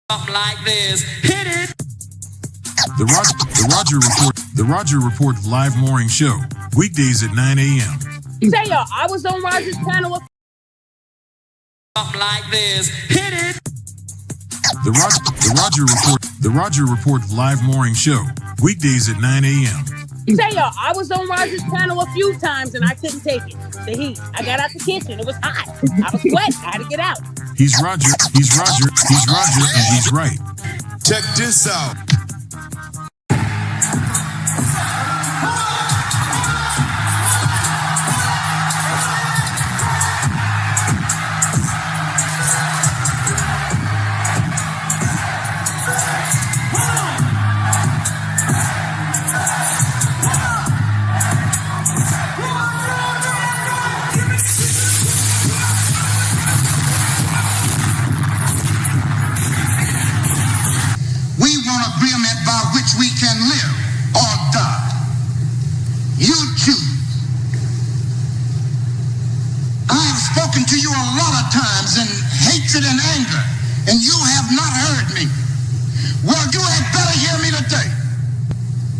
Like this. Hit it. The Roger Report live morning show, weekdays at 9 a.m. Say y'all, I was on Roger's panel. Like this. Hit it. The Roger Report live morning show, weekdays at 9 a.m. Say y'all, I was on Roger's panel a few times and I couldn't take it. The heat. I got out the kitchen. It was hot. I was sweating. I had to get out. He's Roger, and he's right. Check this out. Agreement by which we can live or die. You choose. I have spoken to you a lot of times in hatred and anger, and you have not heard me. Well, you had better hear me today.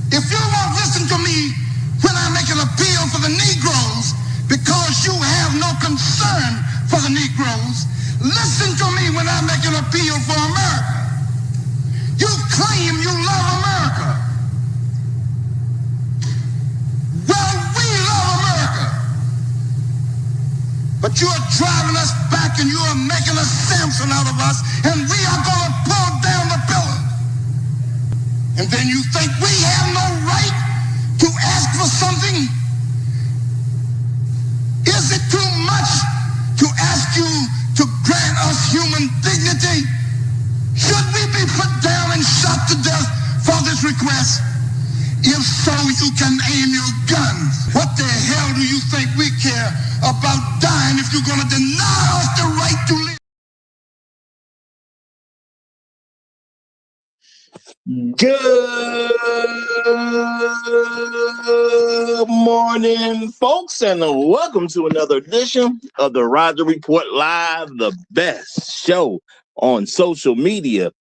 If you won't listen to me when I make an appeal for the Negroes because you have no concern for the Negroes, listen to me when I make an appeal for America. You claim you love America. Well, we love America. But you are driving us back and you are making a Samson out of us, and we are going to pull down the pillar. And then you think we have no right to ask for something? Is it too much to ask you to grant us human dignity? Should we be put down and shot to death for this request? If so, you can aim your guns. What the hell do you think we care about dying if you're going to deny us the right to live? Good morning, folks, and welcome to another edition of the Roger Report Live, the best show on social media.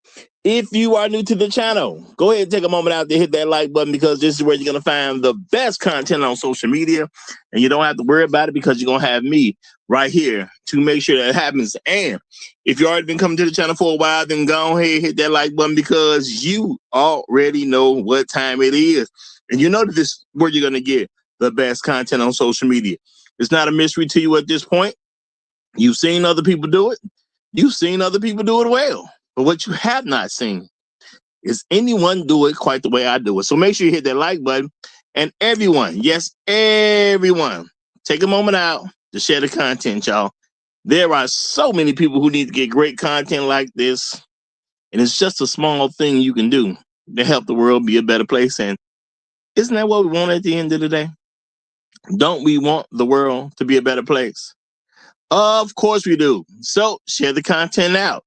If you are new to the channel, go ahead and take a moment out to hit that like button, because this is where you're going to find the best content on social media, and you don't have to worry about it because you're going to have me right here to make sure that happens. And if you already been coming to the channel for a while, then go ahead and hit that like button, because you already know what time it is, and you know that this is where you're going to get the best content on social media. It's not a mystery to you at this point. You've seen other people do it. You've seen other people do it well, but what you have not seen is anyone do it quite the way I do it. So make sure you hit that like button, and everyone, yes, everyone, take a moment out to share the content, y'all. There are so many people who need to get great content like this, and it's just a small thing you can do to help the world be a better place. And isn't that what we want at the end of the day? Don't we want the world to be a better place? Of course we do. So share the content out.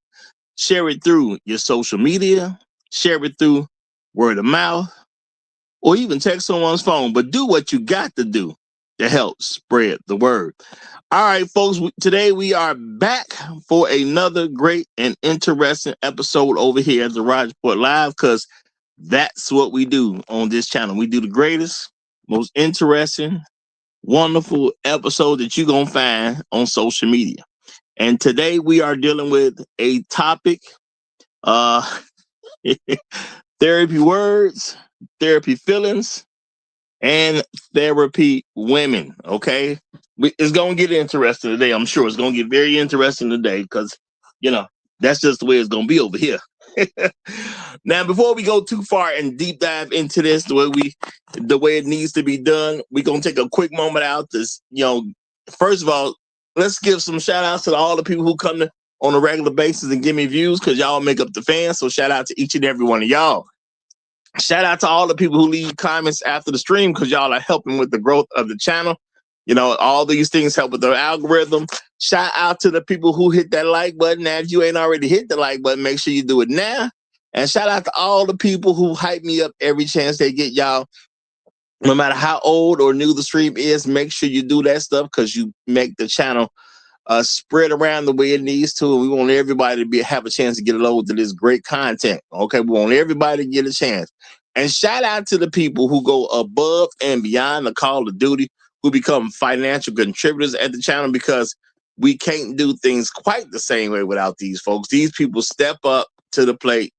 Share it through your social media. Share it through word of mouth, or even text someone's phone. But do what you got to do to help spread the word. All right, folks, today we are back for another great and interesting episode over here at the Roger Report Live, because that's what we do on this channel. We do the greatest, most interesting, wonderful episode that you're going to find on social media. And today we are dealing with a topic, therapy words, therapy feelings, and therapy women. Okay, it's going to get interesting today. I'm sure it's going to get very interesting today, because, you know, that's just the way it's going to be over here. Now, before we go too far and deep dive into this the way it needs to be done, we're going to take a quick moment out to, first of all, let's give some shout outs to all the people who come on a regular basis and give me views, because y'all make up the fans. So shout out to each and every one of y'all. Shout out to all the people who leave comments after the stream, because y'all are helping with the growth of the channel. You know, all these things help with the algorithm. Shout out to the people who hit that like button. Now, if you ain't already hit the like button, make sure you do it now. And shout out to all the people who hype me up every chance they get, y'all. No matter how old or new the stream is, make sure you do that stuff, because you make the channel spread around the way it needs to. And we want everybody to have a chance to get a load to this great content. Okay, we want everybody to get a chance. And shout out to the people who go above and beyond the call of duty, who become financial contributors at the channel, because we can't do things quite the same way without these folks. These people step up to the plate.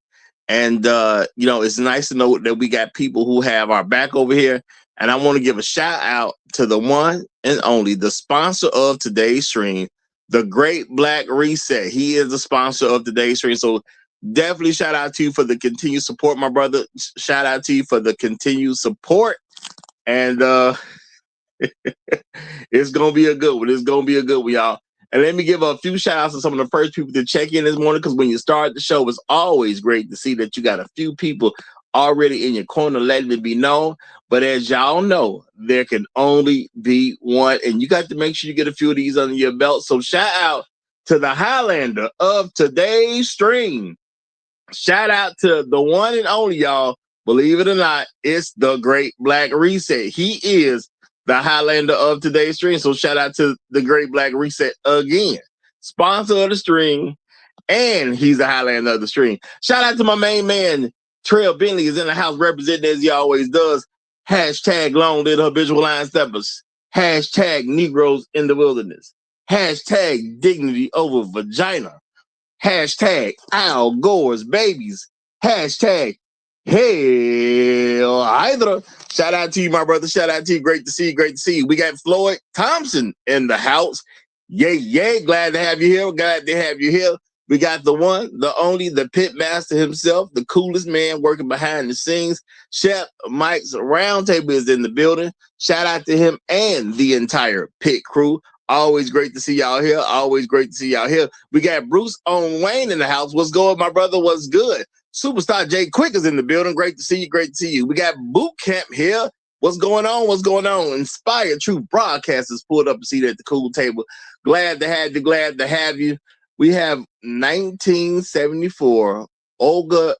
And, it's nice to know that we got people who have our back over here. And I want to give a shout out to the one and only, the sponsor of today's stream, the Great Black Reset. He is the sponsor of today's stream. So definitely shout out to you for the continued support, my brother. Shout out to you for the continued support. And it's going to be a good one. It's going to be a good one, y'all. And let me give a few shout outs to some of the first people to check in this morning, because when you start the show, it's always great to see that you got a few people already in your corner letting it be known. But as y'all know, there can only be one, and you got to make sure you get a few of these under your belt. So shout out to the Highlander of today's stream. Shout out to the one and only, y'all. Believe it or not, it's the Great Black Reset. He is the Highlander of today's stream. So shout out to the Great Black Reset again. Sponsor of the stream, and he's the Highlander of the stream. Shout out to my main man, Trail Bentley, is in the house representing as he always does. Hashtag long live the habitual line steppers. Hashtag Negroes in the wilderness. Hashtag dignity over vagina. Hashtag Al Gore's babies. Hashtag Hail Hydra. Shout out to you, my brother. Shout out to you. Great to see you. Great to see you. We got Floyd Thompson in the house. Yay. Glad to have you here. Glad to have you here. We got the one, the only, the pit master himself, the coolest man working behind the scenes. Chef Mike's Roundtable is in the building. Shout out to him and the entire pit crew. Always great to see y'all here. Always great to see y'all here. We got Bruce Owen Wayne in the house. What's going, my brother? What's good? Superstar Jay Quick is in the building. Great to see you. Great to see you. We got Boot Camp here. What's going on? What's going on? Inspired Truth Broadcasters pulled up a seat at the cool table. Glad to have you. Glad to have you. We have 1974 Organ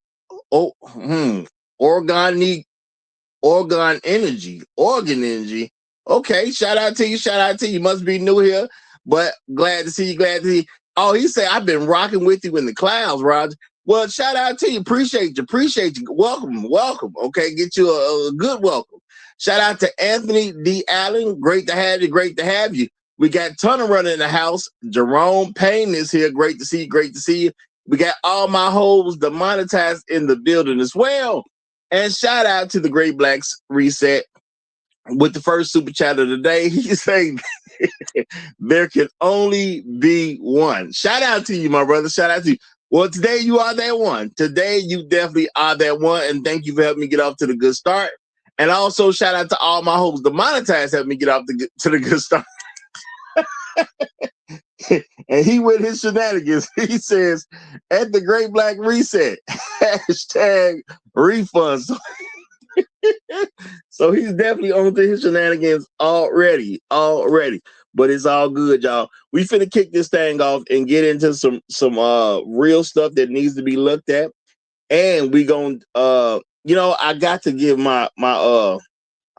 Energy. Okay, shout out to you. Shout out to you. Must be new here, but glad to see you. Glad to see you. Oh, he said, I've been rocking with you in the clouds, Roger. Well, shout out to you. Appreciate you. Welcome. Okay, get you a good welcome. Shout out to Anthony D. Allen. Great to have you. Great to have you. We got Tunnel Runner in the house. Jerome Payne is here. Great to see you. Great to see you. We got all my hoes demonetized in the building as well. And shout out to the Great Blacks Reset with the first super chat of the day. He's saying there can only be one. Shout out to you, my brother. Shout out to you. Well, today you are that one. Today you definitely are that one. And thank you for helping me get off to the good start. And also shout out to all my hoes demonetized, helping me get off to the good start. And he with his shenanigans. He says, at the Great Black Reset, hashtag refunds. So he's definitely on to his shenanigans already. But it's all good, y'all. We finna kick this thing off and get into some real stuff that needs to be looked at. And we gonna I got to give my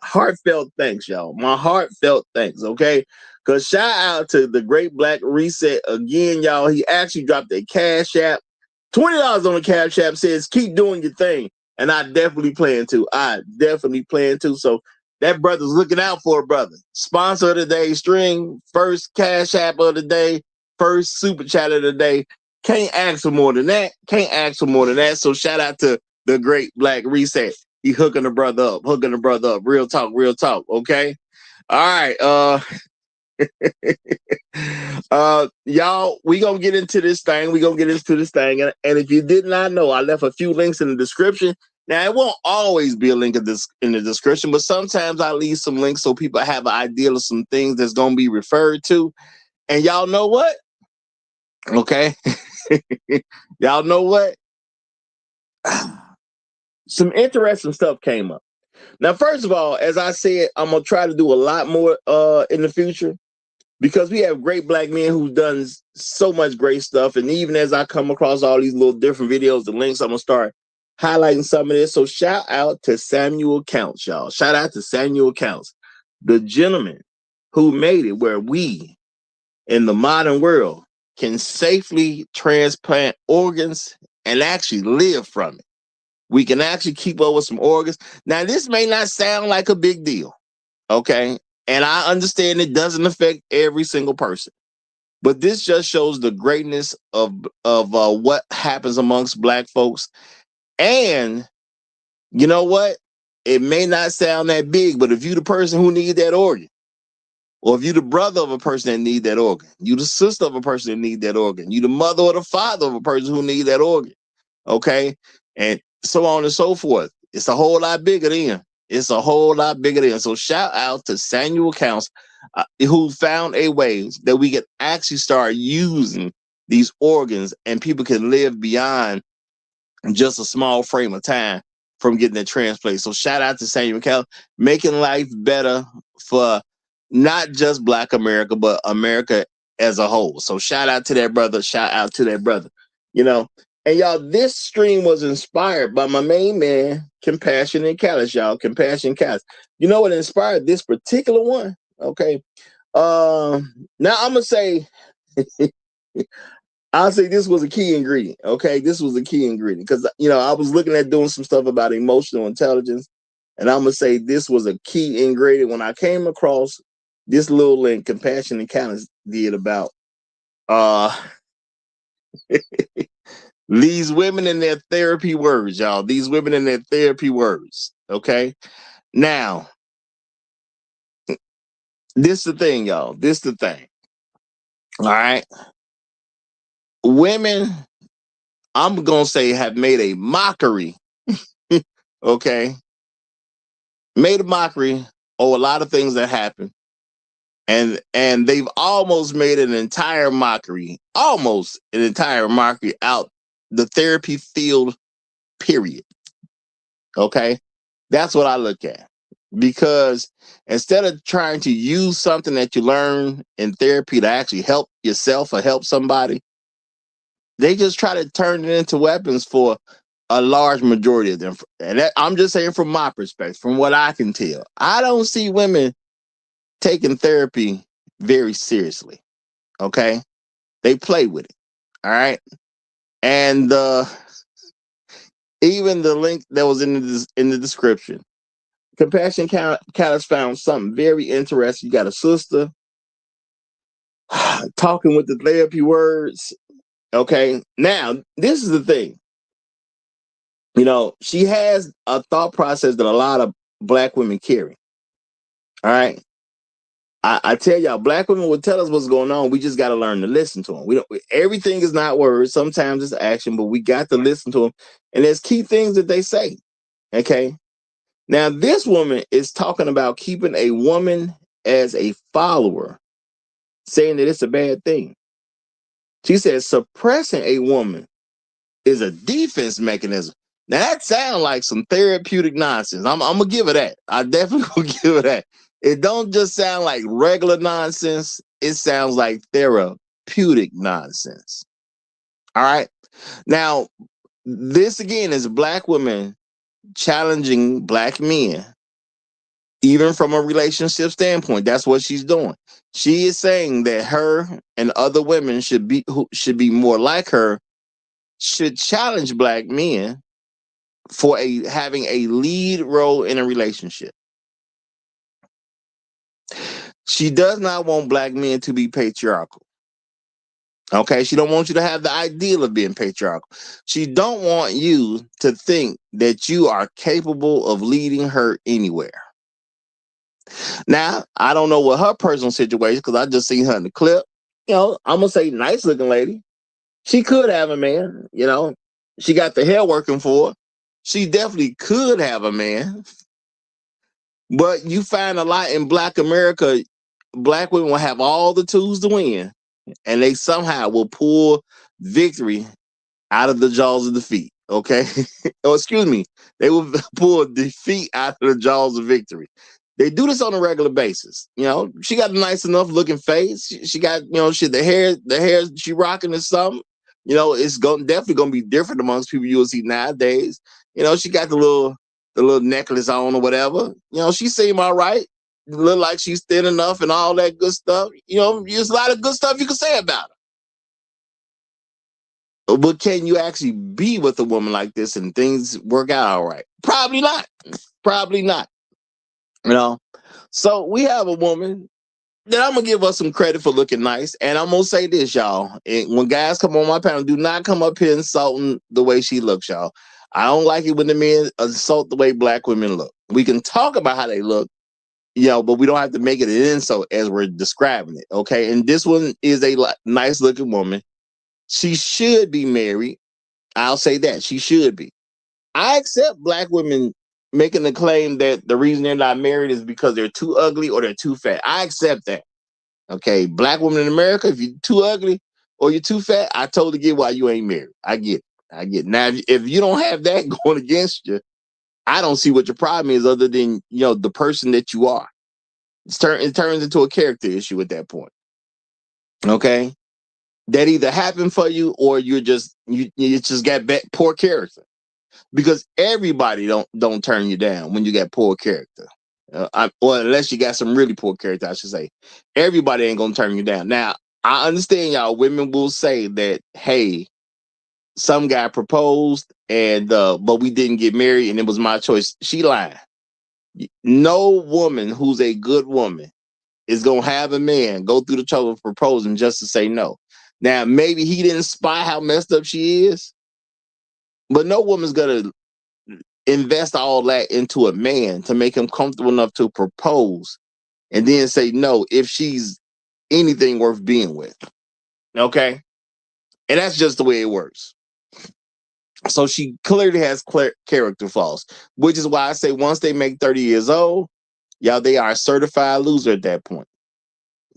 heartfelt thanks, y'all. My heartfelt thanks, okay? Because shout out to the Great Black Reset again, y'all. He actually dropped a Cash App. $20 on the Cash App, says, keep doing your thing. And I definitely plan to. So that brother's looking out for a brother. Sponsor of the day stream, first Cash App of the day, first super chat of the day. Can't ask for more than that. So shout out to the Great Black Reset. He hooking the brother up. Real talk. Okay. All right. Y'all, we gonna get into this thing. And if you did not know, I left a few links in the description. Now, it won't always be a link in the description, but sometimes I leave some links so people have an idea of some things that's gonna be referred to. And y'all know what? Okay. Y'all know what? Some interesting stuff came up. Now, first of all, as I said, I'm gonna try to do a lot more in the future, because we have great black men who've done so much great stuff. And even as I come across all these little different videos and links, I'm gonna start highlighting some of this. So shout out to Samuel Counts, y'all. Shout out to Samuel Counts, the gentleman who made it where we in the modern world can safely transplant organs and actually live from it. We can actually keep up with some organs. Now, this may not sound like a big deal, okay? And I understand it doesn't affect every single person. But this just shows the greatness of what happens amongst Black folks. And you know what? It may not sound that big, but if you the person who need that organ, or if you the brother of a person that need that organ, you the sister of a person that need that organ, you the mother or the father of a person who need that organ, okay? And so on and so forth. It's a whole lot bigger than. It's a whole lot bigger than. So shout out to Samuel Counts, who found a way that we can actually start using these organs and people can live beyond just a small frame of time from getting that transplant. So shout out to Samuel Counts, making life better for not just Black America, but America as a whole. So shout out to that brother. Shout out to that brother. You know, and y'all, this stream was inspired by my main man, Compassion and Callous, y'all. Compassion and Callous. You know what inspired this particular one? Okay. Now I'm gonna say I'll say this was a key ingredient. Okay, this was a key ingredient because I was looking at doing some stuff about emotional intelligence, and I'm gonna say this was a key ingredient when I came across this little link Compassion and Kindness did about these women and their therapy words, y'all. These women and their therapy words. Okay, now this is the thing, y'all. This is the thing. All right, women, I'm gonna say, have made a mockery. Okay, made a mockery of a lot of things that happen, and they've almost made an entire mockery out the therapy field, period. Okay, that's what I look at, because instead of trying to use something that you learn in therapy to actually help yourself or help somebody, they just try to turn it into weapons for a large majority of them. And I'm just saying from my perspective, from what I can tell, I don't see women taking therapy very seriously. Okay, they play with it. All right, and even the link that was in the description, Compassion Callous found something very interesting. You got a sister talking with the therapy words. Okay, now this is the thing. She has a thought process that a lot of Black women carry. All right. I tell y'all, Black women will tell us what's going on. We just got to learn to listen to them. Everything is not words. Sometimes it's action, but we got to listen to them. And there's key things that they say. Okay. Now, this woman is talking about keeping a woman as a follower, saying that it's a bad thing. She says suppressing a woman is a defense mechanism. Now, that sounds like some therapeutic nonsense. I'm going to give her that. I definitely will give her that. It don't just sound like regular nonsense. It sounds like therapeutic nonsense. All right. Now, this again is Black women challenging Black men, even from a relationship standpoint. That's what she's doing. She is saying that her and other women who should be more like her, should challenge Black men for having a lead role in a relationship. She does not want Black men to be patriarchal. Okay, she don't want you to have the ideal of being patriarchal. She don't want you to think that you are capable of leading her anywhere. Now, I don't know what her personal situation, because I just seen her in the clip. I'm gonna say nice looking lady. She could have a man. She got the hair working for her. She definitely could have a man. But you find a lot in Black America, Black women will have all the tools to win, and they somehow will pull victory out of the jaws of defeat. Okay? Oh, excuse me. They will pull defeat out of the jaws of victory. They do this on a regular basis. She got a nice enough looking face. She got, the hair she rocking is something. It's definitely gonna be different amongst people you'll see nowadays. She got the little necklace on or whatever. She seem all right. look like she's thin enough and all that good stuff. You know, there's a lot of good stuff you can say about her. But can you actually be with a woman like this and things work out all right? Probably not. Probably not. You know? So we have a woman that I'm going to give us some credit for looking nice. And I'm going to say this, y'all. When guys come on my panel, do not come up here insulting the way she looks, y'all. I don't like it when the men insult the way black women look. We can talk about how they look, you know, but we don't have to make it an insult as we're describing it, okay? And this one is a nice looking woman. She should be married. I'll say that. She should be. I accept black women making the claim that the reason they're not married is because they're too ugly or they're too fat. I accept that. Okay, black women in America, if you're too ugly or you're too fat, I totally get why you ain't married. I get it. I get it. Now, if you don't have that going against you, I don't see what your problem is other than, you know, the person that you are. It turns into a character issue at that point. Okay, that either happened for you or you just got poor character. Because everybody don't turn you down when you got poor character. Or unless you got some really poor character, I should say. Everybody ain't gonna turn you down. Now, I understand y'all. Women will say that, hey, some guy proposed and but we didn't get married and it was my choice. She lying. No woman who's a good woman is gonna have a man go through the trouble of proposing just to say no. Now, maybe he didn't spy how messed up she is, but no woman's gonna invest all that into a man to make him comfortable enough to propose and then say no if she's anything worth being with. Okay? And that's just the way it works. So she clearly has character flaws, which is why I say once they make 30 years old, y'all, they are a certified loser at that point.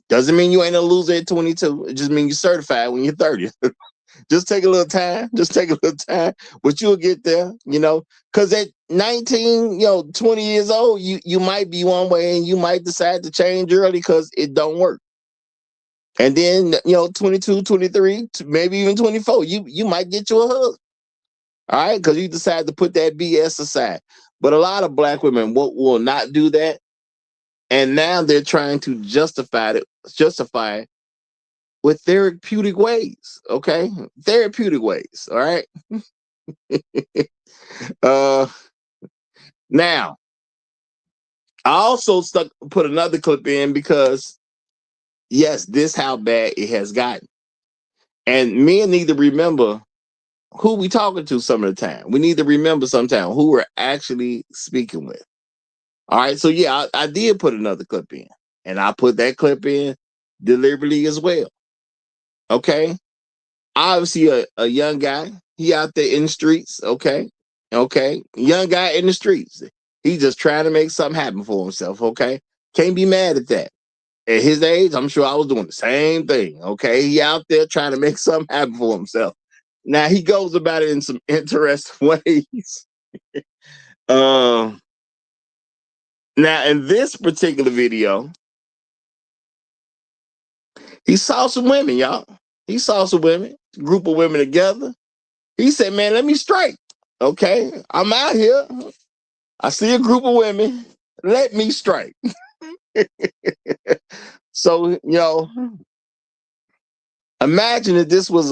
Doesn't mean you ain't a loser at 22. It just means you're certified when you're 30. Just take a little time. Just take a little time, but you'll get there, you know, because at 19, 20 years old, you might be one way and you might decide to change early because it don't work. And then, 22, 23, maybe even 24, you might get you a husband. All right, because you decide to put that BS aside. But a lot of black women will not do that. And now they're trying to justify it with therapeutic ways, okay? Therapeutic ways, all right? Now, I also put another clip in because, yes, this how bad it has gotten. And men need to remember who we talking to some of the time. We need to remember sometimes who we're actually speaking with. All right, so yeah, I did put another clip in. And I put that clip in deliberately as well. Okay? Obviously, a young guy, he out there in the streets, okay? Okay? Young guy in the streets. He's just trying to make something happen for himself, okay? Can't be mad at that. At his age, I'm sure I was doing the same thing, okay? He out there trying to make something happen for himself. Now, he goes about it in some interesting ways. Now, in this particular video, he saw some women, y'all. He saw some women, a group of women together. He said, man, let me strike. Okay, I'm out here. I see a group of women. Let me strike. So, imagine if this was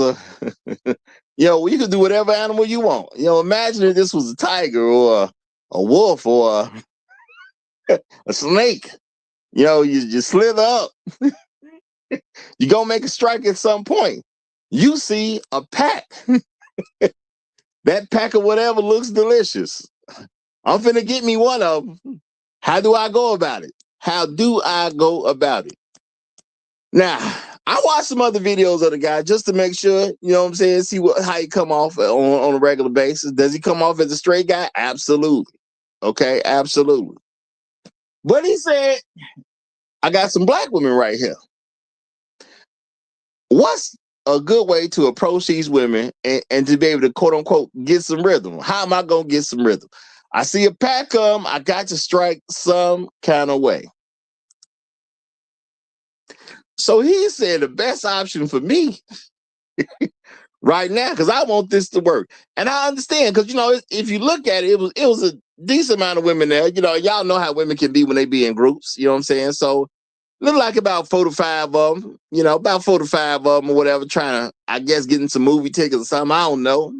you could do whatever animal you want. Imagine if this was a tiger or a wolf or a snake. You just slither up. You're going to make a strike at some point. You see a pack. That pack of whatever looks delicious. I'm finna get me one of them. How do I go about it? How do I go about it? Now, I watched some other videos of the guy just to make sure, see how he come off on a regular basis. Does he come off as a straight guy? Absolutely. Okay, absolutely. But he said, I got some black women right here. What's a good way to approach these women and to be able to, quote unquote, get some rhythm? How am I going to get some rhythm? I see a pack come, I got to strike some kind of way. So he said the best option for me right now because I want this to work. And I understand because, if you look at it, it was a decent amount of women there. Y'all know how women can be when they be in groups. You know what I'm saying? So look like about 4 to 5 of them, about 4 to 5 of them or whatever, trying to, I guess, getting some movie tickets or something. I don't know.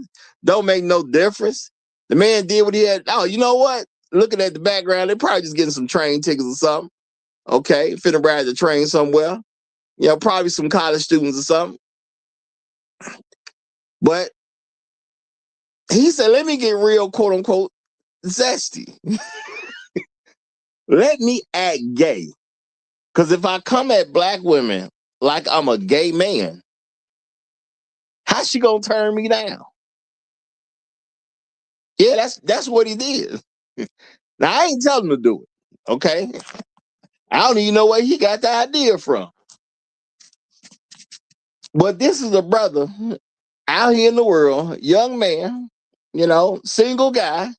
Don't make no difference. The man did what he had. Oh, you know what? Looking at the background, they're probably just getting some train tickets or something. Okay, finna ride the train somewhere. Probably some college students or something. But he said, let me get real, quote unquote, zesty. Let me act gay. Because if I come at black women like I'm a gay man, how's she gonna turn me down? Yeah, that's what he did. Now I ain't telling him to do it. Okay. I don't even know where he got the idea from. But this is a brother out here in the world, young man, single guy.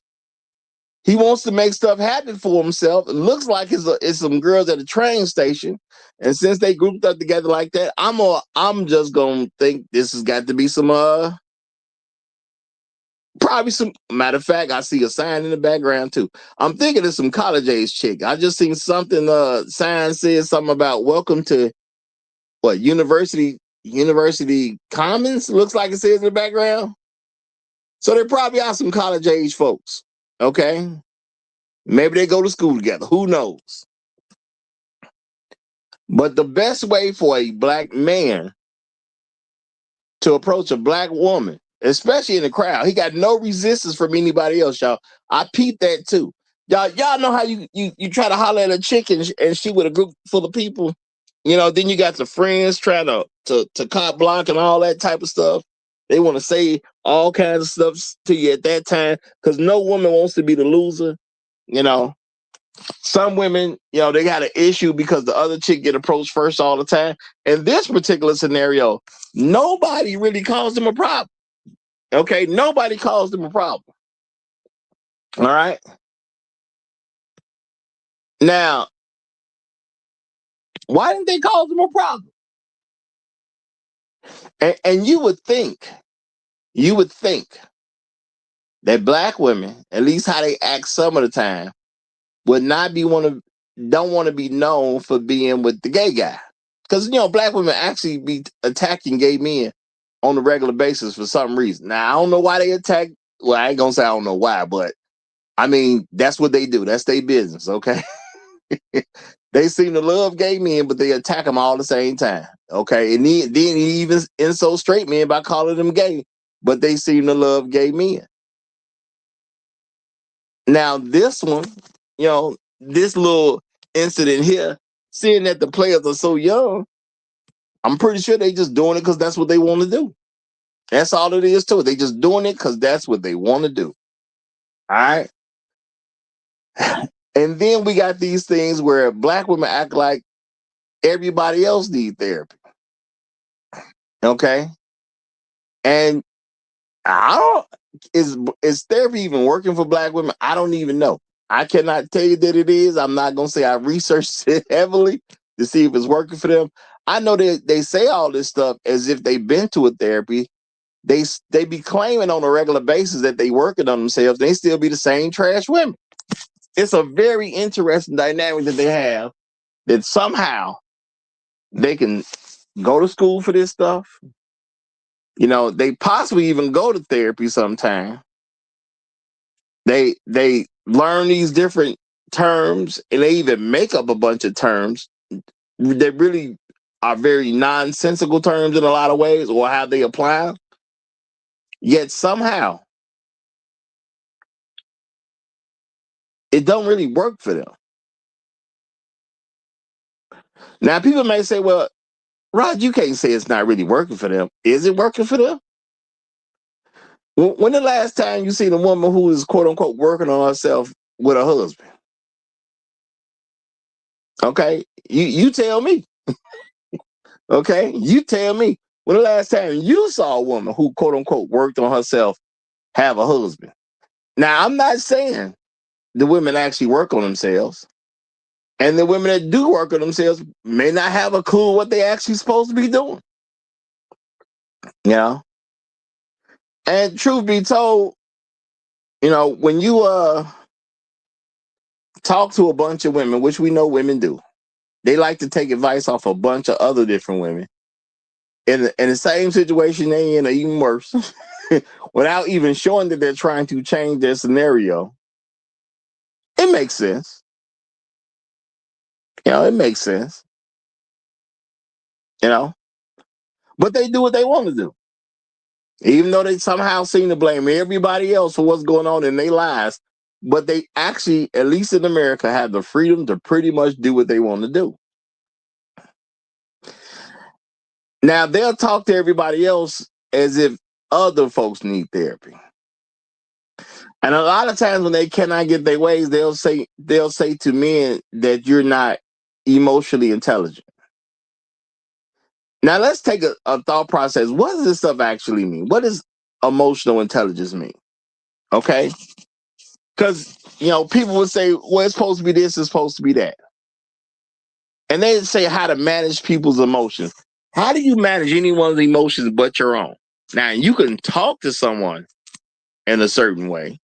He wants to make stuff happen for himself. It looks like it's some girls at a train station. And since they grouped up together like that, I'm just gonna think this has got to be some probably some, matter of fact, I see a sign in the background too. I'm thinking it's some college age chick. I just seen something, sign says something about welcome to what, University Commons, looks like it says in the background. So there probably are some college age folks. Okay. Maybe they go to school together. Who knows? But the best way for a black man to approach a black woman, especially in the crowd, he got no resistance from anybody else, y'all. I peeped that too. Y'all know how you try to holler at a chick and she with a group full of people. Then you got the friends trying to cop block and all that type of stuff. They want to say all kinds of stuff to you at that time because no woman wants to be the loser. Some women, they got an issue because the other chick get approached first all the time. In this particular scenario, nobody really calls them a problem. Okay, nobody calls them a problem. All right. Now, why didn't they call them a problem? And you would think that black women, at least how they act some of the time, would not don't want to be known for being with the gay guy. Because, black women actually be attacking gay men on a regular basis for some reason. Now, I don't know why they attack. Well, I ain't going to say I don't know why, but I mean, that's what they do. That's their business, okay? They seem to love gay men, but they attack them all at the same time, okay? And then he even insult straight men by calling them gay, but they seem to love gay men. Now, this one, this little incident here, seeing that the players are so young, I'm pretty sure they just doing it because that's what they want to do. That's all it is to it. They just doing it because that's what they want to do. All right. And then we got these things where black women act like everybody else need therapy. Okay. And I don't, is therapy even working for black women? I don't even know. I cannot tell you that it is. I'm not going to say I researched it heavily to see if it's working for them. I know that they say all this stuff as if they've been to a therapy. They be claiming on a regular basis that they working on themselves. They still be the same trash women. It's a very interesting dynamic that they have, that somehow they can go to school for this stuff. They possibly even go to therapy sometime. They learn these different terms and they even make up a bunch of terms that really are very nonsensical terms in a lot of ways, or how they apply them. Yet somehow it don't really work for them. Now people may say, well, Rod, you can't say it's not really working for them. Is it working for them? When the last time you seen a woman who is quote unquote working on herself with her husband? Okay, you tell me. Okay, you tell me. When the last time you saw a woman who quote unquote worked on herself have a husband? Now I'm not saying the women actually work on themselves, and the women that do work on themselves may not have a clue what they actually supposed to be doing. And truth be told, when you talk to a bunch of women, which we know women do, they like to take advice off a bunch of other different women. In the same situation they in, or even worse, without even showing that they're trying to change their scenario. It makes sense. It makes sense. But they do what they want to do. Even though they somehow seem to blame everybody else for what's going on in their lives, but they actually, at least in America, have the freedom to pretty much do what they want to do. Now, they'll talk to everybody else as if other folks need therapy. And a lot of times when they cannot get their ways, they'll say to men that you're not emotionally intelligent. Now, let's take a thought process. What does this stuff actually mean? What does emotional intelligence mean? Okay? Because, people would say, well, it's supposed to be this, it's supposed to be that. And they say how to manage people's emotions. How do you manage anyone's emotions but your own? Now, you can talk to someone in a certain way.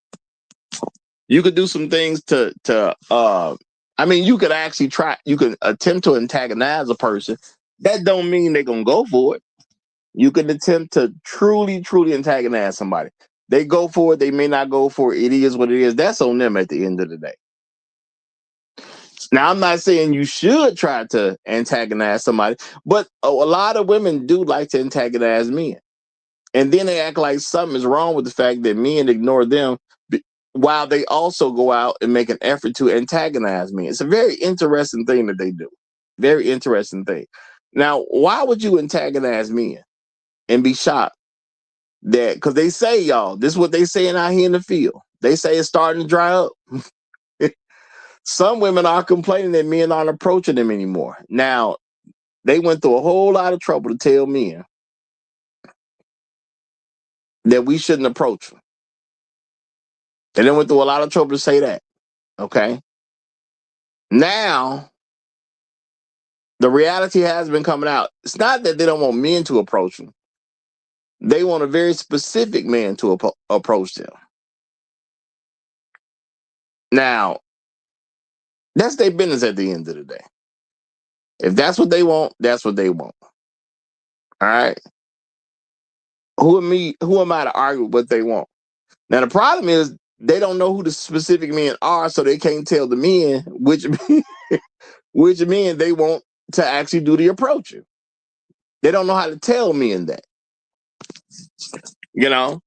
You could do some things you could actually you can attempt to antagonize a person. That don't mean they're going to go for it. You can attempt to truly, truly antagonize somebody. They go for it. They may not go for it. It is what it is. That's on them at the end of the day. Now, I'm not saying you should try to antagonize somebody, but a lot of women do like to antagonize men. And then they act like something is wrong with the fact that men ignore them while they also go out and make an effort to antagonize men. It's a very interesting thing that they do. Very interesting thing. Now, why would you antagonize men and be shocked that, because they say, y'all, this is what they saying out here in the field. They say it's starting to dry up. Some women are complaining that men aren't approaching them anymore. Now, they went through a whole lot of trouble to tell men that we shouldn't approach them. And they went through a lot of trouble to say that. Okay. Now, the reality has been coming out. It's not that they don't want men to approach them. They want a very specific man to approach them. Now, that's their business at the end of the day. If that's what they want, that's what they want. All right. Who am I to argue what they want? Now, the problem is they don't know who the specific men are, so they can't tell the men which men they want to actually do the approaching. They don't know how to tell men that. Now,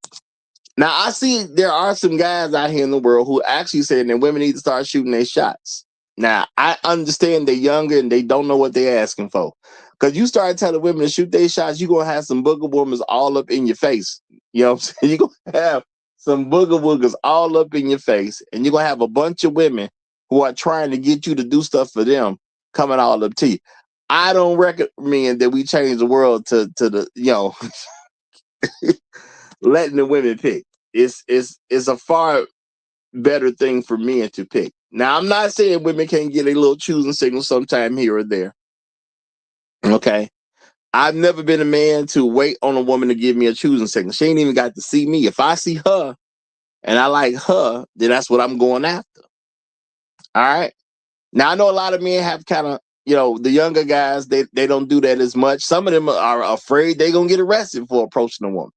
I see there are some guys out here in the world who actually saying that women need to start shooting their shots. Now, I understand they're younger and they don't know what they're asking for. Because you start telling women to shoot their shots, you're going to have some booger women all up in your face. You know what I'm saying? You're going to have some booger woogers all up in your face. And you're going to have a bunch of women who are trying to get you to do stuff for them coming all up to you. I don't recommend that we change the world to the, letting the women pick. It's a far better thing for men to pick. Now, I'm not saying women can't get a little choosing signal sometime here or there. Okay. I've never been a man to wait on a woman to give me a choosing signal. She ain't even got to see me. If I see her and I like her, then that's what I'm going after. All right. Now, I know a lot of men have kind of, the younger guys, they don't do that as much. Some of them are afraid they're going to get arrested for approaching a woman.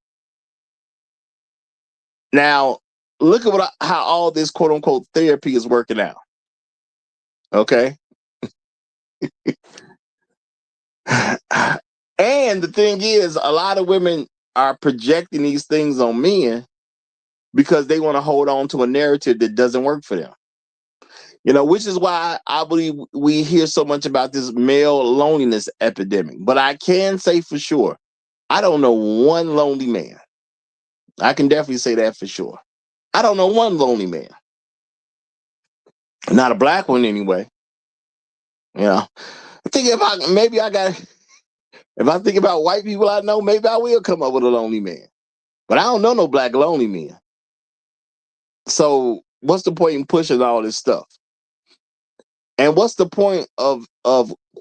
Now, look at how all this quote unquote therapy is working out. Okay. And the thing is, a lot of women are projecting these things on men because they want to hold on to a narrative that doesn't work for them. Which is why I believe we hear so much about this male loneliness epidemic. But I can say for sure, I don't know one lonely man. I can definitely say that for sure. I don't know one lonely man. Not a black one anyway. I think if I think about white people I know, maybe I will come up with a lonely man. But I don't know no black lonely men. So what's the point in pushing all this stuff? And what's the point of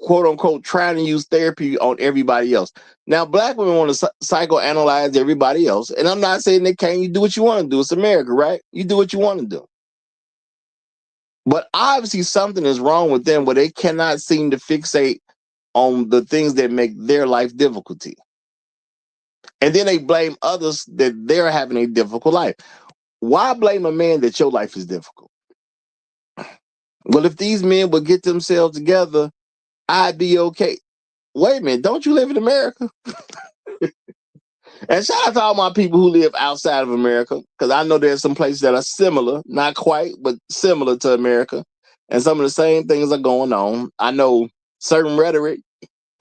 quote unquote trying to use therapy on everybody else. Now, black women want to psychoanalyze everybody else, and I'm not saying they can't. You do what you want to do. It's America, right? You do what you want to do. But obviously, something is wrong with them where they cannot seem to fixate on the things that make their life difficulty. And then they blame others that they're having a difficult life. Why blame a man that your life is difficult? Well, if these men would get themselves together, I'd be okay. Wait a minute, don't you live in America? And shout out to all my people who live outside of America, because I know there's some places that are similar, not quite, but similar to America. And some of the same things are going on. I know certain rhetoric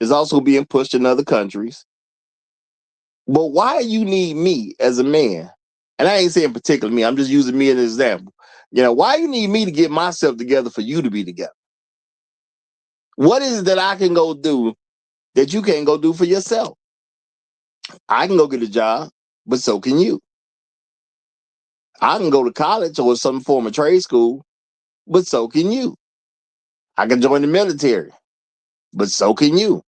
is also being pushed in other countries. But why you need me as a man? And I ain't saying particularly me, I'm just using me as an example. Why you need me to get myself together for you to be together? What is it that I can go do that you can't go do for yourself? I can go get a job, but so can you. I can go to college or some form of trade school, but so can you. I can join the military, but so can you.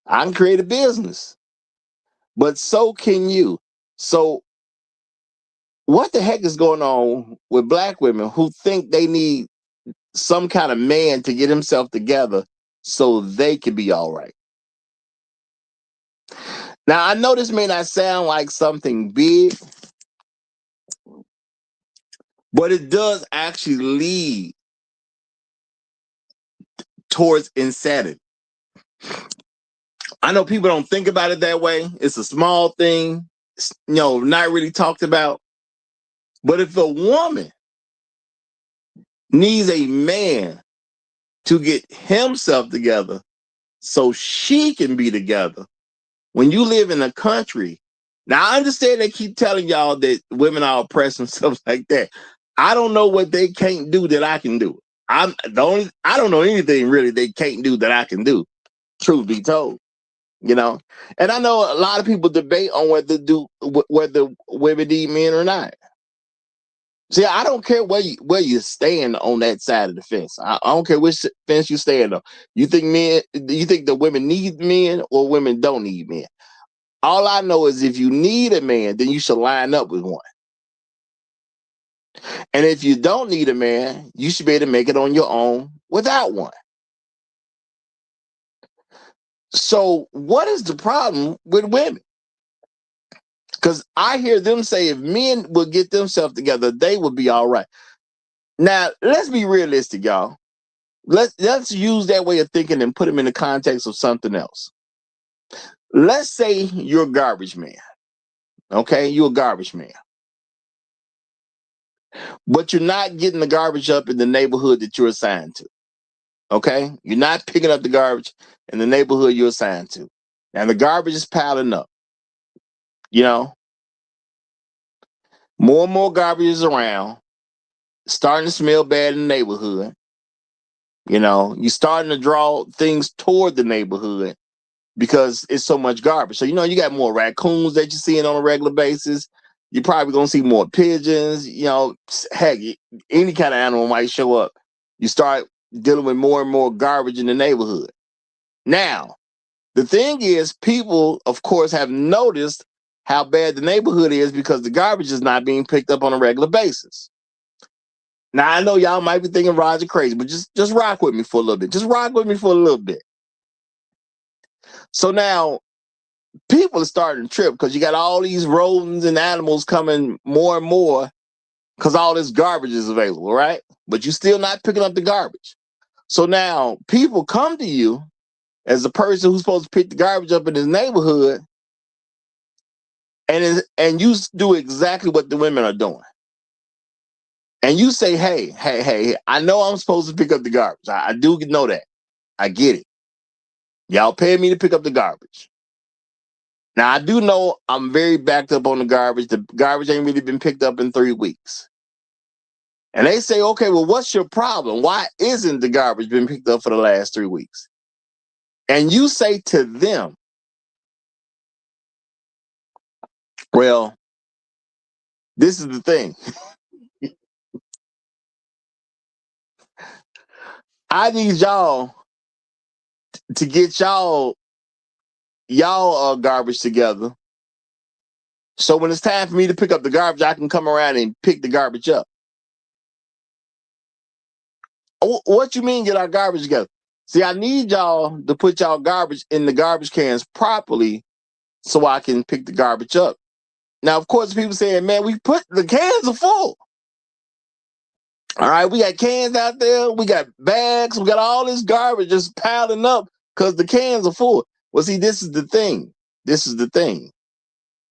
I can create a business, but so can you. So what the heck is going on with black women who think they need some kind of man to get himself together so they can be all right? Now, I know this may not sound like something big, but it does actually lead towards insanity. I know people don't think about it that way. It's a small thing, not really talked about. But if a woman needs a man to get himself together so she can be together, when you live in a country, now I understand they keep telling y'all that women are oppressed and stuff like that. I don't know what they can't do that I can do. I don't know anything really they can't do that I can do, truth be told. And I know a lot of people debate on whether women need men or not. See, I don't care where you stand on that side of the fence. I don't care which fence you stand on. You think the women need men or women don't need men? All I know is if you need a man, then you should line up with one. And if you don't need a man, you should be able to make it on your own without one. So what is the problem with women? Because I hear them say if men would get themselves together, they would be all right. Now, let's be realistic, y'all. Let's use that way of thinking and put them in the context of something else. Let's say you're a garbage man. Okay, you're a garbage man. But you're not getting the garbage up in the neighborhood that you're assigned to. Okay? You're not picking up the garbage in the neighborhood you're assigned to. And the garbage is piling up. More and more garbage is around, starting to smell bad in the neighborhood. You're starting to draw things toward the neighborhood because it's so much garbage. So, you got more raccoons that you're seeing on a regular basis. You're probably going to see more pigeons. Heck, any kind of animal might show up. You start dealing with more and more garbage in the neighborhood. Now, the thing is, people, of course, have noticed how bad the neighborhood is because the garbage is not being picked up on a regular basis. Now, I know y'all might be thinking Roger crazy, but just rock with me for a little bit. Just rock with me for a little bit. So now, people are starting to trip because you got all these rodents and animals coming more and more because all this garbage is available, right? But you're still not picking up the garbage. So now, people come to you as a person who's supposed to pick the garbage up in his neighborhood, and you do exactly what the women are doing. And you say, hey, I know I'm supposed to pick up the garbage. I do know that. I get it. Y'all pay me to pick up the garbage. Now, I do know I'm very backed up on the garbage. The garbage ain't really been picked up in 3 weeks. And they say, okay, well, what's your problem? Why isn't the garbage been picked up for the last 3 weeks? And you say to them, well, this is the thing. I need y'all to get y'all garbage together. So when it's time for me to pick up the garbage, I can come around and pick the garbage up. What you mean get our garbage together? See, I need y'all to put y'all garbage in the garbage cans properly so I can pick the garbage up. Now, of course, people saying, man, the cans are full. All right, we got cans out there. We got bags. We got all this garbage just piling up because the cans are full. Well, see, this is the thing.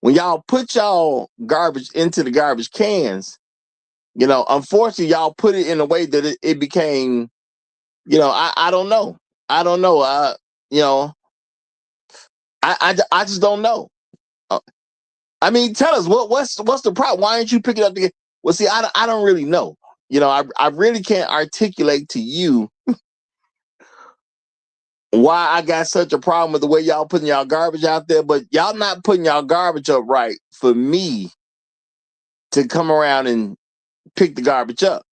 When y'all put y'all garbage into the garbage cans, unfortunately, y'all put it in a way that it became, I don't know. I don't know. I just don't know. I mean, tell us what's the problem? Why aren't you picking up the? Well, see, I don't really know. I really can't articulate to you why I got such a problem with the way y'all putting y'all garbage out there, but y'all not putting y'all garbage up right for me to come around and pick the garbage up.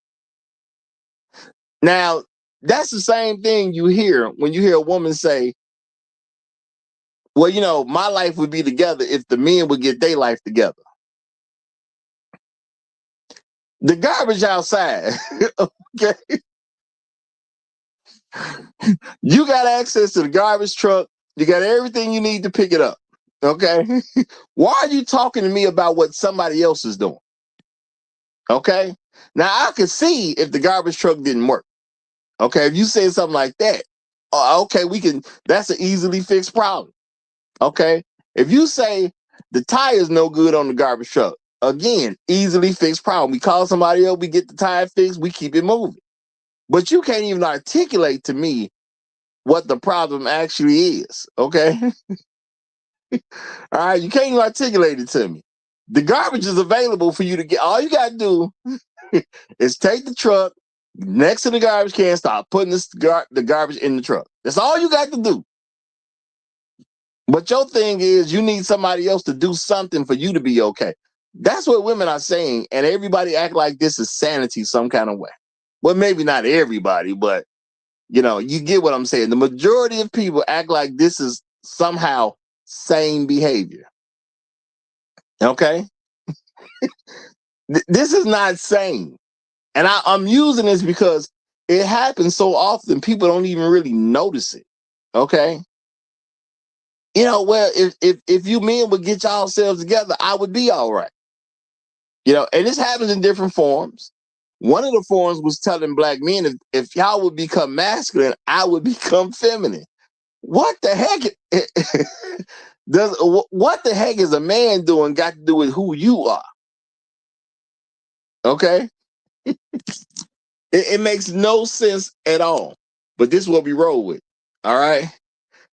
Now, that's the same thing you hear when you hear a woman say, well, my life would be together if the men would get their life together. The garbage outside, okay? You got access to the garbage truck. You got everything you need to pick it up, okay? Why are you talking to me about what somebody else is doing? Okay? Now, I could see if the garbage truck didn't work. Okay? If you say something like that, okay, that's an easily fixed problem. Okay? If you say the tire's no good on the garbage truck, again, easily fixed problem. We call somebody else, we get the tire fixed, we keep it moving. But you can't even articulate to me what the problem actually is, okay? All right, you can't even articulate it to me. The garbage is available for you to get. All you got to do is take the truck next to the garbage can, start putting the garbage in the truck. That's all you got to do. But your thing is you need somebody else to do something for you to be okay. That's what women are saying, and everybody act like this is sanity some kind of way. Well, maybe not everybody, but you get what I'm saying. The majority of people act like this is somehow sane behavior. Okay? This is not sane. And I'm using this because it happens so often, people don't even really notice it. Okay? Well, if you men would get yourselves together, I would be all right. And this happens in different forms. One of the forms was telling black men, if y'all would become masculine, I would become feminine. What the heck what the heck is a man doing got to do with who you are? Okay? It makes no sense at all. But this is what we roll with. All right?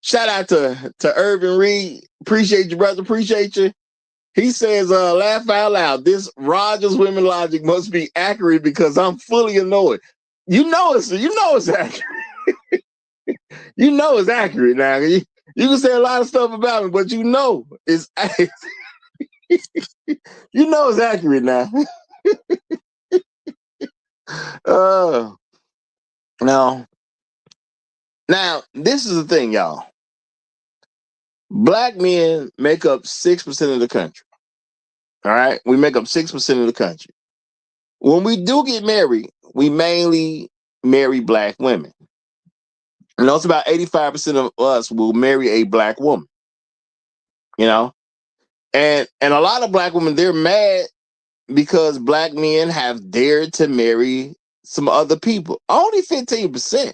Shout out to Irvin Reed. Appreciate you, brother. Appreciate you. He says, laugh out loud. This Rogers women logic must be accurate because I'm fully annoyed. You know it's accurate. You know it's accurate now. You can say a lot of stuff about me, but it's it's accurate now. Now, this is the thing, y'all. Black men make up 6% of the country. All right? We make up 6% of the country. When we do get married, we mainly marry black women. It's about 85% of us will marry a black woman. And a lot of black women, they're mad because black men have dared to marry some other people. Only 15%.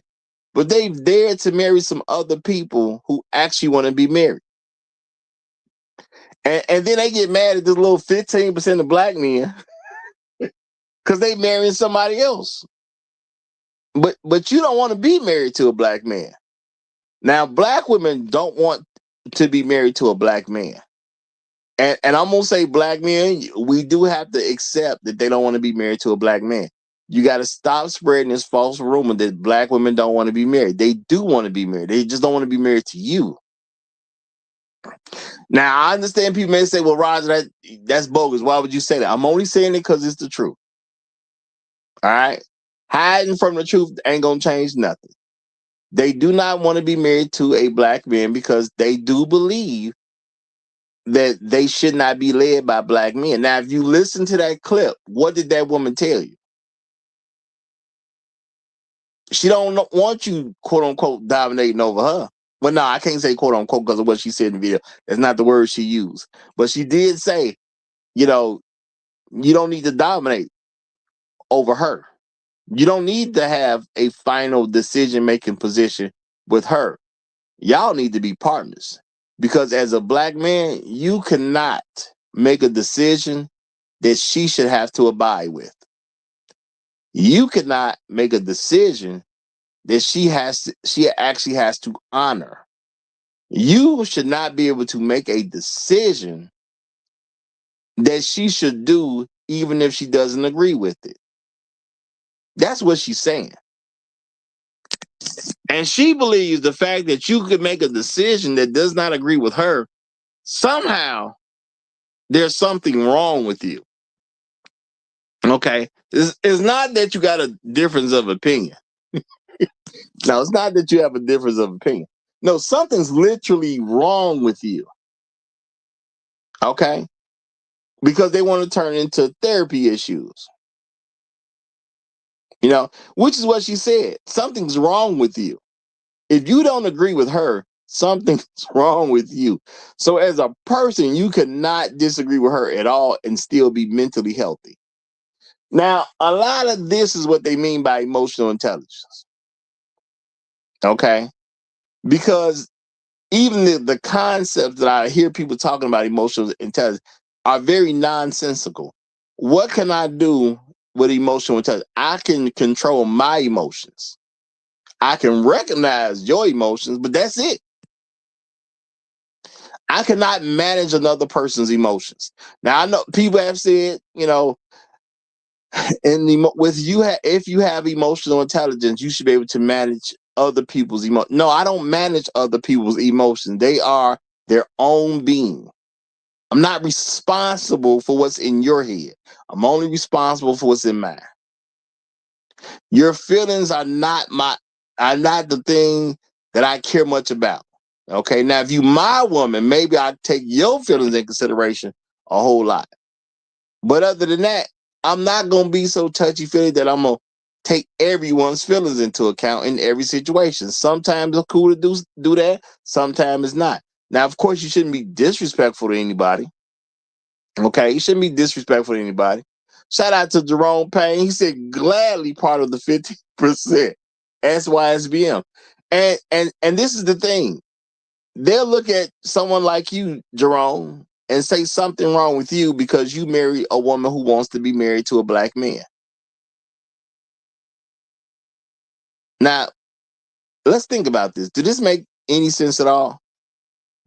But they've dared to marry some other people who actually want to be married. And then they get mad at this little 15% of black men because they marrying somebody else. But you don't want to be married to a black man. Now, black women don't want to be married to a black man. And I'm going to say black men, we do have to accept that they don't want to be married to a black man. You got to stop spreading this false rumor that black women don't want to be married. They do want to be married. They just don't want to be married to you. Now, I understand people may say, well, Roger, that's bogus. Why would you say that? I'm only saying it because it's the truth. All right? Hiding from the truth ain't going to change nothing. They do not want to be married to a black man because they do believe that they should not be led by black men. Now, if you listen to that clip, what did that woman tell you? She don't want you, quote unquote, dominating over her. Well, no, I can't say quote unquote because of what she said in the video. That's not the word she used. But she did say, you know, you don't need to dominate over her. You don't need to have a final decision-making position with her. Y'all need to be partners. Because as a black man, you cannot make a decision that she should have to abide with. You cannot make a decision that she actually has to honor. You should not be able to make a decision that she should do even if she doesn't agree with it. That's what she's saying. And she believes the fact that you could make a decision that does not agree with her, somehow there's something wrong with you. Okay? It's not that you got a difference of opinion. No, it's not that you have a difference of opinion. No, something's literally wrong with you. Okay? Because they want to turn into therapy issues. You know, which is what she said. Something's wrong with you. If you don't agree with her, something's wrong with you. So as a person, you cannot disagree with her at all and still be mentally healthy. Now, a lot of this is what they mean by emotional intelligence. Okay? Because even the concepts that I hear people talking about emotional intelligence are very nonsensical. What can I do with emotional intelligence? I can control my emotions. I can recognize your emotions, but that's it. I cannot manage another person's emotions. Now, I know people have said, you know, if you have emotional intelligence, you should be able to manage other people's emotions. No, I don't manage other people's emotions. They are their own being. I'm not responsible for what's in your head. I'm only responsible for what's in mine. Your feelings are not the thing that I care much about. Okay, now if you my woman, maybe I take your feelings in consideration a whole lot. But other than that, I'm not gonna be so touchy-feely that I'm gonna take everyone's feelings into account in every situation. Sometimes it's cool to do that, sometimes it's not. Now, of course, you shouldn't be disrespectful to anybody. Okay, you shouldn't be disrespectful to anybody. Shout out to Jerome Payne. He said gladly part of the 50% SYSBM. And this is the thing. They'll look at someone like you, Jerome, and say something wrong with you because you marry a woman who wants to be married to a black man. Now, let's think about this. Does this make any sense at all?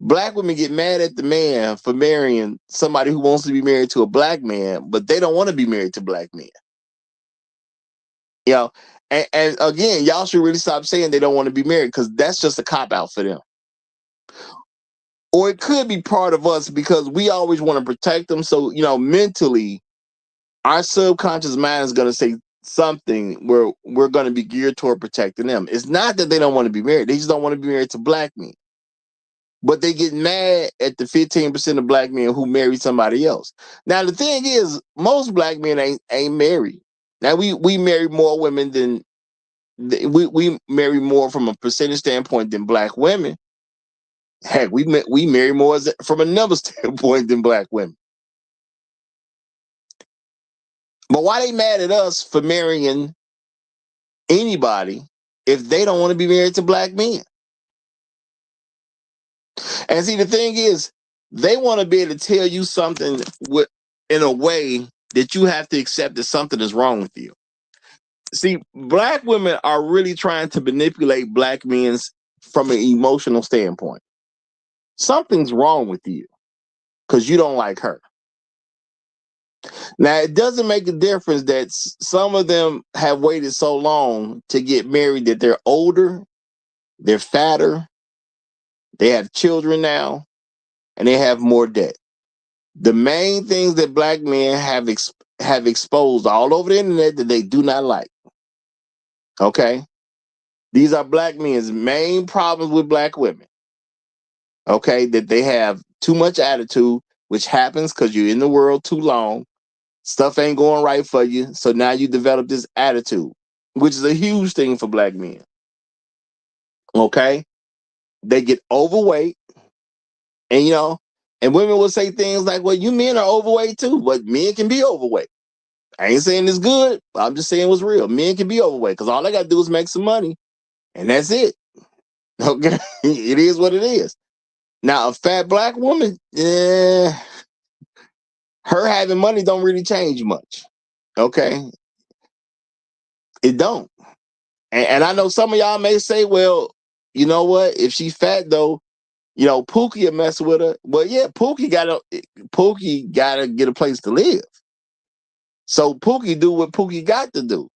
Black women get mad at the man for marrying somebody who wants to be married to a black man, but they don't want to be married to black men. You know, and again, y'all should really stop saying they don't want to be married because that's just a cop-out for them. Or it could be part of us because we always want to protect them. So, you know, mentally, our subconscious mind is going to say something where we're going to be geared toward protecting them. It's not that they don't want to be married. They just don't want to be married to black men. But they get mad at the 15% of black men who marry somebody else. Now, the thing is, most black men ain't married. Now, we marry more women than we marry more from a percentage standpoint than black women. Heck, we marry more from a number standpoint than black women. But why they mad at us for marrying anybody if they don't want to be married to black men? And see, the thing is, they want to be able to tell you something in a way that you have to accept that something is wrong with you. See, black women are really trying to manipulate black men from an emotional standpoint. Something's wrong with you because you don't like her. Now, it doesn't make a difference that some of them have waited so long to get married that they're older, they're fatter, they have children now, and they have more debt. The main things that black men have exposed all over the internet that they do not like. Okay? These are black men's main problems with black women. Okay, that they have too much attitude, which happens because you're in the world too long. Stuff ain't going right for you. So now you develop this attitude, which is a huge thing for black men. Okay, they get overweight, and and women will say things like, well, you men are overweight too, but men can be overweight. I ain't saying it's good, but I'm just saying what's real. Men can be overweight because all they got to do is make some money, and that's it. Okay, it is what it is. Now, a fat black woman, her having money don't really change much. Okay, it don't. And I know some of y'all may say, well, you know what? If she's fat though, Pookie will mess with her. Well, yeah, Pookie gotta get a place to live. So Pookie do what Pookie got to do.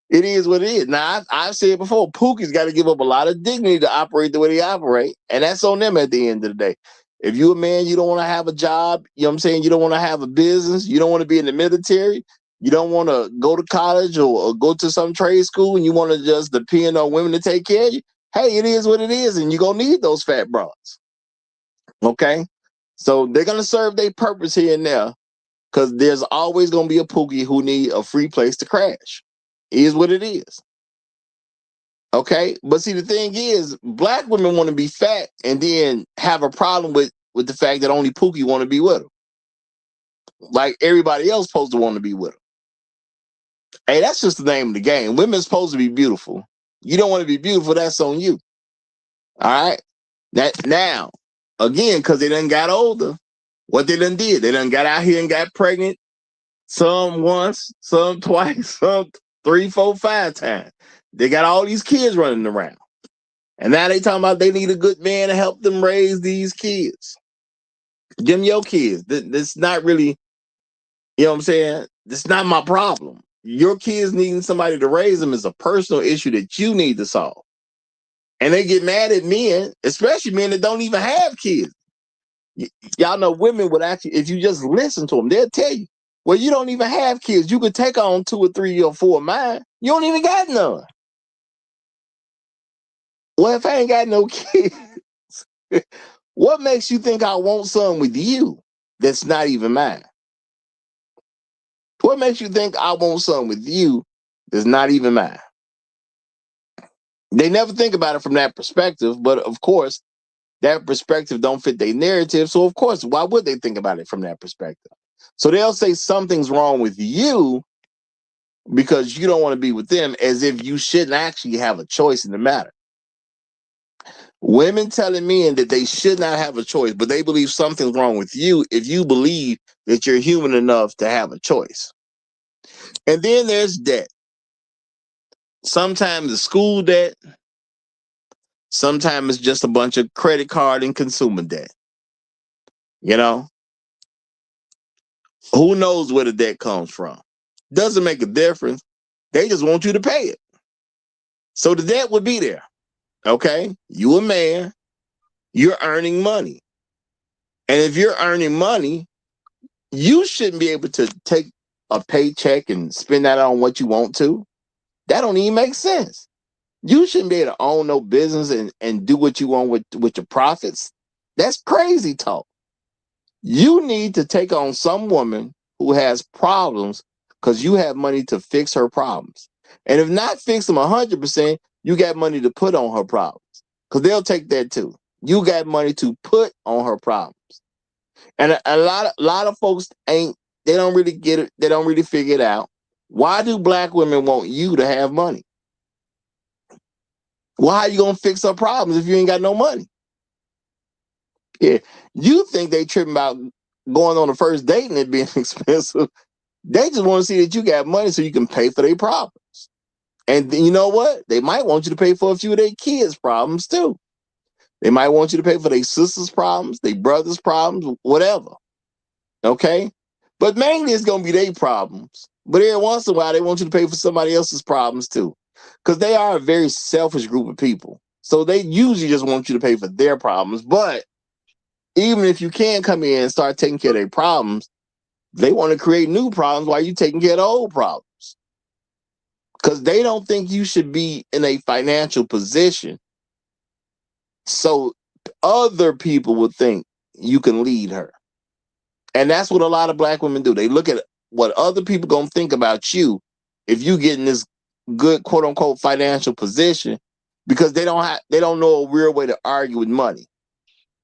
It is what it is. Now, I've said before, Pookie's got to give up a lot of dignity to operate the way they operate, and that's on them at the end of the day. If you're a man, you don't want to have a job, you know what I'm saying? You don't want to have a business, you don't want to be in the military, you don't want to go to college or go to some trade school, and you want to just depend on women to take care of you, hey, it is what it is, and you're going to need those fat broads. Okay? So they're going to serve their purpose here and there, because there's always going to be a Pookie who need a free place to crash. It is what it is. Okay, but see, the thing is, black women want to be fat and then have a problem with the fact that only Pookie want to be with them. Like everybody else supposed to want to be with them. Hey, that's just the name of the game. Women's supposed to be beautiful. You don't want to be beautiful, that's on you. All right? Now, again, because they done got older, what they done did, they done got out here and got pregnant. Some once, some twice, some 3, 4, 5 times. They got all these kids running around. And now they talking about they need a good man to help them raise these kids. Give them your kids. That's not really, you know what I'm saying? That's not my problem. Your kids needing somebody to raise them is a personal issue that you need to solve. And they get mad at men, especially men that don't even have kids. Y'all know women would actually, if you just listen to them, they'll tell you, well, you don't even have kids. You could take on 2 or 3 or 4 of mine. You don't even got none. Well, if I ain't got no kids, what makes you think I want something with you that's not even mine? What makes you think I want something with you that's not even mine? They never think about it from that perspective, but of course, that perspective don't fit their narrative. So of course, why would they think about it from that perspective? So they'll say something's wrong with you because you don't want to be with them, as if you shouldn't actually have a choice in the matter. Women telling men that they should not have a choice, but they believe something's wrong with you if you believe that you're human enough to have a choice. And then there's debt. Sometimes it's school debt. Sometimes it's just a bunch of credit card and consumer debt. Who knows where the debt comes from? Doesn't make a difference. They just want you to pay it. So the debt would be there. Okay? You a man. You're earning money. And if you're earning money, you shouldn't be able to take a paycheck and spend that on what you want to. That don't even make sense. You shouldn't be able to own no business and do what you want with your profits. That's crazy talk. You need to take on some woman who has problems because you have money to fix her problems. And if not fix them 100%, you got money to put on her problems because they'll take that too. You got money to put on her problems. And a lot of folks they don't really get it. They don't really figure it out. Why do black women want you to have money? Well, how you gonna fix her problems if you ain't got no money? Yeah, you think they tripping about going on a first date and it being expensive. They just want to see that you got money so you can pay for their problems. And you know what? They might want you to pay for a few of their kids' problems too. They might want you to pay for their sisters' problems, their brothers' problems, whatever. Okay? But mainly it's going to be their problems. But every once in a while, they want you to pay for somebody else's problems too. Because they are a very selfish group of people. So they usually just want you to pay for their problems. But even if you can come in and start taking care of their problems, they want to create new problems while you're taking care of the old problems. because they don't think you should be in a financial position. So other people would think you can lead her. And that's what a lot of black women do. They look at what other people gonna think about you if you get in this good quote unquote financial position, because they don't know a real way to argue with money.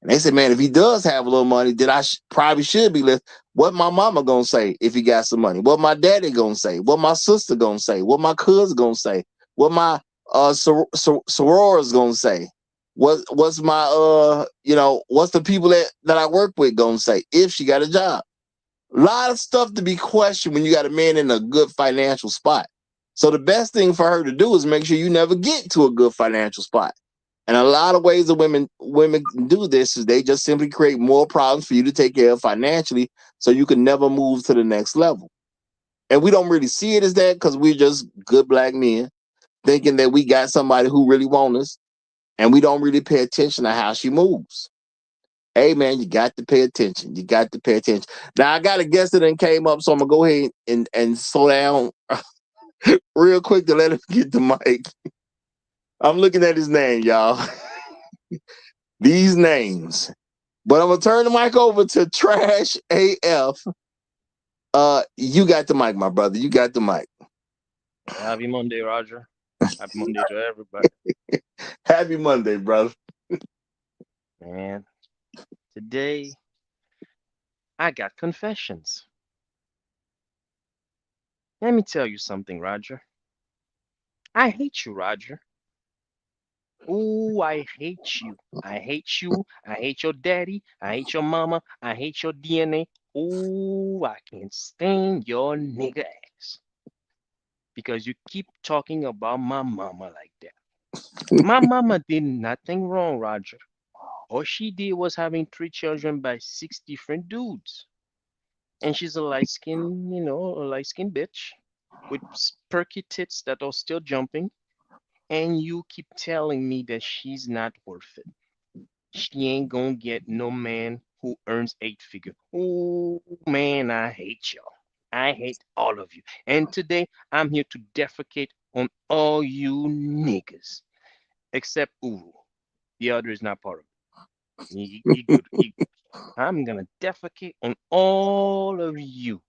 And they say, man, if he does have a little money, then I probably should be listening. What my mama gonna say if he got some money? What my daddy gonna say? What my sister gonna say? What my cousin gonna say? What my sorors gonna say? What's my what's the people that I work with gonna say if she got a job? A lot of stuff to be questioned when you got a man in a good financial spot. So the best thing for her to do is make sure you never get to a good financial spot. And a lot of ways that women do this is they just simply create more problems for you to take care of financially, so you can never move to the next level. And we don't really see it as that because we're just good black men thinking that we got somebody who really wants us, and we don't really pay attention to how she moves. Hey man, you got to pay attention. You got to pay attention. Now I got a guest that then came up, so I'm gonna go ahead and slow down real quick to let him get the mic. I'm looking at his name, y'all. These names. But I'm gonna turn the mic over to Trash AF. You got the mic, my brother. You got the mic. Happy Monday, Roger. Happy Monday to everybody. Happy Monday, brother. Man, today I got confessions. Let me tell you something, Roger. I hate you, Roger. Ooh, I hate you. I hate you. I hate your daddy. I hate your mama. I hate your DNA. Ooh, I can't stand your nigga ass. Because you keep talking about my mama like that. My mama did nothing wrong, Roger. All she did was having 3 children by 6 different dudes. And she's a light skinned bitch with perky tits that are still jumping. And you keep telling me that she's not worth it. She ain't gonna get no man who earns 8 figure. Oh man, I hate y'all. I hate all of you. And today I'm here to defecate on all you niggas. Except Uru. The other is not part of it. You good. I'm gonna defecate on all of you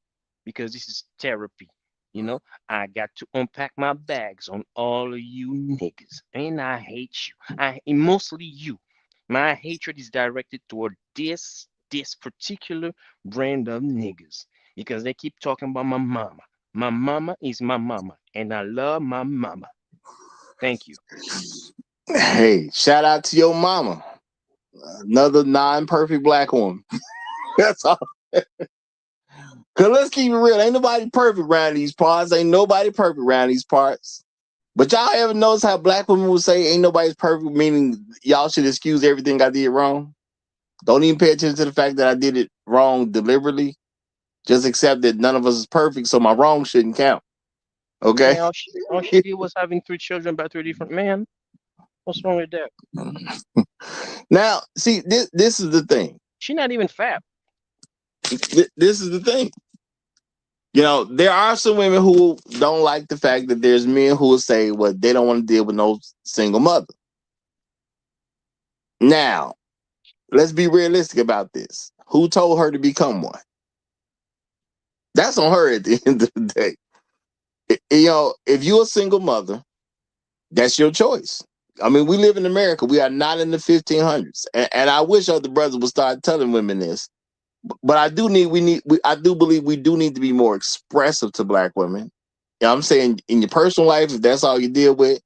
because this is therapy. You know, I got to unpack my bags on all of you niggas, and I hate you. Mostly you. My hatred is directed toward this particular brand of niggas because they keep talking about my mama. My mama is my mama, and I love my mama. Thank you. Hey, shout out to your mama. Another non-perfect black woman. That's all. Cause let's keep it real. Ain't nobody perfect around these parts. Ain't nobody perfect around these parts. But y'all ever notice how black women will say ain't nobody's perfect, meaning y'all should excuse everything I did wrong? Don't even pay attention to the fact that I did it wrong deliberately. Just accept that none of us is perfect, so my wrong shouldn't count. Okay? Man, all she did was having 3 children by 3 different men. What's wrong with that? Now, see, this is the thing. She not even fat. This is the thing. You know, there are some women who don't like the fact that there's men who will say, well, they don't want to deal with no single mother. Now, let's be realistic about this. Who told her to become one? That's on her at the end of the day. You know, if you're a single mother, that's your choice. I mean, we live in America. We are not in the 1500s. And I wish other brothers would start telling women this. But I do believe we do need to be more expressive to black women. You know, I'm saying in your personal life, if that's all you deal with,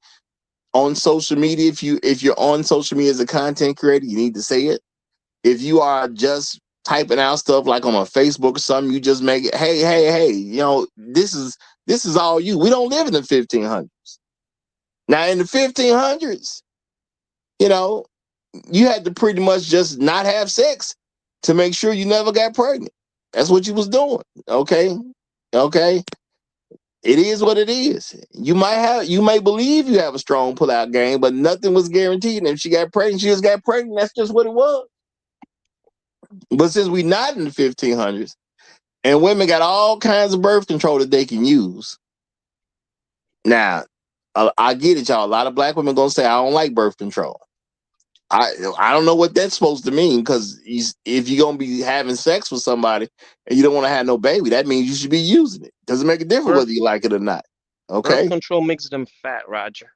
on social media, if you're on social media as a content creator, you need to say it. If you are just typing out stuff like on a Facebook or something, you just make it, hey, you know, this is all you. We don't live in the 1500s. Now in the 1500s, you know, you had to pretty much just not have sex to make sure you never got pregnant. That's what you was doing. Okay. It is what it is. You may believe you have a strong pullout game, but nothing was guaranteed. And if she got pregnant, she just got pregnant. That's just what it was. But since we're not in the 1500s and women got all kinds of birth control that they can use, Now, I get it, y'all. A lot of black women gonna say I don't like birth control. I don't know what that's supposed to mean, because if you're gonna be having sex with somebody and you don't want to have no baby, that means you should be using it. Doesn't make a difference whether Birth you like it or not. birth Okay, control makes them fat, Roger.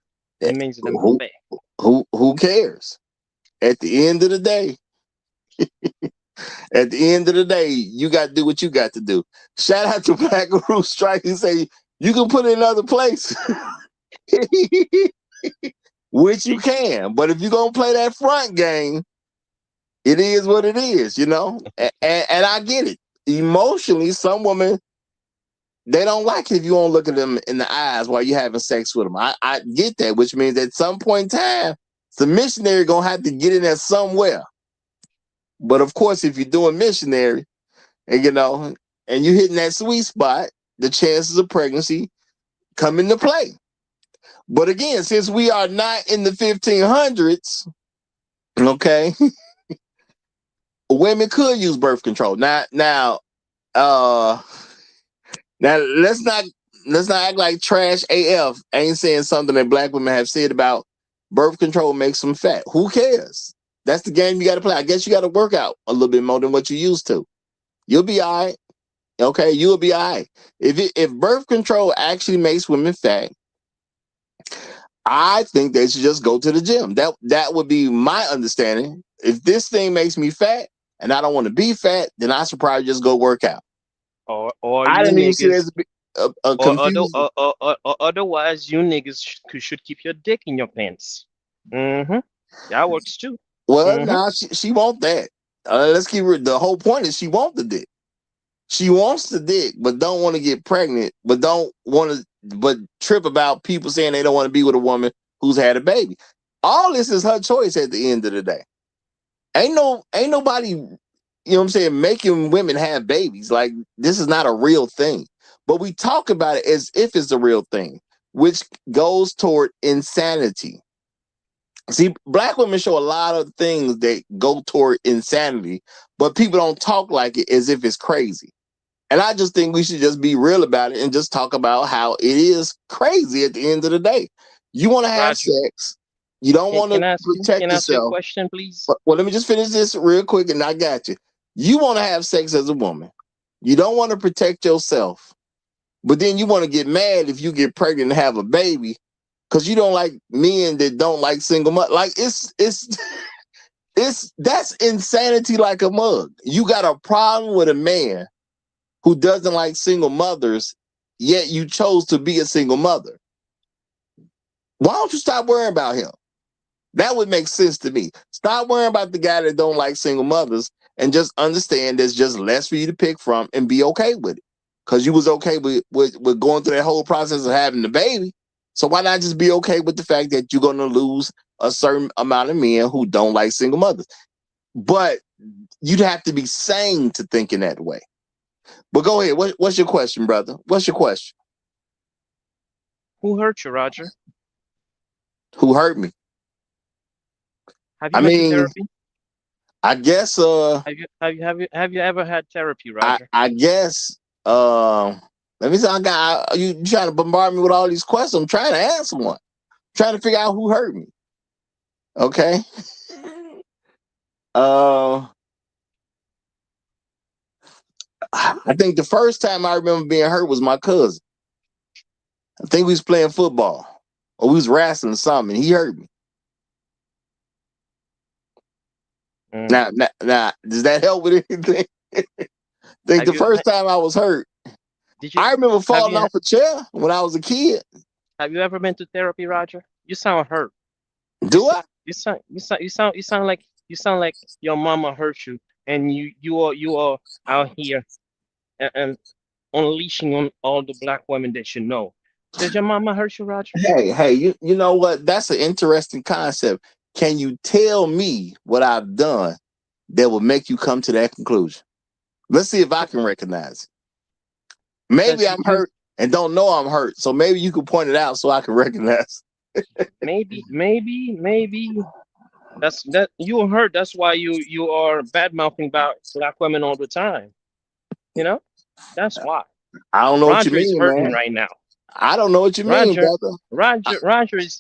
Eh, It makes them who fat. who cares? At the end of the day, you got to do what you got to do. Shout out to Black Guru Strike. He say you can put it in another place, which you can. But if you're gonna play that front game, it is what it is, you know. And I get it. Emotionally, some women, they don't like it if you don't look at them in the eyes while you're having sex with them. I get that, which means at some point in time, the missionary gonna have to get in there somewhere. But of course, if you're doing missionary, and and you're hitting that sweet spot, the chances of pregnancy come into play. But again, since we are not in the 1500s, okay, women could use birth control. Uh, now let's not act like trash AF ain't saying something that black women have said about birth control makes them fat. Who cares? That's the game you got to play. I guess you got to work out a little bit more than what you used to. You'll be all right. Okay, you'll be all right. If birth control actually makes women fat, I think they should just go to the gym. That would be my understanding. If this thing makes me fat and I don't want to be fat, then I should probably just go work out. Or I you didn't even see niggas, there's a confusing. or otherwise you niggas should keep your dick in your pants. Mm-hmm. That works too. Well, Mm-hmm. now she want that. Let's keep it. The whole point is she want the dick. She wants the dick, but don't want to get pregnant, but don't want to, but trip about people saying they don't want to be with a woman who's had a baby. All this is her choice at the end of the day. Ain't nobody, what I'm saying, making women have babies. Like, this is not a real thing. But we talk about it as if it's a real thing, which goes toward insanity. See, black women show a lot of things that go toward insanity, but people don't talk like it as if it's crazy. And I just think we should just be real about it and just talk about how it is crazy at the end of the day. You want to have Roger, sex. You don't want can to I ask you? protect Can I ask you a yourself. question, please? Well, let me just finish this real quick and I got you. You want to have sex as a woman. You don't want to protect yourself. But then you want to get mad if you get pregnant and have a baby because you don't like men that don't like single mother. Like, that's insanity like a mug. You got a problem with a man who doesn't like single mothers, yet you chose to be a single mother. Why don't you stop worrying about him? That would make sense to me. Stop worrying about the guy that don't like single mothers and just understand there's just less for you to pick from and be okay with it. Because you was okay with going through that whole process of having the baby. So why not just be okay with the fact that you're going to lose a certain amount of men who don't like single mothers? But you'd have to be sane to think in that way. But go ahead. What's your question, brother? What's your question? Who hurt you, Roger? Who hurt me? Have I you been to mean, therapy? I guess Have you ever had therapy, Roger? I guess let me see. You trying to bombard me with all these questions. I'm trying to answer one. I'm trying to figure out who hurt me. Okay. I think the first time I remember being hurt was my cousin. I think we was playing football or we was wrestling something and he hurt me. Now, does that help with anything? I think the first time I was hurt, I remember falling off a chair when I was a kid. Have you ever been to therapy, Roger? You sound hurt. Do I? You sound like your mama hurt you, and you are out here and unleashing on all the black women that you know. Does your mama hurt you, Roger? Hey, you know what? That's an interesting concept. Can you tell me what I've done that will make you come to that conclusion? Let's see if I can recognize it. Maybe I'm hurt and don't know I'm hurt. So maybe you can point it out so I can recognize. maybe that's you hurt. That's why you are bad mouthing about black women all the time. You know, that's why. I don't know Roger what you is mean, hurting man. right now. I don't know what you mean, Roger, brother.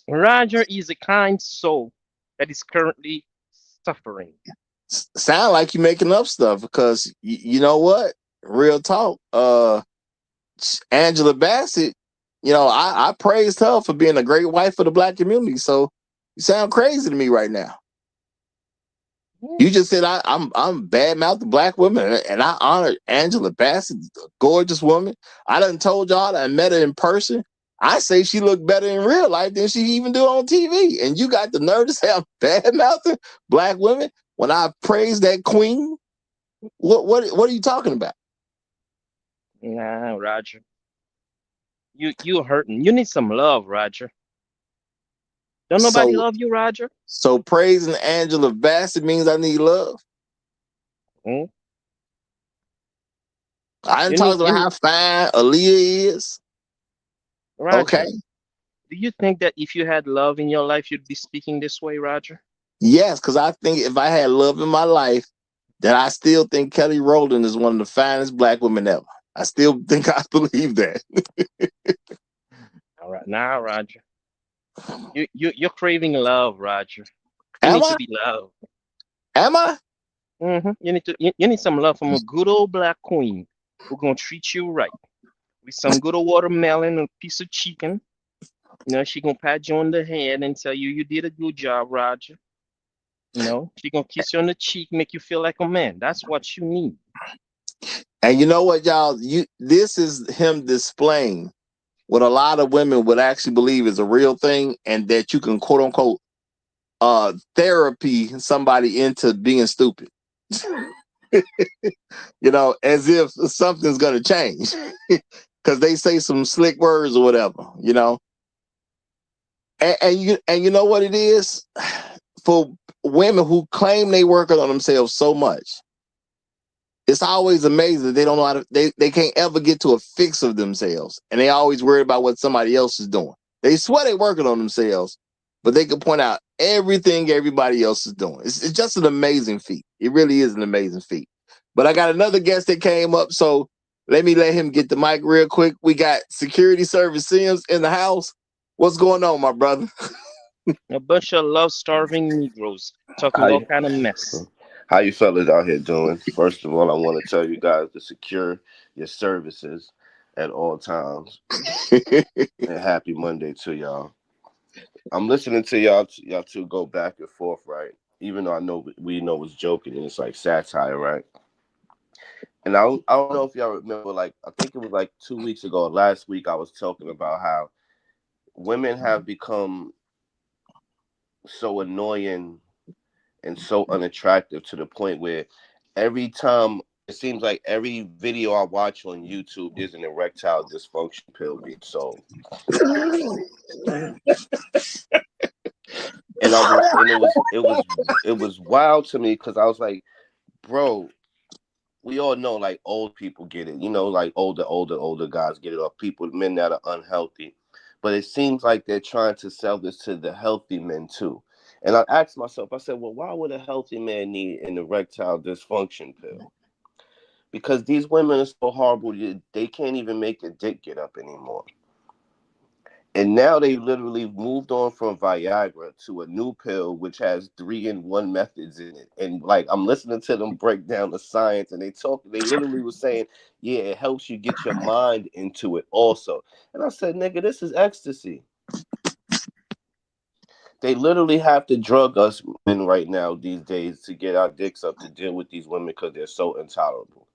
Roger is a kind soul that is currently suffering. Sound like you making up stuff because you know what? Real talk. Angela Bassett, I praised her for being a great wife for the black community. So you sound crazy to me right now. You just said I'm bad mouth the black women, and I honor Angela Bassett, a gorgeous woman. I done told y'all that I met her in person. I say she looked better in real life than she even do on TV. And you got the nerve to say I'm bad mouthing black women when I praise that queen. What are you talking about? Nah, Roger. You hurting. You need some love, Roger. Don't nobody So love you, Roger? so praising Angela Bassett means I need love. Hmm? I didn't You talk need about how fine Aaliyah is. Okay. Roger. Do you think that if you had love in your life, you'd be speaking this way, Roger? Yes, because I think if I had love in my life, then I still think Kelly Rowland is one of the finest black women ever. I still think I believe that. All right, now, Roger. You're craving love, Roger. You Am need to I? be loved. Am I? You need some love from a good old black queen who's gonna treat you right with some good old watermelon, a piece of chicken. She gonna pat you on the head and tell you did a good job, Roger. She gonna kiss you on the cheek, make you feel like a man. That's what you need. And you know what, y'all? This is him displaying what a lot of women would actually believe is a real thing, and that you can quote unquote therapy somebody into being stupid. As if something's gonna change. Because they say some slick words or whatever. And you know what it is? For women who claim they work on themselves so much, it's always amazing that they don't know how to, they can't ever get to a fix of themselves. And they always worry about what somebody else is doing. They swear they're working on themselves, but they can point out everything everybody else is doing. It's just an amazing feat. It really is an amazing feat. But I got another guest that came up, so let me let him get the mic real quick. We got Security Service Sims in the house. What's going on, my brother? A bunch of love-starving Negroes How talking all you, kind of mess. how you fellas out here doing? First of all, I want to tell you guys to secure your services at all times. And happy Monday to y'all. I'm listening to y'all two go back and forth, right? Even though I know we know it's joking and it's like satire, right? And I don't know if y'all remember, like I think it was like 2 weeks ago, or last week, I was talking about how women have become so annoying and so unattractive to the point where every time it seems like every video I watch on YouTube, there's an erectile dysfunction pill being sold. And it was wild to me because I was like, bro, we all know like old people get it, like older guys get it, or men that are unhealthy. But it seems like they're trying to sell this to the healthy men too. And I asked myself, I said, well, why would a healthy man need an erectile dysfunction pill? Because these women are so horrible, they can't even make a dick get up anymore. And now they literally moved on from Viagra to a new pill which has 3-in-1 methods in it. And like I'm listening to them break down the science, and they literally were saying, yeah, it helps you get your mind into it also. And I said, nigga, this is ecstasy. They literally have to drug us men right now these days to get our dicks up to deal with these women because they're so intolerable.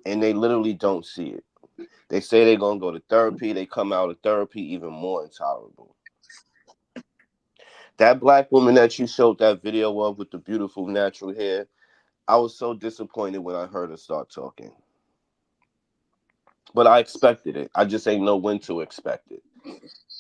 And they literally don't see it. They say they're going to go to therapy. They come out of therapy even more intolerable. That black woman that you showed that video of with the beautiful natural hair, I was so disappointed when I heard her start talking. But I expected it. I just ain't know when to expect it.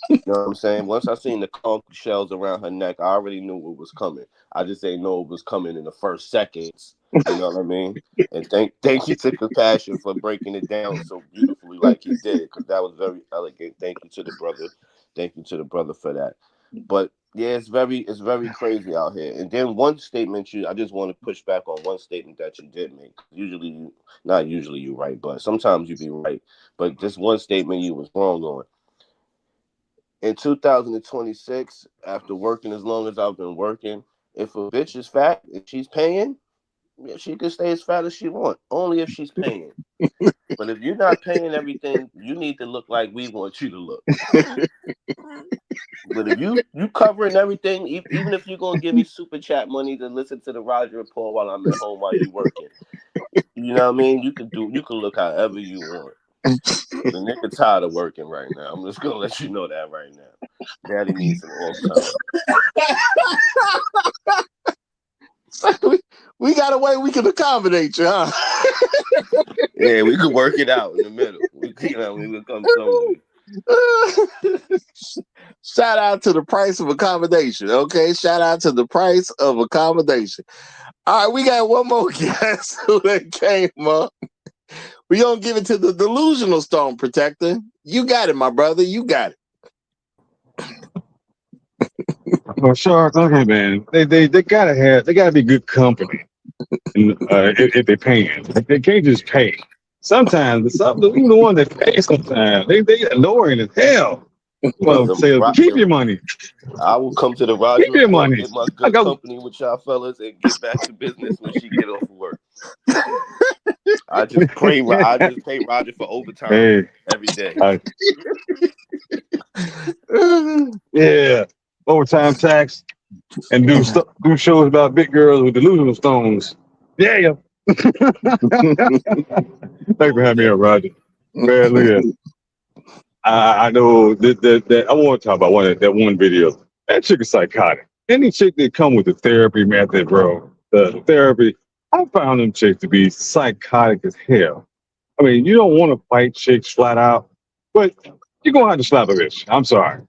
You know what I'm saying? Once I seen the conch shells around her neck, I already knew what was coming. I just ain't know it was coming in the first seconds. You know what I mean? And thank you to Compassion for breaking it down so beautifully like he did, because that was very elegant. Thank you to the brother. Thank you to the brother for that. But yeah, it's very crazy out here. And then one statement I just want to push back on one statement that you did make. Usually not usually you right, but sometimes you be right. But this one statement you was wrong on. In 2026, after working as long as I've been working, if a bitch is fat and she's paying, yeah, she can stay as fat as she want. Only if she's paying. But if you're not paying everything, you need to look like we want you to look. But if you covering everything, even if you're gonna give me super chat money to listen to the Roger Report while I'm at home while you working, you know what I mean? You can look however you want. The nigga tired of working right now. I'm just gonna let you know that right now. Daddy needs some off time. we got a way we can accommodate you, huh? Yeah, we could work it out in the middle. We could come somewhere. Shout out to the price of accommodation. Okay, shout out to the price of accommodation. All right, we got one more guest who that came up. We gonna give it to the delusional stone protector. You got it, my brother. You got it. Well, Shark, okay, man. They gotta be good company. And, if they're paying, they can't just pay. Sometimes even the one that pay, sometimes they annoying as hell. Well, say keep your money. I will come to the Roger Keep your Report, money. get my good company with y'all fellas, and get back to business when she get off of work. I just pay Roger for overtime every day. Yeah, overtime tax, and do shows about big girls with delusional stones. Yeah. Thanks for having me up, Roger. Man, look at I know that I want to talk about that one video. That chick is psychotic. Any chick that come with the therapy method, bro, the therapy, I found them chicks to be psychotic as hell. I mean, you don't want to fight chicks flat out, but you're going to have to slap a bitch. I'm sorry.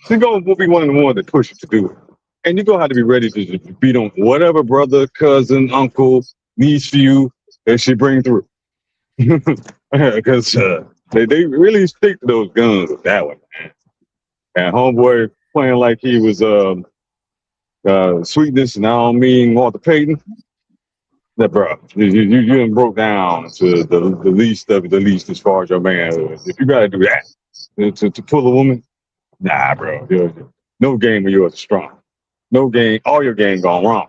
She's going to be one of the ones that push you to do it. And you're going to have to be ready to beat on whatever brother, cousin, uncle, niece, you that she bring through. Because they really stick to those guns with that one, man. And homeboy playing like he was Sweetness, and I don't mean Walter Payton. That bro, you done broke down to the least of the least as far as your manhood. If you got to do that to pull a woman, nah, bro. No game of yours is strong. No game, all your game gone wrong.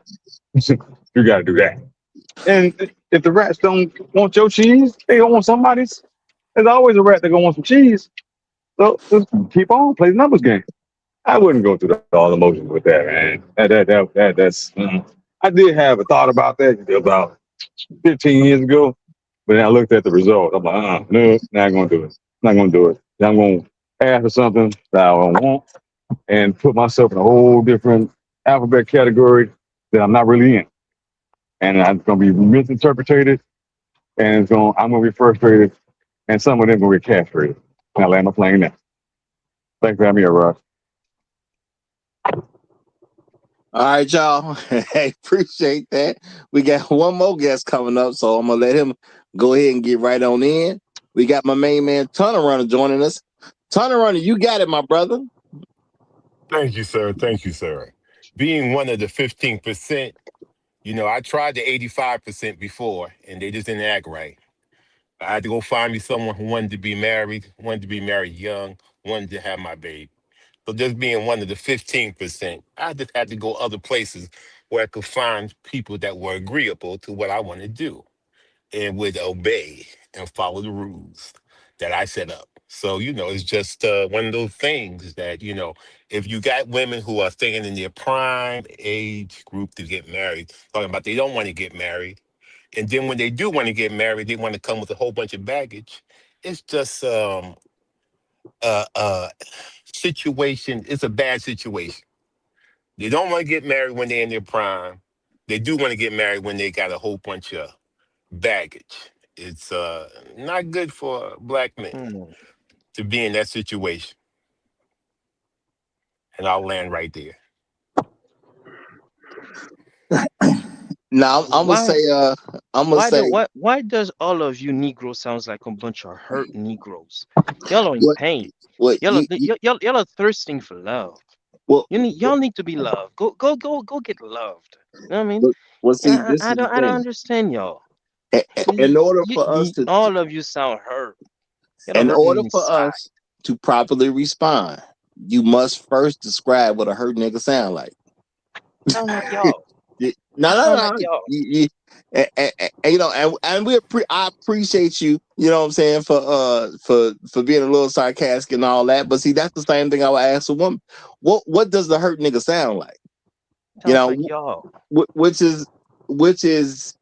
You got to do that. And if the rats don't want your cheese, they don't want somebody's. There's always a rat that gonna want some cheese. So just keep on, play the numbers game. I wouldn't go through all the emotions with that, man. That's. I did have a thought about that about 15 years ago, but then I looked at the result. I'm like, no, not gonna do it. Not gonna do it. I'm gonna ask for something that I don't want and put myself in a whole different alphabet category that I'm not really in, and I'm gonna be misinterpreted, and I'm gonna be frustrated, and some of them gonna get castrated. And I land my plane there. Thanks for having me, Ross. All right, y'all. Hey, appreciate that. We got one more guest coming up, so I'm gonna let him go ahead and get right on in. We got my main man Tunnel Runner joining us. Tunnel Runner, you got it, my brother. Thank you, sir. Thank you, sir. Being one of the 15%, I tried the 85% before, and they just didn't act right. I had to go find me someone who wanted to be married, wanted to be married young, wanted to have my baby. So just being one of the 15%, I just had to go other places where I could find people that were agreeable to what I want to do and would obey and follow the rules that I set up. So, it's just one of those things that, if you got women who are staying in their prime age group to get married, talking about they don't want to get married. And then when they do want to get married, they want to come with a whole bunch of baggage. It's just uh, situation. It's a bad situation. They don't want to get married when they're in their prime. They do want to get married when they got a whole bunch of baggage. It's not good for black men Hmm. to be in that situation. And I'll land right there. Now I'm gonna Why? say, Why does all of you Negroes sounds like a bunch of hurt Negroes? Y'all are in what pain. what Y'all are thirsting for love. Well, Y'all need to be loved. Go get loved. You know what I mean? see, Yeah, this is the I don't thing. understand y'all. In order You, for us you, to, all of you sound hurt. You're in hurting order for inside. us to properly respond, you must first describe what a hurt nigga sound like. Sound like y'all. No, You no, sound like no. y'all. You know, and I appreciate you. You know what I'm saying, for being a little sarcastic and all that. But see, that's the same thing I would ask a woman. What does the hurt nigga sound like? You Sounds know, like y'all. which is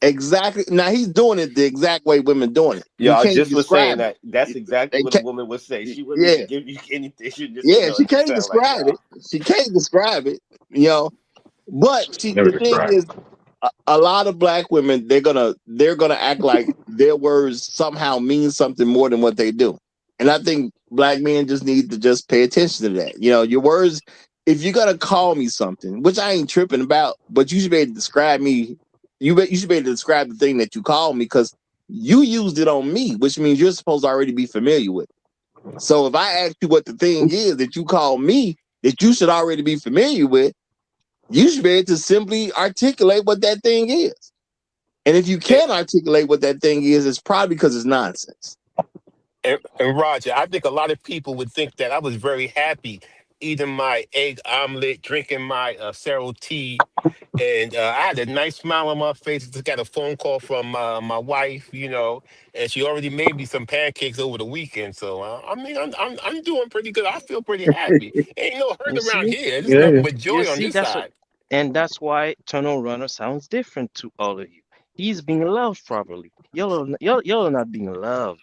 exactly, now he's doing it the exact way women doing it. Yeah, You I can't just was saying describe that. That's it. exactly They what a can't, woman would say. She wouldn't yeah, even give you anything. She would just say, yeah. "No, She it just can't sound like describe y'all." it. She can't describe it. You know, but Never the thing described. is, a lot of black women, they're gonna act like their words somehow mean something more than what they do. And I think black men just need to just pay attention to that. You know, your words, if you're gonna call me something, which I ain't tripping about, but you should be able to describe me. You should be able to describe the thing that you call me, because you used it on me, which means you're supposed to already be familiar with it. So if I ask you what the thing is that you call me that you should already be familiar with, you should be able to simply articulate what that thing is. And if you And, can't articulate what that thing is, it's probably because it's nonsense. and Roger, I think a lot of people would think that I was very happy eating my egg omelet, drinking my cereal tea, and I had a nice smile on my face. Just got a phone call from my wife, and she already made me some pancakes over the weekend. So I mean, I'm doing pretty good. I feel pretty happy. Ain't no hurt You around see? here. There's Yeah, nothing yeah. but You joy on see, this that's what, side. and that's why Tunnel Runner sounds different to all of you. He's being loved properly. Y'all are not being loved.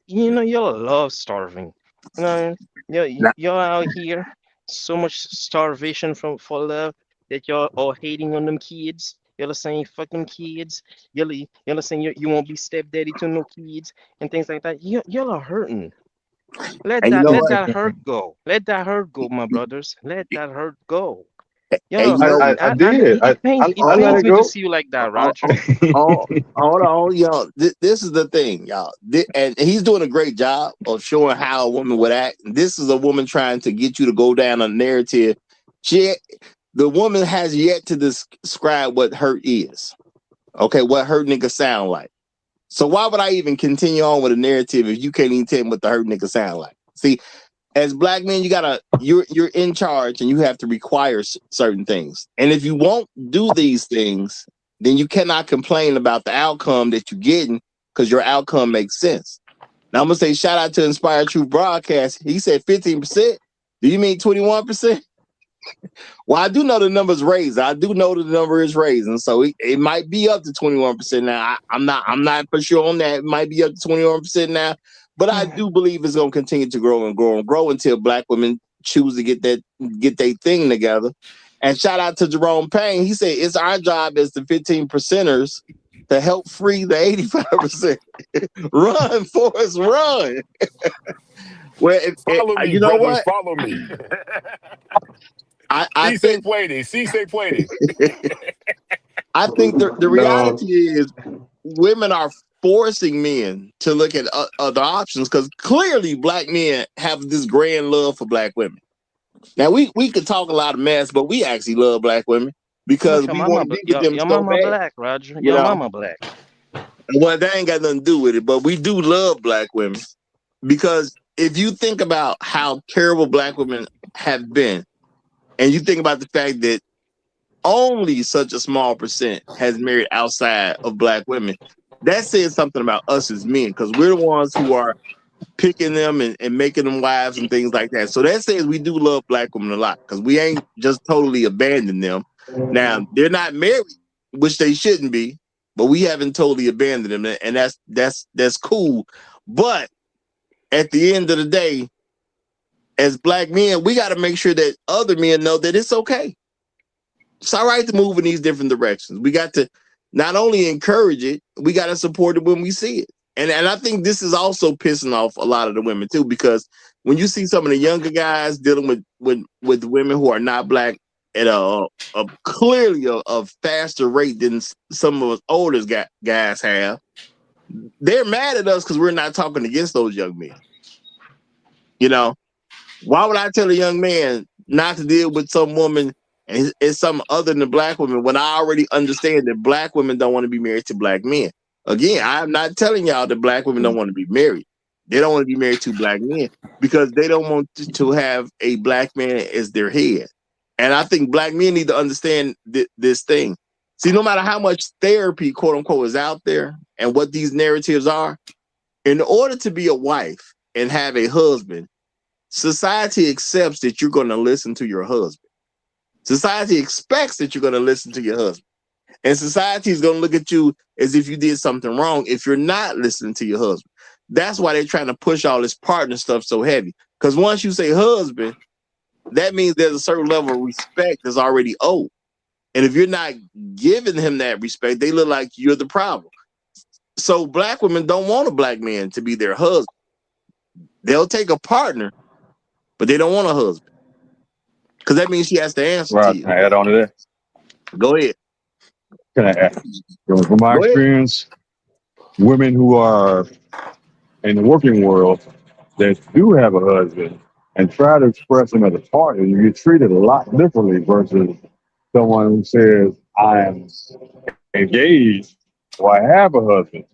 Y'all are love starving. You know, what I mean? Now, y'all out here so much starvation for love that y'all all hating on them kids. Y'all are saying fuck them kids. Y'all are saying you won't be stepdaddy to no kids and things like that. Y'all are hurting. Let and you that know let what? that hurt go. Let that hurt go, my brothers. Let that hurt go. Y'all And are you know, hurting. I did. It oh, I let pains it me to go. see you like that, oh, Roger. oh, hold on, y'all. This is the thing, y'all. And he's doing a great job of showing how a woman would act. This is a woman trying to get you to go down a narrative. She, the woman has yet to describe what hurt is. Okay, what hurt nigga sound like. So why would I even continue on with a narrative if you can't even tell me what the hurt nigga sound like? See, as black men, you're in charge and you have to require certain things. And if you won't do these things, then you cannot complain about the outcome that you're getting, because your outcome makes sense. Now I'm gonna say shout out to Inspired Truth Broadcast. He said 15%. Do you mean 21%? Well, I do know the number's raised. I do know the number is raising, so it might be up to 21% now. I'm not for sure on that. It might be up to 21% now, but I do believe it's gonna continue to grow and grow and grow until black women choose to get their thing together. And shout out to Jerome Payne. He said it's our job as the 15 percenters to help free the 85%. Run, Forrest, run. Well, Follow me, you know brothers. what? Follow me. I Si se think puede. Si se puede. I think the No. reality is women are forcing men to look at other options, because clearly black men have this grand love for black women. Now we could talk a lot of mess, but we actually love black women because But we want to be with them your so mama bad. black, Roger. You Your know, mama black. well, that ain't got nothing to do with it, but we do love black women, because if you think about how terrible black women have been, and you think about the fact that only such a small percent has married outside of black women, that says something about us as men, because we're the ones who are picking them and making them wives and things like that. So that says we do love black women a lot, because we ain't just totally abandoned them. Now they're not married, which they shouldn't be, but we haven't totally abandoned them, and that's cool. But at the end of the day, as black men, we got to make sure that other men know that it's okay. It's all right to move in these different directions. We got to not only encourage it, we got to support it when we see it. And I think this is also pissing off a lot of the women too, because when you see some of the younger guys dealing with women who are not black at a clearly a faster rate than some of us older guys have, they're mad at us because we're not talking against those young men. You know, Why would I tell a young man not to deal with some woman and it's some other than black women when I already understand that black women don't want to be married to black men? Again, I'm not telling y'all that black women don't want to be married. They don't want to be married to black men because they don't want to have a black man as their head. And I think black men need to understand this thing. See, no matter how much therapy, quote unquote, is out there and what these narratives are, in order to be a wife and have a husband, society accepts that you're going to listen to your husband. Society expects that you're going to listen to your husband. And society is going to look at you as if you did something wrong if you're not listening to your husband. That's why they're trying to push all this partner stuff so heavy. Because once you say husband, that means there's a certain level of respect that's already owed. And if you're not giving him that respect, they look like you're the problem. So black women don't want a black man to be their husband. They'll take a partner, but they don't want a husband. Because that means she has to answer to you. Can I add on to that? Go ahead. Can I add? From my experience, women who are in the working world that do have a husband and try to express him as a partner, you get treated a lot differently versus someone who says, I am engaged or I have a husband.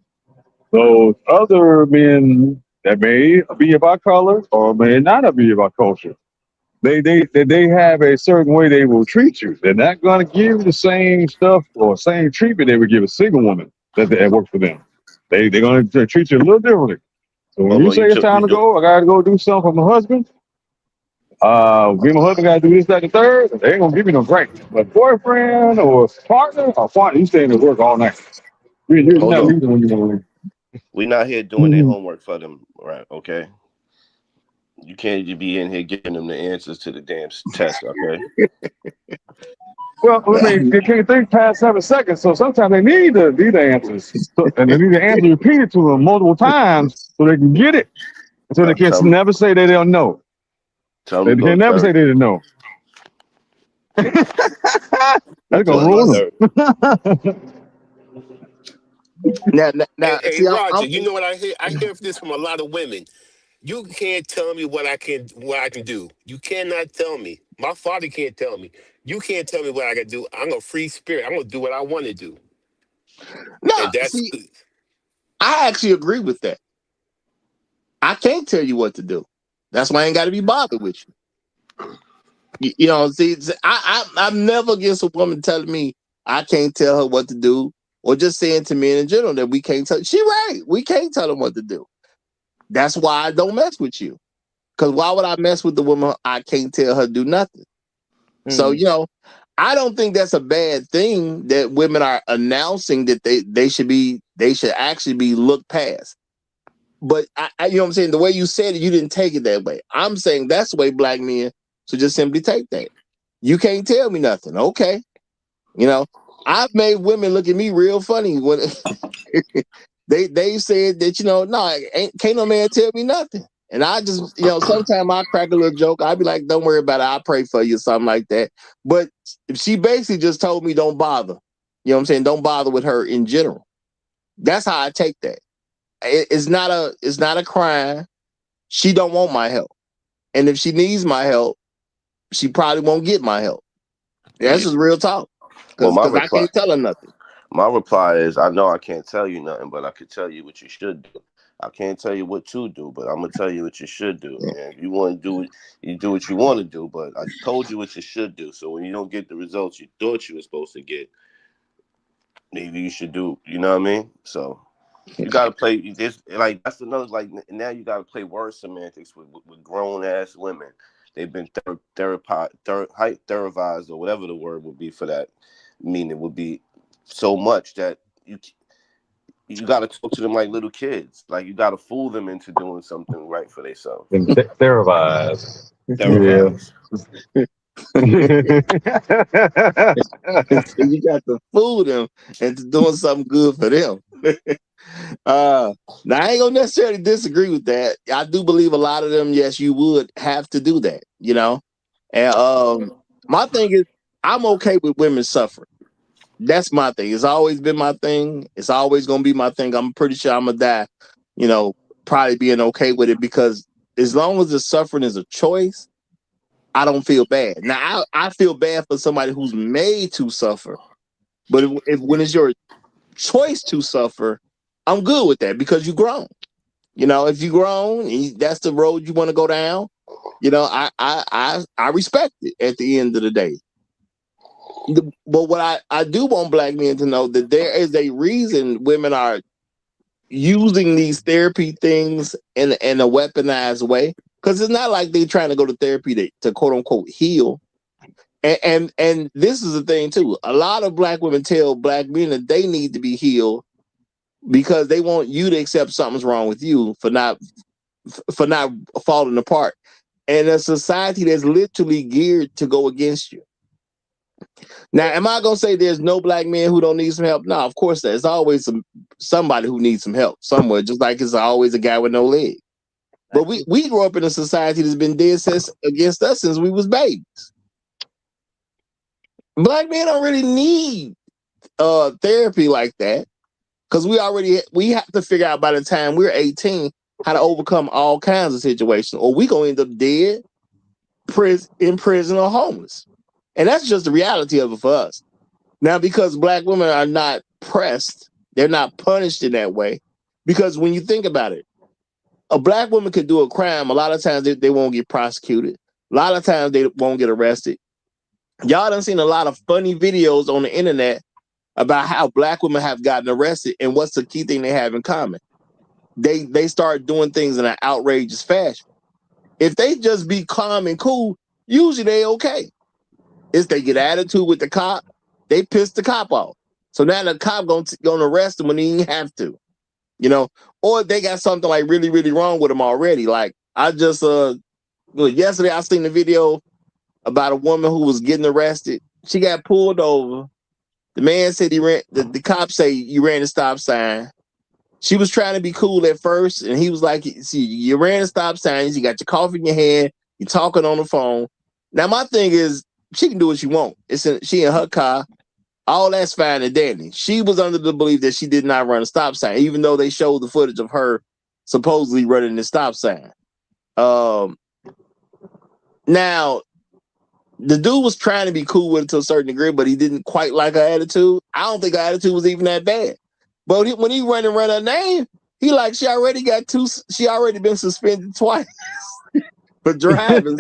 Those other men that may be about color or may not be about culture, they have a certain way they will treat you. They're not going to give you the same stuff or same treatment they would give a single woman that works for them. They're going to treat you a little differently. So when you say it's time to go, I got to go do something for my husband. Me and my husband got to do this, that, and third. They ain't gonna give me no break. But boyfriend or partner, you staying at work all night. You're not leaving when you want to leave. We're not here doing their homework for them, right? Okay. You can't be in here giving them the answers to the damn test, okay? Well, I mean, they can't think past 7 seconds, so sometimes they need the answers, and they need the answer repeated to them multiple times so they can get it. So they can never say they don't know. They can never say they didn't know. That's gonna ruin them. Now, hey, Roger, you know what I hear? I hear this from a lot of women. You can't tell me what I can do. You cannot tell me. My father can't tell me. You can't tell me what I can do. I'm a free spirit. I'm gonna do what I want to do. No, I actually agree with that. I can't tell you what to do. That's why I ain't got to be bothered with you. You know, see, I'm never against a woman telling me I can't tell her what to do, or just saying to men in general that we can't tell. She right. We can't tell them what to do. That's why I don't mess with you. Because why would I mess with the woman I can't tell her do nothing? So, you know, I don't think that's a bad thing that women are announcing that they should actually be looked past. But you know what I'm saying? The way you said it, you didn't take it that way. I'm saying that's the way black men should just simply take that. You can't tell me nothing. Okay. You know, I've made women look at me real funny when they said that, you know, no, can't no man tell me nothing. And I just, you know, sometimes I crack a little joke. I'd be like, don't worry about it. I'll pray for you, something like that. But she basically just told me don't bother. You know what I'm saying? Don't bother with her in general. That's how I take that. It's not a crime. She don't want my help. And if she needs my help, she probably won't get my help. That's just real talk. Because I can't tell her nothing. My reply is, I know I can't tell you nothing, but I could tell you what you should do. I can't tell you what to do, but I'm going to tell you what you should do. Yeah. And if you want to do it, you do what you want to do, but I told you what you should do. So when you don't get the results you thought you were supposed to get, maybe you should do, you know what I mean? So you got to play this. Like, that's another, like, now you got to play word semantics with grown ass women. They've been therapized, or whatever the word would be for that. Meaning would be so much that you got to talk to them like little kids. Like, you got to fool them into doing something right for themselves. Therapized. Therapized. Yeah. You got to fool them into doing something good for them. Now, I ain't gonna necessarily disagree with that. I do believe a lot of them, yes, you would have to do that, you know. And my thing is, I'm okay with women suffering. That's my thing. It's always been my thing. It's always gonna be my thing. I'm pretty sure I'm gonna die, you know, probably being okay with it, because as long as the suffering is a choice, I don't feel bad. Now, I feel bad for somebody who's made to suffer. But when it's your choice to suffer, I'm good with that because you grown. You know, if you grown and that's the road you want to go down, you know, I respect it at the end of the day. But what I do want black men to know that there is a reason women are using these therapy things in a weaponized way. Because it's not like they're trying to go to therapy to quote unquote heal. And this is the thing too. A lot of black women tell black men that they need to be healed because they want you to accept something's wrong with you for not falling apart. And a society that's literally geared to go against you. Now, am I gonna say there's no black men who don't need some help? No, of course there's always somebody who needs some help somewhere, just like it's always a guy with no leg. But we grew up in a society that's been dead set against us since we was babies. Black men don't really need therapy like that because we have to figure out by the time we're 18 how to overcome all kinds of situations, or we gonna end up dead, in prison, or homeless. And that's just the reality of it for us. Now, because black women are not pressed, they're not punished in that way. Because when you think about it, a black woman could do a crime. A lot of times they won't get prosecuted. A lot of times they won't get arrested. Y'all done seen a lot of funny videos on the internet about how black women have gotten arrested, and what's the key thing they have in common? They start doing things in an outrageous fashion. If they just be calm and cool, usually they okay. If they get attitude with the cop, they piss the cop off. So now the cop gonna arrest them when he didn't have to, you know. Or they got something like really, really wrong with them already. Like I just yesterday I seen the video about a woman who was getting arrested. She got pulled over. The man said he ran. The cop say you ran the stop sign. She was trying to be cool at first, and he was like, "See, you ran the stop signs. You got your coffee in your hand. You're talking on the phone." Now my thing is, she can do what she wants. She in her car. All that's fine and dandy. She was under the belief that she did not run a stop sign, even though they showed the footage of her supposedly running the stop sign. Now, the dude was trying to be cool with it to a certain degree, but he didn't quite like her attitude. I don't think her attitude was even that bad. But when he run her name, he like she already been suspended twice for driving.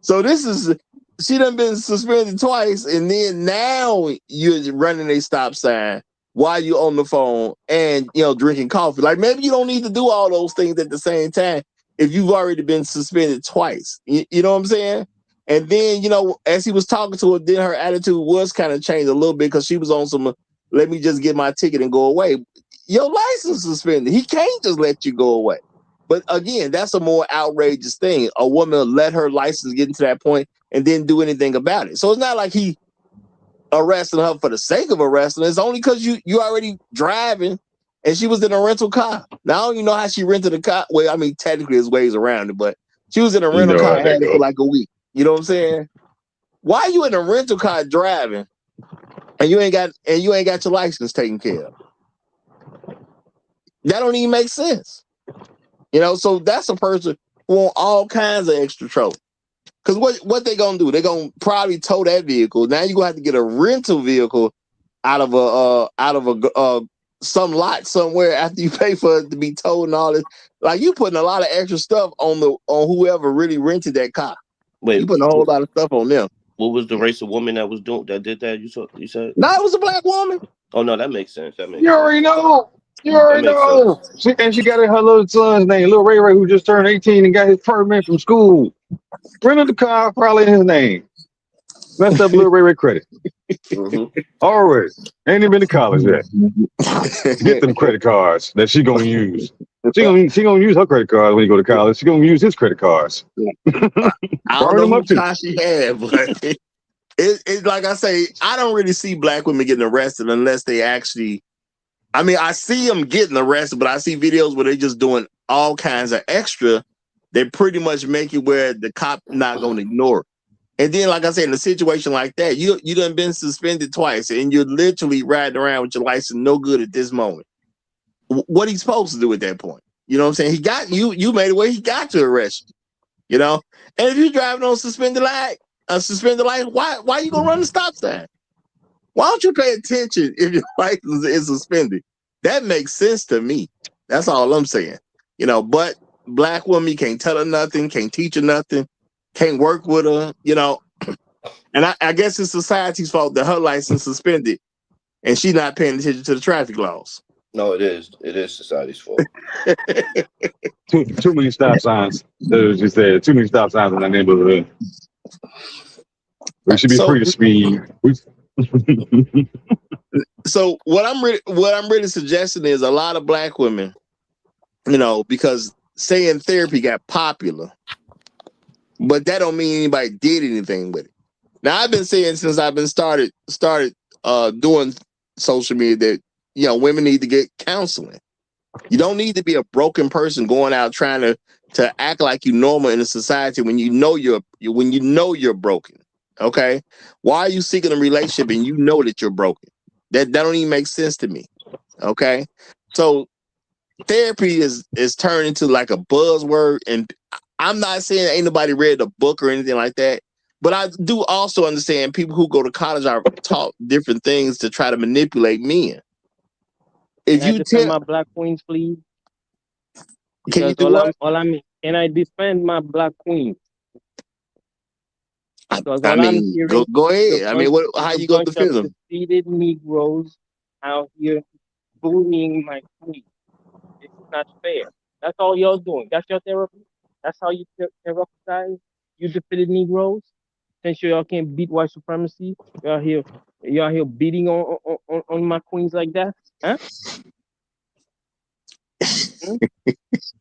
So this is, she done been suspended twice, and then now you're running a stop sign while you're on the phone and, you know, drinking coffee. Like, maybe you don't need to do all those things at the same time if you've already been suspended twice. You know what I'm saying? And then, you know, as he was talking to her, then her attitude was kind of changed a little bit because she was on some, let me just get my ticket and go away. Your license suspended. He can't just let you go away. But again, that's a more outrageous thing. A woman let her license get into that point and didn't do anything about it. So it's not like he arrested her for the sake of arresting her. It's only because you already driving and she was in a rental car. Now, I don't even know how she rented a car. Well, I mean, technically there's ways around it, but she was in a rental car and had it for like a week. You know what I'm saying? Why are you in a rental car driving and you ain't got your license taken care of? That don't even make sense. You know, so that's a person who want all kinds of extra trouble. Because what they gonna do? They're gonna probably tow that vehicle. Now you're gonna have to get a rental vehicle out of some lot somewhere after you pay for it to be towed and all this. Like, you putting a lot of extra stuff on whoever really rented that car. Wait, you putting a whole lot of stuff on them. What was the race of woman that did that? You said? No, it was a black woman. Oh no, that makes sense. You already know. You already know. She got her little son's name, little Ray Ray, who just turned 18 and got his permit from school. Rented the car, probably in his name. Messed up little Ray Ray credit. Already. Ain't even been to college yet. Get them credit cards that she gonna use. She gonna use her credit cards when you go to college. She gonna use his credit cards. I don't know what car she had, but it's like I say, I don't really see black women getting arrested unless they actually. I mean, I see them getting arrested, but I see videos where they're just doing all kinds of extra. They pretty much make it where the cop not going to ignore it. And then, like I said, in a situation like that, you done been suspended twice, and you're literally riding around with your license no good at this moment. What are you supposed to do at that point? You know what I'm saying? He got you. You made it where he got to arrest you. You know, and if you're driving on suspended light, why you gonna run the stop sign? Why don't you pay attention if your license is suspended? That makes sense to me. That's all I'm saying. You know, but black woman, you can't tell her nothing, can't teach her nothing, can't work with her, you know. And I guess it's society's fault that her license suspended and she's not paying attention to the traffic laws. No, it is. It is society's fault. Too many stop signs. As you said, too many stop signs in that neighborhood. We should be free to speed. So what I'm really suggesting is a lot of black women, you know, because saying therapy got popular, but that don't mean anybody did anything with it. Now I've been saying since I've been started doing social media that, you know, women need to get counseling. You don't need to be a broken person going out trying to act like you normal in a society when you know you're broken. Okay, why are you seeking a relationship and you know that you're broken? That don't even make sense to me. Okay, so therapy is turned into like a buzzword, and I'm not saying ain't nobody read the book or anything like that, but I do also understand people who go to college are taught different things to try to manipulate men. If Can I you defend tell, my black queens, please? can you Because do what? all I mean, can I defend my black queens? Because I all I'm mean, hearing go is ahead. I mean, how a you gonna bunch of defend them? defeated Negroes out here bullying my queen. This is not fair. That's all y'all doing. That's your therapy. That's how you therapize you defeated Negroes. Since y'all can't beat white supremacy, y'all here beating on my queens like that, huh? Hmm?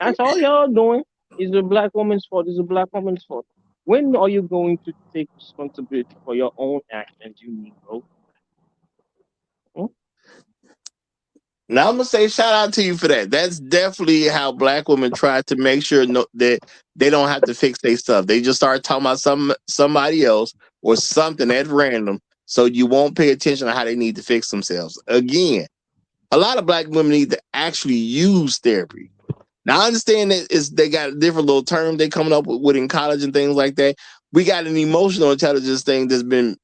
That's all y'all doing. Is a black woman's fault. Is a black woman's fault. When are you going to take responsibility for your own actions, you Negro? Hmm? Now I'm gonna say shout out to you for that. That's definitely how black women try to make sure that they don't have to fix their stuff. They just start talking about somebody else or something at random, so you won't pay attention to how they need to fix themselves. Again, a lot of black women need to actually use therapy. Now I understand that they got a different little term they coming up with in college and things like that. We got an emotional intelligence thing that's been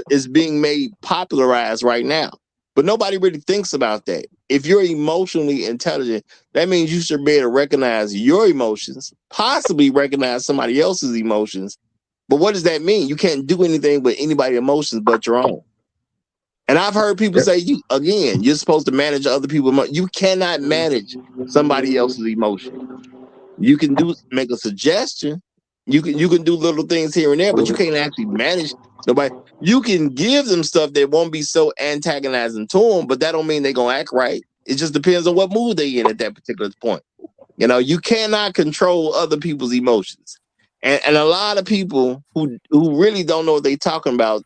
is being made popularized right now, but nobody really thinks about that. If you're emotionally intelligent, that means you should be able to recognize your emotions, possibly recognize somebody else's emotions. But what does that mean? You can't do anything with anybody's emotions but your own. And I've heard people say, you're supposed to manage other people's. You cannot manage somebody else's emotion. You can make a suggestion. You can do little things here and there, but you can't actually manage nobody. You can give them stuff that won't be so antagonizing to them, but that don't mean they're gonna act right. It just depends on what mood they in at that particular point. You know, you cannot control other people's emotions. And a lot of people who really don't know what they're talking about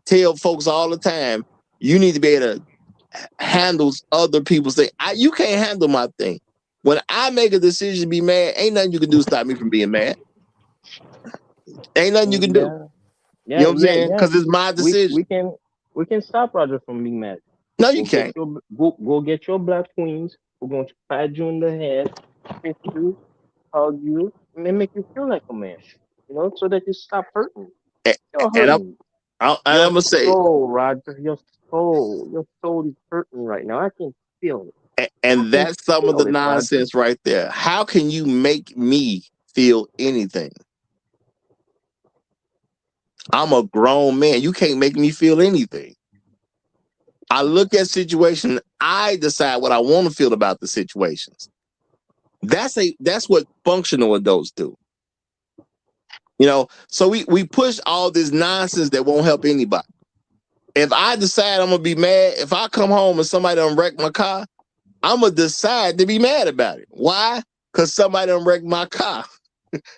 tell folks all the time, you need to be able to handle other people's thing. You can't handle my thing. When I make a decision to be mad, ain't nothing you can do to stop me from being mad. Ain't nothing you can do. You know what I'm saying? Because it's my decision. We can stop Roger from being mad. No, you can't. Go get your black queens. We're going to pat you in the head, kiss you, hug you, and make you feel like a man. You know, so that you stop hurting. You're hurting. I'm gonna say, soul, Roger, your soul is hurting right now. I can feel it. And that's some of the nonsense right there. How can you make me feel anything? I'm a grown man. You can't make me feel anything. I look at situations. I decide what I want to feel about the situations. That's what functional adults do. You know, so we push all this nonsense that won't help anybody. If I decide I'm gonna be mad, if I come home and somebody done wreck my car, I'm gonna decide to be mad about it. Why? Because somebody done wrecked my car.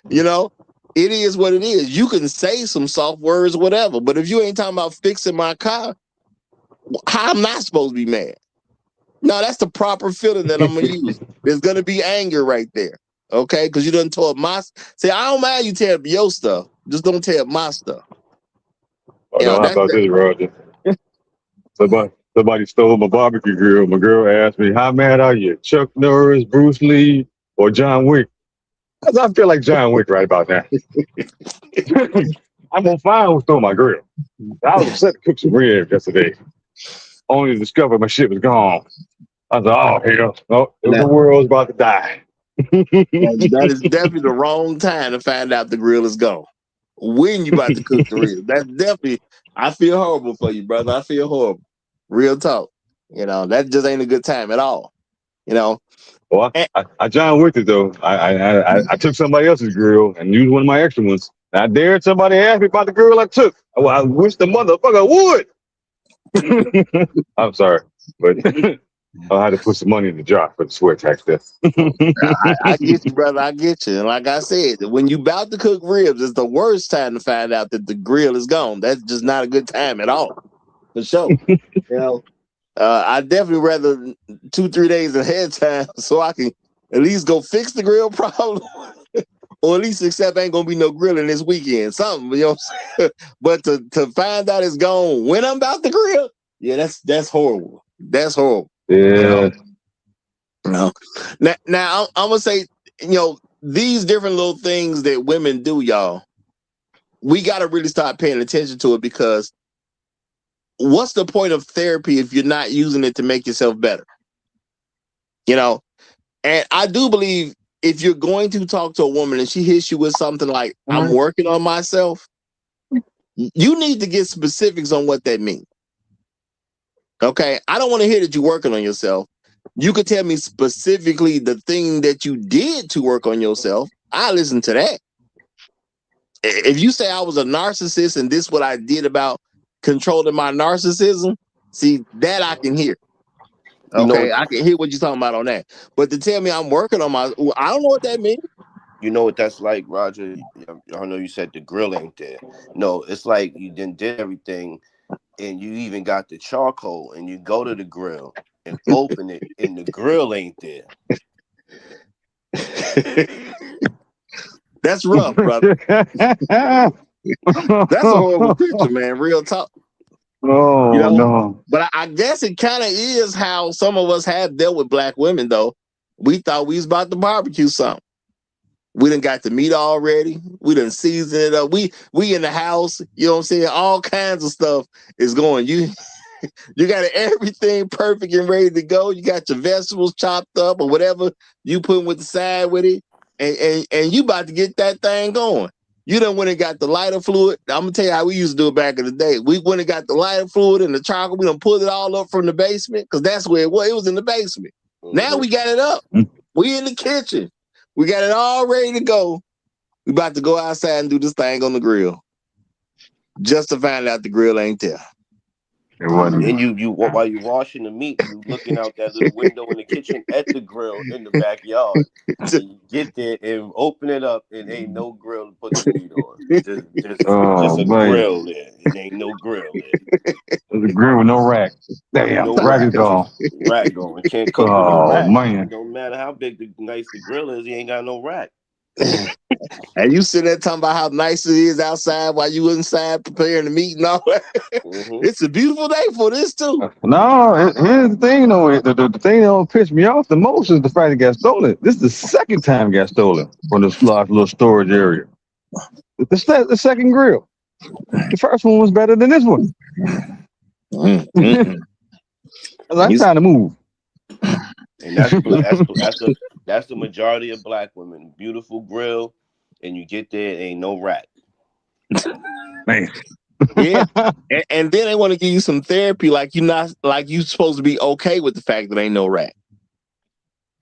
You know, it is what it is. You can say some soft words, whatever, but if you ain't talking about fixing my car, how am I supposed to be mad? No, that's the proper feeling that I'm gonna use. There's gonna be anger right there. Okay, because you done told say, I don't mind you tear up your stuff, just don't tear up my stuff. I know how about this, Roger. So, but Somebody stole my barbecue grill. My girl asked me, "How mad are you? Chuck Norris, Bruce Lee, or John Wick?" I feel like John Wick right about now. I'm gonna find who stole my grill. I was upset to cook some ribs yesterday, only to discover my shit was gone. I was like, "Oh hell, no, the Now, world's about to die." that is definitely the wrong time to find out the grill is gone. When you about to cook the ribs, that's definitely. I feel horrible for you, brother. I feel horrible. Real talk. That just ain't a good time at all. You know. Well, And, I John Wicked it though. I took somebody else's grill and used one of my extra ones. I dared somebody ask me about the grill I took. Well, I wish the motherfucker would. I'm sorry, but I had to put some money in the jar for the sweat tax there. I get you, brother. I get you. And like I said, when you about to cook ribs, it's the worst time to find out that the grill is gone. That's just not a good time at all. For sure. I definitely rather 2-3 days ahead of time so I can at least go fix the grill problem. Or at least accept ain't gonna be no grilling this weekend. Something, you know what I'm saying? But to find out it's gone when I'm about to grill, yeah, that's horrible. That's horrible. Yeah. Now I'm gonna say, these different little things that women do, y'all, we gotta really start paying attention to it, because what's the point of therapy if you're not using it to make yourself better? And I do believe if you're going to talk to a woman and she hits you with something like, "I'm working on myself," you need to get specifics on what that means. Okay. I don't want to hear that you're working on yourself. You could tell me specifically the thing that you did to work on yourself. I listen to that. If you say I was a narcissist and this what I did about controlling my narcissism, see, that I can hear. Okay, I can hear what you're talking about on that. But to tell me I'm working on I don't know what that means. You know what that's like, Roger? I know you said the grill ain't there. No, it's like you did everything, and you even got the charcoal, and you go to the grill and open it, and the grill ain't there. That's rough, brother. That's a horrible picture, man. Real talk. Oh, no. But I guess it kind of is how some of us have dealt with black women, though. We thought we was about to barbecue something. We done got the meat already. We done season it up. We in the house, you know what I'm saying? All kinds of stuff is going. You got everything perfect and ready to go. You got your vegetables chopped up or whatever you put with the side with it. And you about to get that thing going. You done went and got the lighter fluid. I'm gonna tell you how we used to do it back in the day. We went and got the lighter fluid and the charcoal. We done pulled it all up from the basement, because that's where it was. It was in the basement. Mm-hmm. Now we got it up. We in the kitchen. We got it all ready to go. We about to go outside and do this thing on the grill, just to find out the grill ain't there. And you while you washing the meat, you looking out that little window in the kitchen at the grill in the backyard. And you get there and open it up, and ain't no grill to put the meat on. Just a grill there. It ain't no grill there. There's a grill with no rack. Damn, no rack is gone. Rack gone. Can't cook with no rack. Man. It don't matter how big nice the grill is, he ain't got no rack. And you sitting there talking about how nice it is outside while you inside preparing the meat and all that. Mm-hmm. It's a beautiful day for this too. No, here's the thing though. The thing that don't piss me off the most is the fact it got stolen. This is the second time it got stolen from this large little storage area. The second grill. The first one was better than this one. Mm-hmm. I'm trying to move. And that's the majority of black women. Beautiful grill, and you get there, ain't no rack. Man. Yeah. And then they want to give you some therapy like you supposed to be okay with the fact that ain't no rack.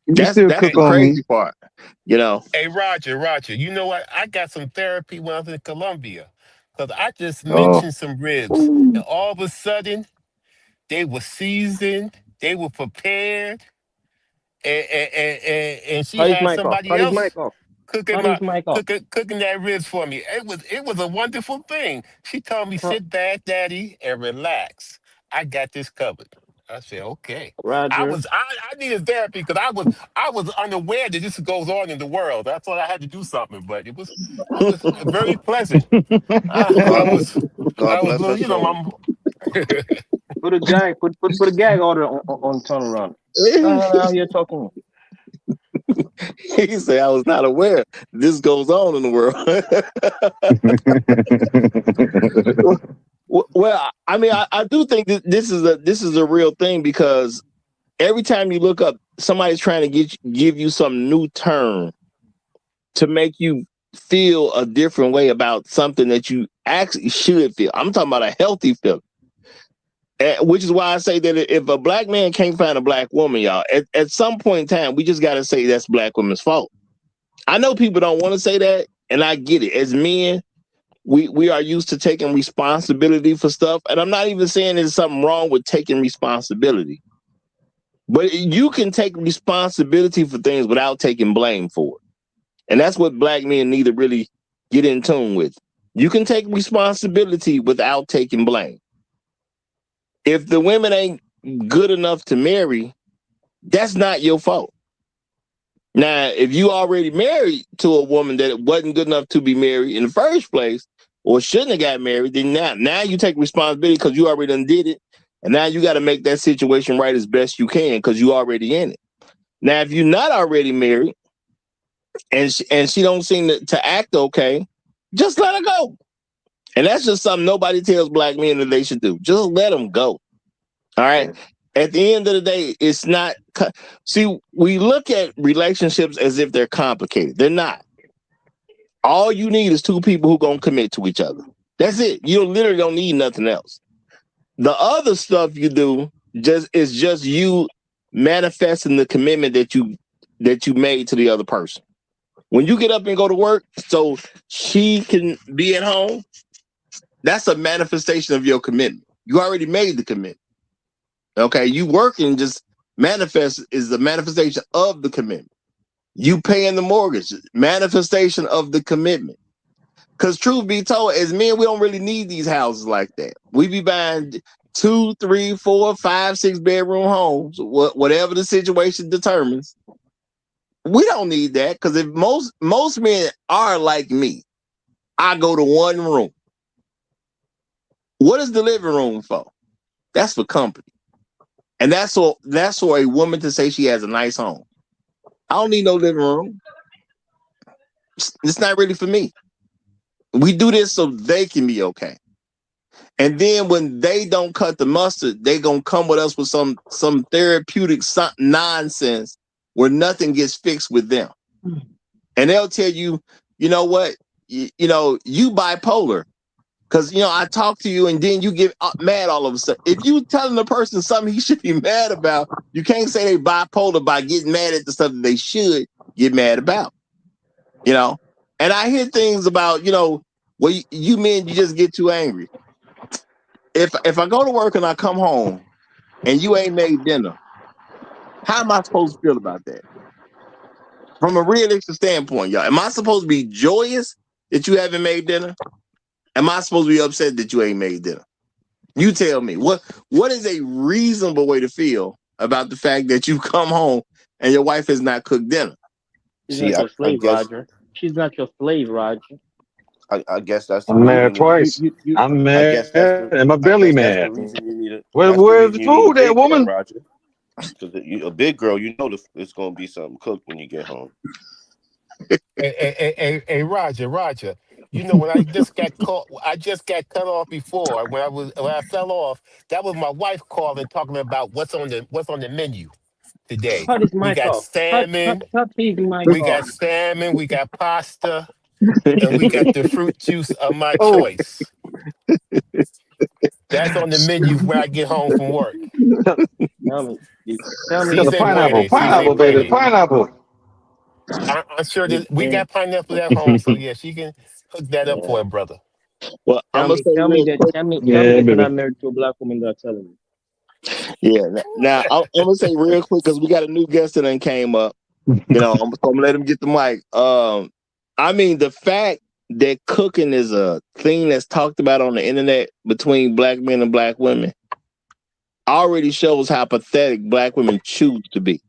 That's the crazy part. Hey, Roger, you know what? I got some therapy when I was in Colombia. Because I just mentioned some ribs. And all of a sudden, they were seasoned, they were prepared, and she had somebody else cooking that ribs for me. It was a wonderful thing. She told me, "Sit back, Daddy, and relax. I got this covered." I said, "Okay." Roger. I needed therapy because I was unaware that this goes on in the world. I thought I had to do something, but it was very pleasant. I was God bless her little, soul. Put a gag order on turnaround. Now you're talking. He said, "I was not aware this goes on in the world." Well, I mean, I do think that this is a real thing, because every time you look up, somebody's trying to give you some new term to make you feel a different way about something that you actually should feel. I'm talking about a healthy feeling. Which is why I say that if a black man can't find a black woman, y'all, at some point in time, we just got to say that's black women's fault. I know people don't want to say that, and I get it. As men, we are used to taking responsibility for stuff, and I'm not even saying there's something wrong with taking responsibility. But you can take responsibility for things without taking blame for it. And that's what black men need to really get in tune with. You can take responsibility without taking blame. If the women ain't good enough to marry, that's not your fault. Now, if you already married to a woman that wasn't good enough to be married in the first place, or shouldn't have got married, then now you take responsibility because you already done did it. And now you got to make that situation right as best you can because you already in it. Now, if you're not already married and she don't seem to act okay, just let her go. And that's just something nobody tells black men that they should do. Just let them go. All right. At the end of the day, it's not. See, we look at relationships as if they're complicated. They're not. All you need is two people who going to commit to each other. That's it. You literally don't need nothing else. The other stuff you do is just you manifesting the commitment that you made to the other person. When you get up and go to work so she can be at home, that's a manifestation of your commitment. You already made the commitment. Okay, you working just is the manifestation of the commitment. You paying the mortgage, manifestation of the commitment. Because truth be told, as men, we don't really need these houses like that. We be buying 2, 3, 4, 5, 6 bedroom homes, whatever the situation determines. We don't need that, because if most men are like me, I go to one room. What is the living room for? That's for company. And that's for a woman to say she has a nice home. I don't need no living room. It's not really for me. We do this so they can be okay. And then when they don't cut the mustard, they gonna come with us with some therapeutic nonsense where nothing gets fixed with them. And they'll tell you, you know what, you bipolar. Because, I talk to you and then you get mad all of a sudden. If you telling a person something he should be mad about, you can't say they bipolar by getting mad at the stuff that they should get mad about. And I hear things about, well, you men, you just get too angry. If I go to work and I come home and you ain't made dinner, how am I supposed to feel about that? From a realistic standpoint, y'all, am I supposed to be joyous that you haven't made dinner? Am I supposed to be upset that you ain't made dinner? You tell me. What is a reasonable way to feel about the fact that you come home and your wife has not cooked dinner? She's not your slave, Roger. She's not your slave, Roger. I guess that's the I'm mad twice. I'm mad and my belly mad. Where's the food at, woman? Roger. Because a big girl, it's going to be something cooked when you get home. Hey, Roger. When I just got cut off before. When I fell off, that was my wife calling, talking about what's on the menu today. Cut his We mic got off. salmon. Cut his mic We off. got salmon. We got pasta, and we got the fruit juice of my Oh. choice. That's on the menu when I get home from work. Tell me. Sí The se puede. Sí se pineapple, baby, puede. pineapple. I'm sure that we got pineapple at home, so yeah, she can hook that up for her brother. Well, I'm gonna say Tell me that you're not married to a black woman that's telling me. Yeah. Now I'm gonna say real quick because we got a new guest that came up. I'm gonna let him get the mic. I mean, the fact that cooking is a thing that's talked about on the internet between black men and black women already shows how pathetic black women choose to be.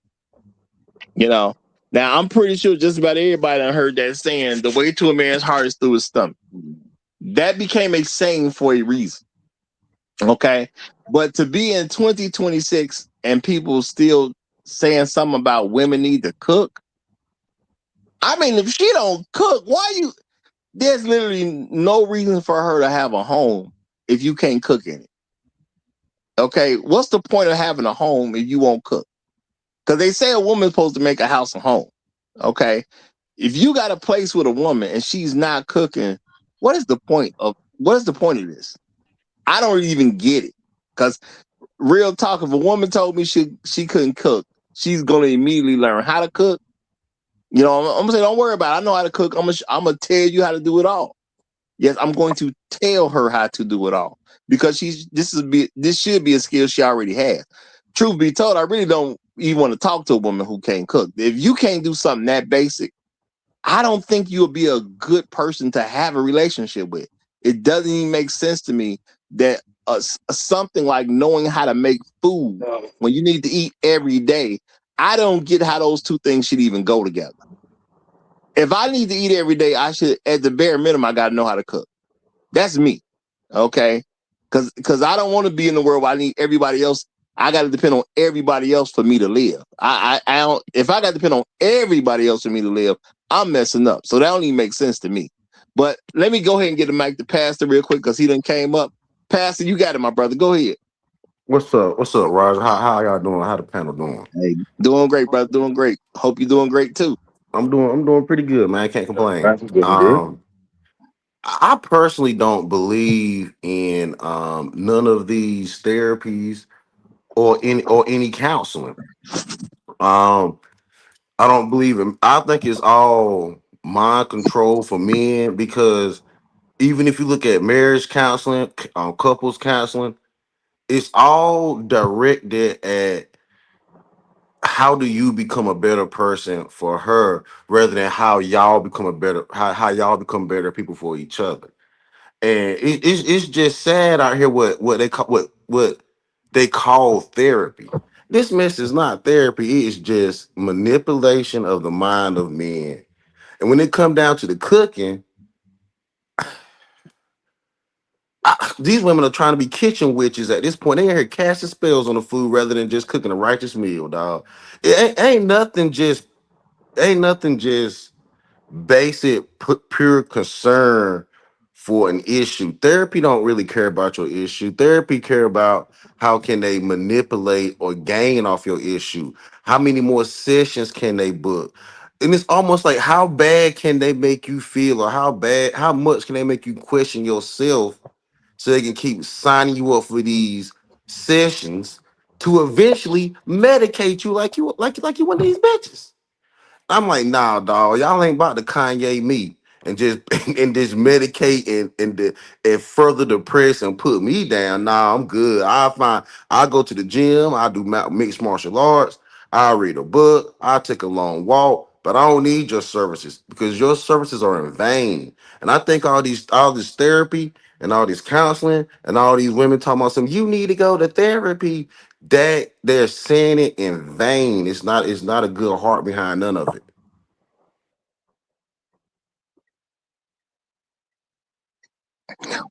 Now I'm pretty sure just about everybody done heard that saying, the way to a man's heart is through his stomach. That became a saying for a reason. Okay. But to be in 2026 and people still saying something about women need to cook. I mean, if she don't cook, why you? There's literally no reason for her to have a home if you can't cook in it. Okay, what's the point of having a home if you won't cook? Because they say a woman's supposed to make a house a home. Okay, if you got a place with a woman and she's not cooking, what is the point of this? I don't even get it. Because real talk, if a woman told me she couldn't cook, she's gonna immediately learn how to cook. You know, I'm gonna say, don't worry about it. I know how to cook. I'm gonna tell you how to do it all. Yes, I'm going to tell her how to do it all because this should be a skill she already has. Truth be told, I really don't even want to talk to a woman who can't cook. If you can't do something that basic, I don't think you'll be a good person to have a relationship with. It doesn't even make sense to me that something like knowing how to make food when you need to eat every day, I don't get how those two things should even go together. If I need to eat every day, I should, at the bare minimum, I got to know how to cook. That's me. Okay. Because I don't want to be in the world where I need everybody else. I got to depend on everybody else for me to live. I don't, if I got to depend on everybody else for me to live, I'm messing up. So that don't even make sense to me. But let me go ahead and get the mic to Pastor real quick because he done came up. Pastor, you got it, my brother. Go ahead. What's up? What's up, Roger? How y'all doing? How the panel doing? Hey, doing great, brother. Doing great. Hope you're doing great too. I'm doing pretty good, man. I can't complain. Doing good. I personally don't believe in none of these therapies or any counseling. I don't believe in. I think it's all mind control for men because even if you look at marriage counseling, couples counseling, it's all directed at how do you become a better person for her rather than how y'all become how y'all become better people for each other. And it's just sad out here what they call therapy. This mess is not therapy, it's just manipulation of the mind of men. And when it come down to the cooking, these women are trying to be kitchen witches at this point. They in here casting spells on the food rather than just cooking a righteous meal, dog. Ain't nothing just basic pure concern for an issue. Therapy don't really care about your issue. Therapy care about how can they manipulate or gain off your issue. How many more sessions can they book? And it's almost like how bad can they make you feel or how much can they make you question yourself so they can keep signing you up for these sessions to eventually medicate you like you one of these bitches. I'm like, nah, dog, y'all ain't about to Kanye me and just and just medicate and further depress and put me down. Nah, I'm good. I go to the gym, I do mixed martial arts, I read a book, I take a long walk, but I don't need your services because your services are in vain. And I think all this therapy and all this counseling and all these women talking about you need to go to therapy, that they're saying it in vain. It's not a good heart behind none of it.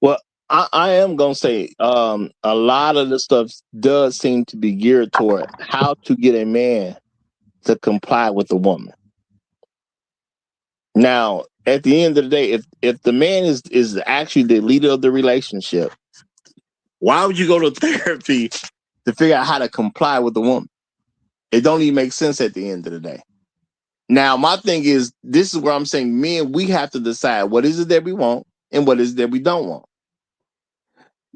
Well, I am gonna say a lot of the stuff does seem to be geared toward how to get a man to comply with a woman. Now, at the end of the day, if the man is actually the leader of the relationship, why would you go to therapy to figure out how to comply with the woman? It don't even make sense at the end of the day. Now, my thing is, this is where I'm saying, men, we have to decide what is it that we want and what is it that we don't want.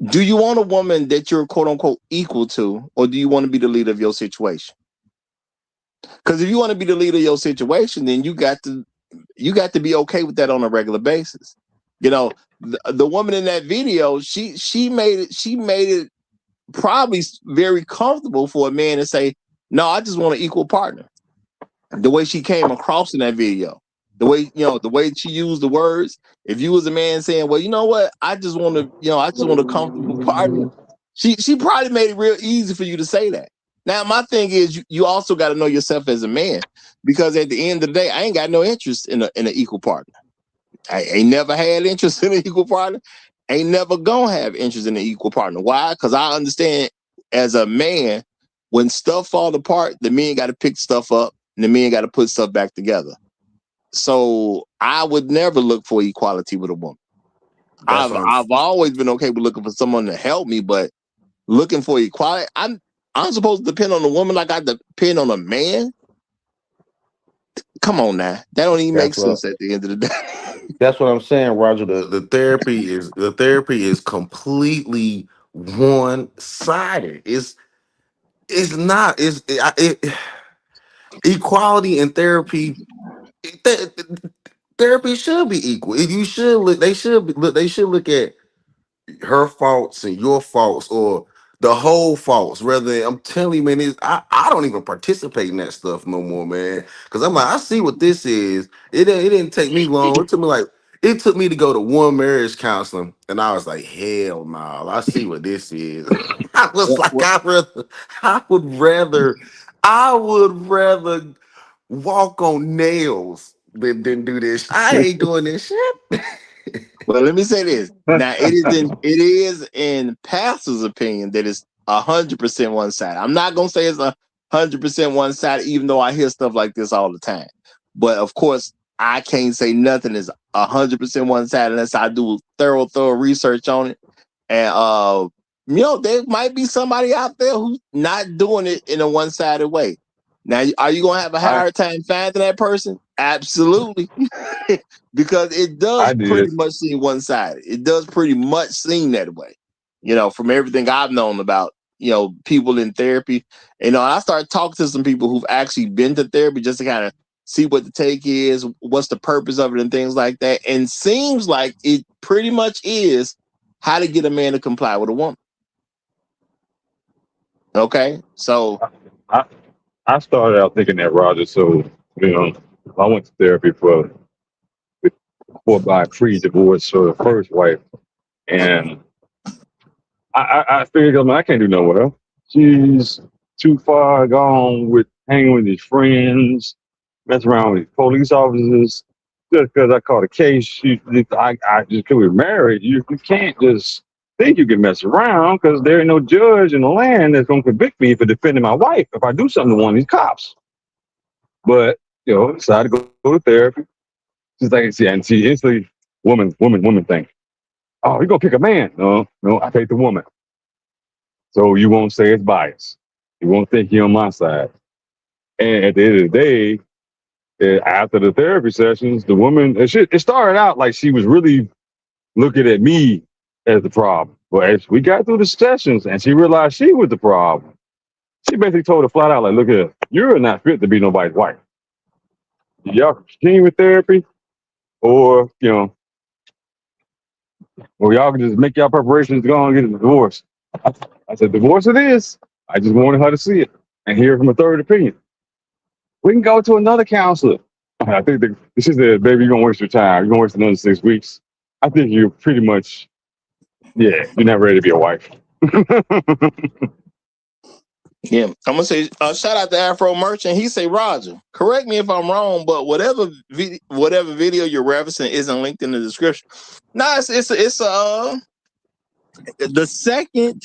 Do you want a woman that you're quote unquote equal to, or do you want to be the leader of your situation? Because if you want to be the leader of your situation, then you got to be okay with that on a regular basis. You know, the woman in that video, she made it probably very comfortable for a man to say, "No, I just want an equal partner." The way she came across in that video, the way she used the words. If you was a man saying, "Well, you know what, I just want a comfortable partner," she probably made it real easy for you to say that. Now, my thing is, you also got to know yourself as a man, because at the end of the day, I ain't got no interest in an equal partner. I ain't never had interest in an equal partner. Ain't never gonna have interest in an equal partner. Why? Because I understand as a man, when stuff fall apart, the men got to pick stuff up and the men got to put stuff back together. So I would never look for equality with a woman. That's what I've always been okay with looking for someone to help me, but looking for equality, I'm supposed to depend on a woman like I depend on a man. Come on now, that don't even make sense at the end of the day. That's what I'm saying, Roger. The therapy is completely one sided. It's not. Equality in therapy. Therapy should be equal. You should look. They should be. They should look at her faults and your faults, or the whole faults. Rather than, I'm telling you, man, I don't even participate in that stuff no more, man. Because I'm like, I see what this is. It didn't take me long. It took me to go to one marriage counseling, and I was like, hell no, I see what this is. I was like, I would rather walk on nails than do this. I ain't doing this shit. Well, let me say this. Now, it is in pastor's opinion that it's 100% one side. I'm not gonna say it's 100% one side, even though I hear stuff like this all the time. But of course, I can't say nothing is 100% one side unless I do thorough research on it. And there might be somebody out there who's not doing it in a one-sided way. Now, are you gonna have a hard time finding that person? Absolutely. Because it does pretty much seem one-sided. It does pretty much seem that way. From everything I've known about, people in therapy. I started talking to some people who've actually been to therapy just to kind of see what the take is, what's the purpose of it, and things like that. And seems like it pretty much is how to get a man to comply with a woman. Okay, so I started out thinking that, Roger. So I went to therapy for my pre-divorce for the first wife, and I figured, I can't do no with her. She's too far gone with hanging with his friends, messing around with police officers. Just because I caught a case, I just because we're married, you can't just think you can mess around because there ain't no judge in the land that's going to convict me for defending my wife if I do something to one of these cops. But decided to go to therapy. She's like, and she instantly woman thing. Oh, you're gonna pick a man? No, I pick the woman. So you won't say it's bias. You won't think you're on my side. And at the end of the day, after the therapy sessions, the woman, it started out like she was really looking at me as the problem. But as we got through the sessions and she realized she was the problem, she basically told her flat out, like, look here, you're not fit to be nobody's wife. Y'all continue with therapy, or y'all can just make y'all preparations to go and get a divorce. I said, divorce it is. I just wanted her to see it and hear from a third opinion. We can go to another counselor. I think she said, baby, you're going to waste your time. You're going to waste another 6 weeks. I think you're pretty much, you're not ready to be a wife. Yeah, I'm going to say, shout out to Afro Merchant. He say, Roger, correct me if I'm wrong, but whatever video you're referencing isn't linked in the description. No, it's the second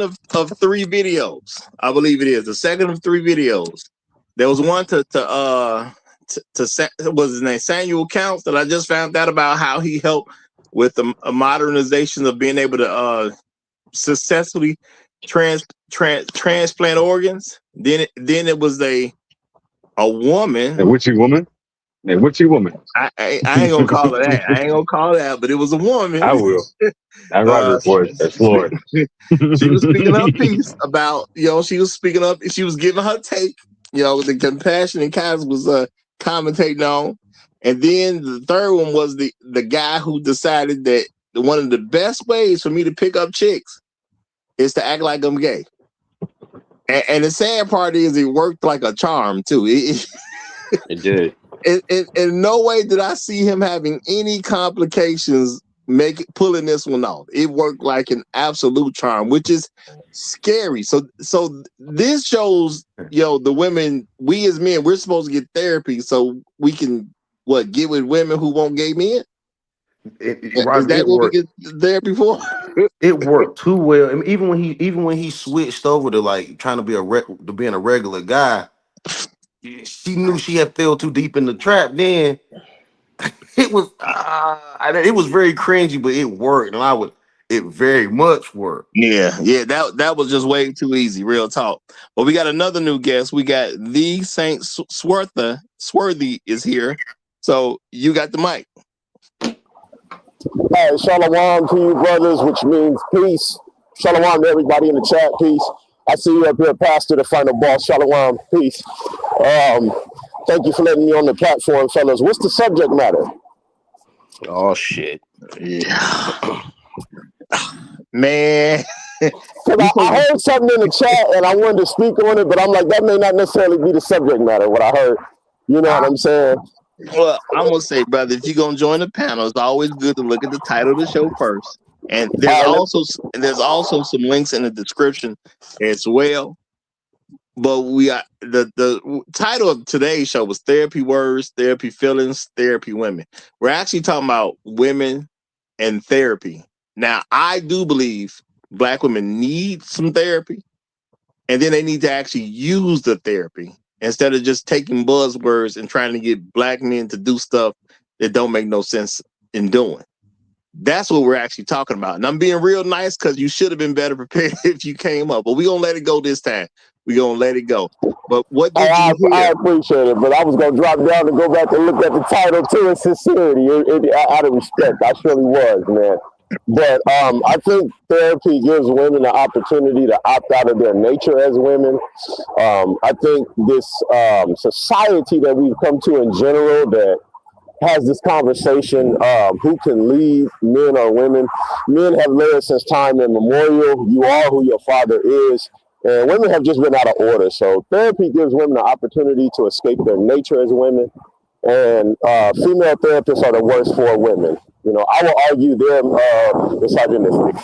of 3 videos. I believe it is the second of 3 videos. There was one to was his name Samuel Counts that I just found out about how he helped with a modernization of being able to successfully transplant organs. Then it was a woman. A witchy woman. A witchy woman. I ain't gonna call it that. I ain't gonna call it that, but it was a woman. I will. I Roger report. That's Florida. She was speaking her piece about, she was speaking up. She was giving her take. The compassion and kindness was commentating on. And then the third one was the guy who decided that one of the best ways for me to pick up chicks is to act like I'm gay. And the sad part is it worked like a charm too. It did. In no way did I see him having any complications pulling this one off. It worked like an absolute charm, which is scary. So this shows, the women, we as men, we're supposed to get therapy so we can get with women who want gay men. Is Roger, that it what we worked. get there before? It worked too well. I mean, even when he switched over to like trying to be to being a regular guy, she knew she had fell too deep in the trap. Then it was very cringy, but it worked, and it very much worked. Yeah, that was just way too easy, real talk. But we got another new guest. We got the Saint Swarthy is here. So you got the mic. Hey, shalom to you, brothers, which means peace. Shalom to everybody in the chat, peace. I see you up here, Pastor, the final boss. Shalom, peace. Thank you for letting me on the platform, fellas. What's the subject matter? Oh shit. Yeah. Man. Because I heard something in the chat and I wanted to speak on it, but I'm like, that may not necessarily be the subject matter, what I heard. You know what I'm saying? Well, I'm gonna say, brother, if you're gonna join the panel, it's always good to look at the title of the show first. And there's also some links in the description as well. But we got the title of today's show was Therapy Words, Therapy Feelings, Therapy Women. We're actually talking about women and therapy. Now, I do believe Black women need some therapy, and then they need to actually use the therapy instead of just taking buzzwords and trying to get Black men to do stuff that don't make no sense in doing. That's what we're actually talking about. And I'm being real nice because you should have been better prepared if you came up. But we're going to let it go this time. We're going to let it go. But what did you hear? I appreciate it, but I was going to drop down and go back and look at the title too in sincerity, out of respect. I surely was, man. But I think therapy gives women the opportunity to opt out of their nature as women. I think this society that we've come to in general that has this conversation, who can lead, men or women. Men have led since time immemorial. You are who your father is. And women have just been out of order. So therapy gives women the opportunity to escape their nature as women. And female therapists are the worst for women. You know, I will argue they're misogynistic.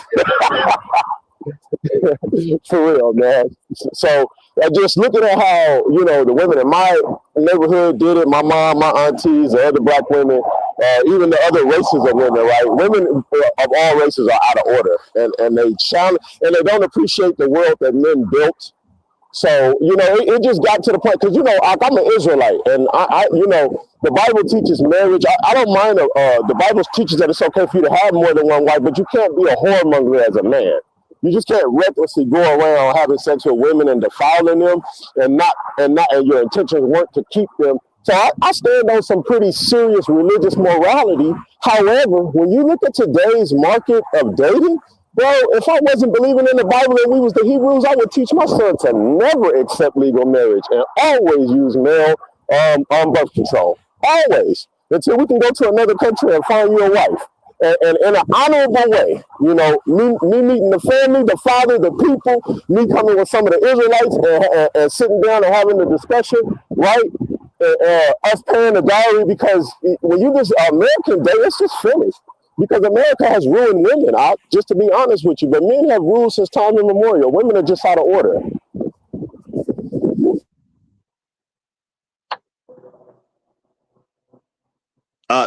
For real, man. So just looking at how, you know, the women in my neighborhood did it, my mom, my aunties, the other Black women, even the other races of women, right? Women of all races are out of order, and they challenge, and they don't appreciate the world that men built. So, you know, it just got to the point, because, you know, I'm an Israelite, and I you know, the Bible teaches marriage. I don't mind, the Bible teaches that it's okay for you to have more than one wife, but you can't be a whoremonger as a man. You just can't recklessly go around having sex with women and defiling them, and your intentions weren't to keep them. So I stand on some pretty serious religious morality. However, when you look at today's market of dating, bro, if I wasn't believing in the Bible and we was the Hebrews, I would teach my son to never accept legal marriage and always use male birth control. Always. Until we can go to another country and find you a wife. And in an honorable way, you know, me meeting the family, the father, the people, me coming with some of the Israelites and sitting down and having a discussion, right? Us paying the dowry, because when you just American Day, it's just finished. Because America has ruined women, just to be honest with you. But men have ruled since time immemorial. Women are just out of order.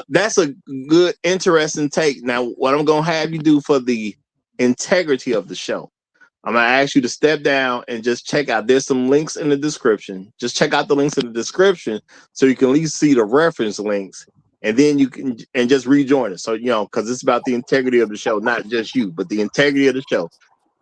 That's a good, interesting take. Now, what I'm going to have you do for the integrity of the show, I'm going to ask you to step down and just check out. There's some links in the description. Just check out the links in the description so you can at least see the reference links. And then you can just rejoin it. So, you know, because it's about the integrity of the show, not just you, but the integrity of the show.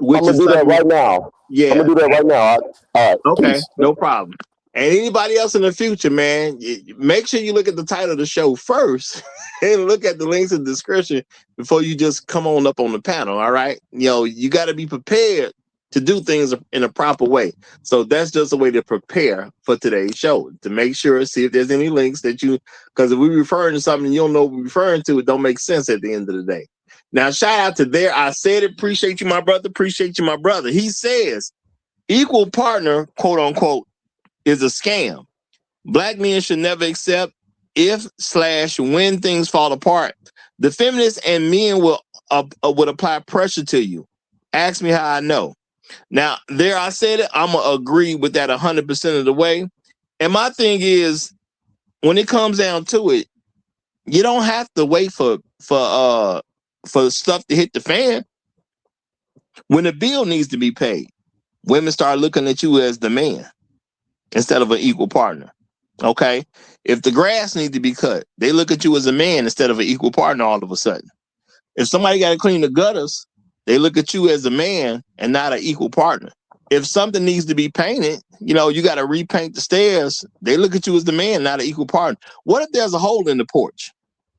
I'm going to do that right now. Yeah. I'm going to do that right now. All right. Okay, Peace. no problem. And anybody else in the future, man, make sure you look at the title of the show first and look at the links in the description before you just come on up on the panel. All right. You know, you got to be prepared to do things in a proper way. So that's just a way to prepare for today's show, to make sure, see if there's any links that because if we're referring to something you don't know what we're referring to, it don't make sense at the end of the day. Now, shout out to there. I said it. Appreciate you, my brother. Appreciate you, my brother. He says equal partner, quote unquote, is a scam. Black men should never accept when things fall apart. The feminists and men would apply pressure to you. Ask me how I know. Now, there I said it. I'm going to agree with that 100% of the way. And my thing is, when it comes down to it, you don't have to wait for for stuff to hit the fan, when the bill needs to be paid, women start looking at you as the man instead of an equal partner. Okay? If the grass needs to be cut, they look at you as a man instead of an equal partner all of a sudden. If somebody got to clean the gutters, they look at you as a man and not an equal partner. If something needs to be painted, you know, you got to repaint the stairs, they look at you as the man, not an equal partner. What if there's a hole in the porch?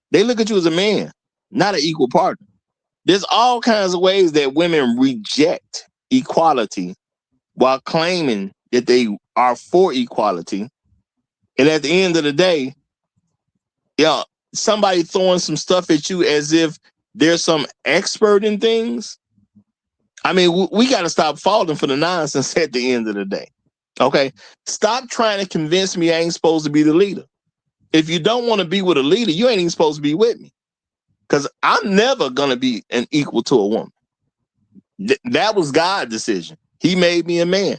They look at you as a man, not an equal partner. There's all kinds of ways that women reject equality while claiming that they are for equality. And at the end of the day, yeah, somebody throwing some stuff at you as if there's some expert in things. I mean, we got to stop falling for the nonsense at the end of the day. Okay? Stop trying to convince me I ain't supposed to be the leader. If you don't want to be with a leader, you ain't even supposed to be with me. Because I'm never going to be an equal to a woman. That was God's decision. He made me a man.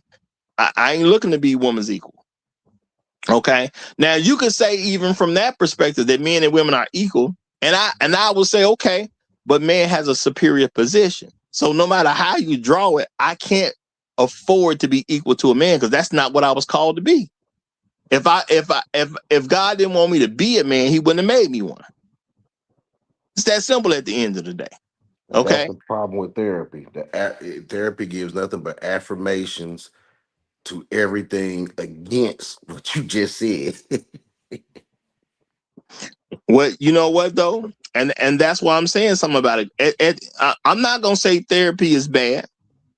I ain't looking to be woman's equal. Okay. Now you could say even from that perspective that men and women are equal, and I will say okay, but man has a superior position. So no matter how you draw it, I can't afford to be equal to a man because that's not what I was called to be. If God didn't want me to be a man, He wouldn't have made me one. It's that simple at the end of the day. Okay. That's the problem with therapy. Therapy gives nothing but affirmations to everything against what you just said. Well, you know what though, and that's why I'm saying something about it. I'm not gonna say therapy is bad.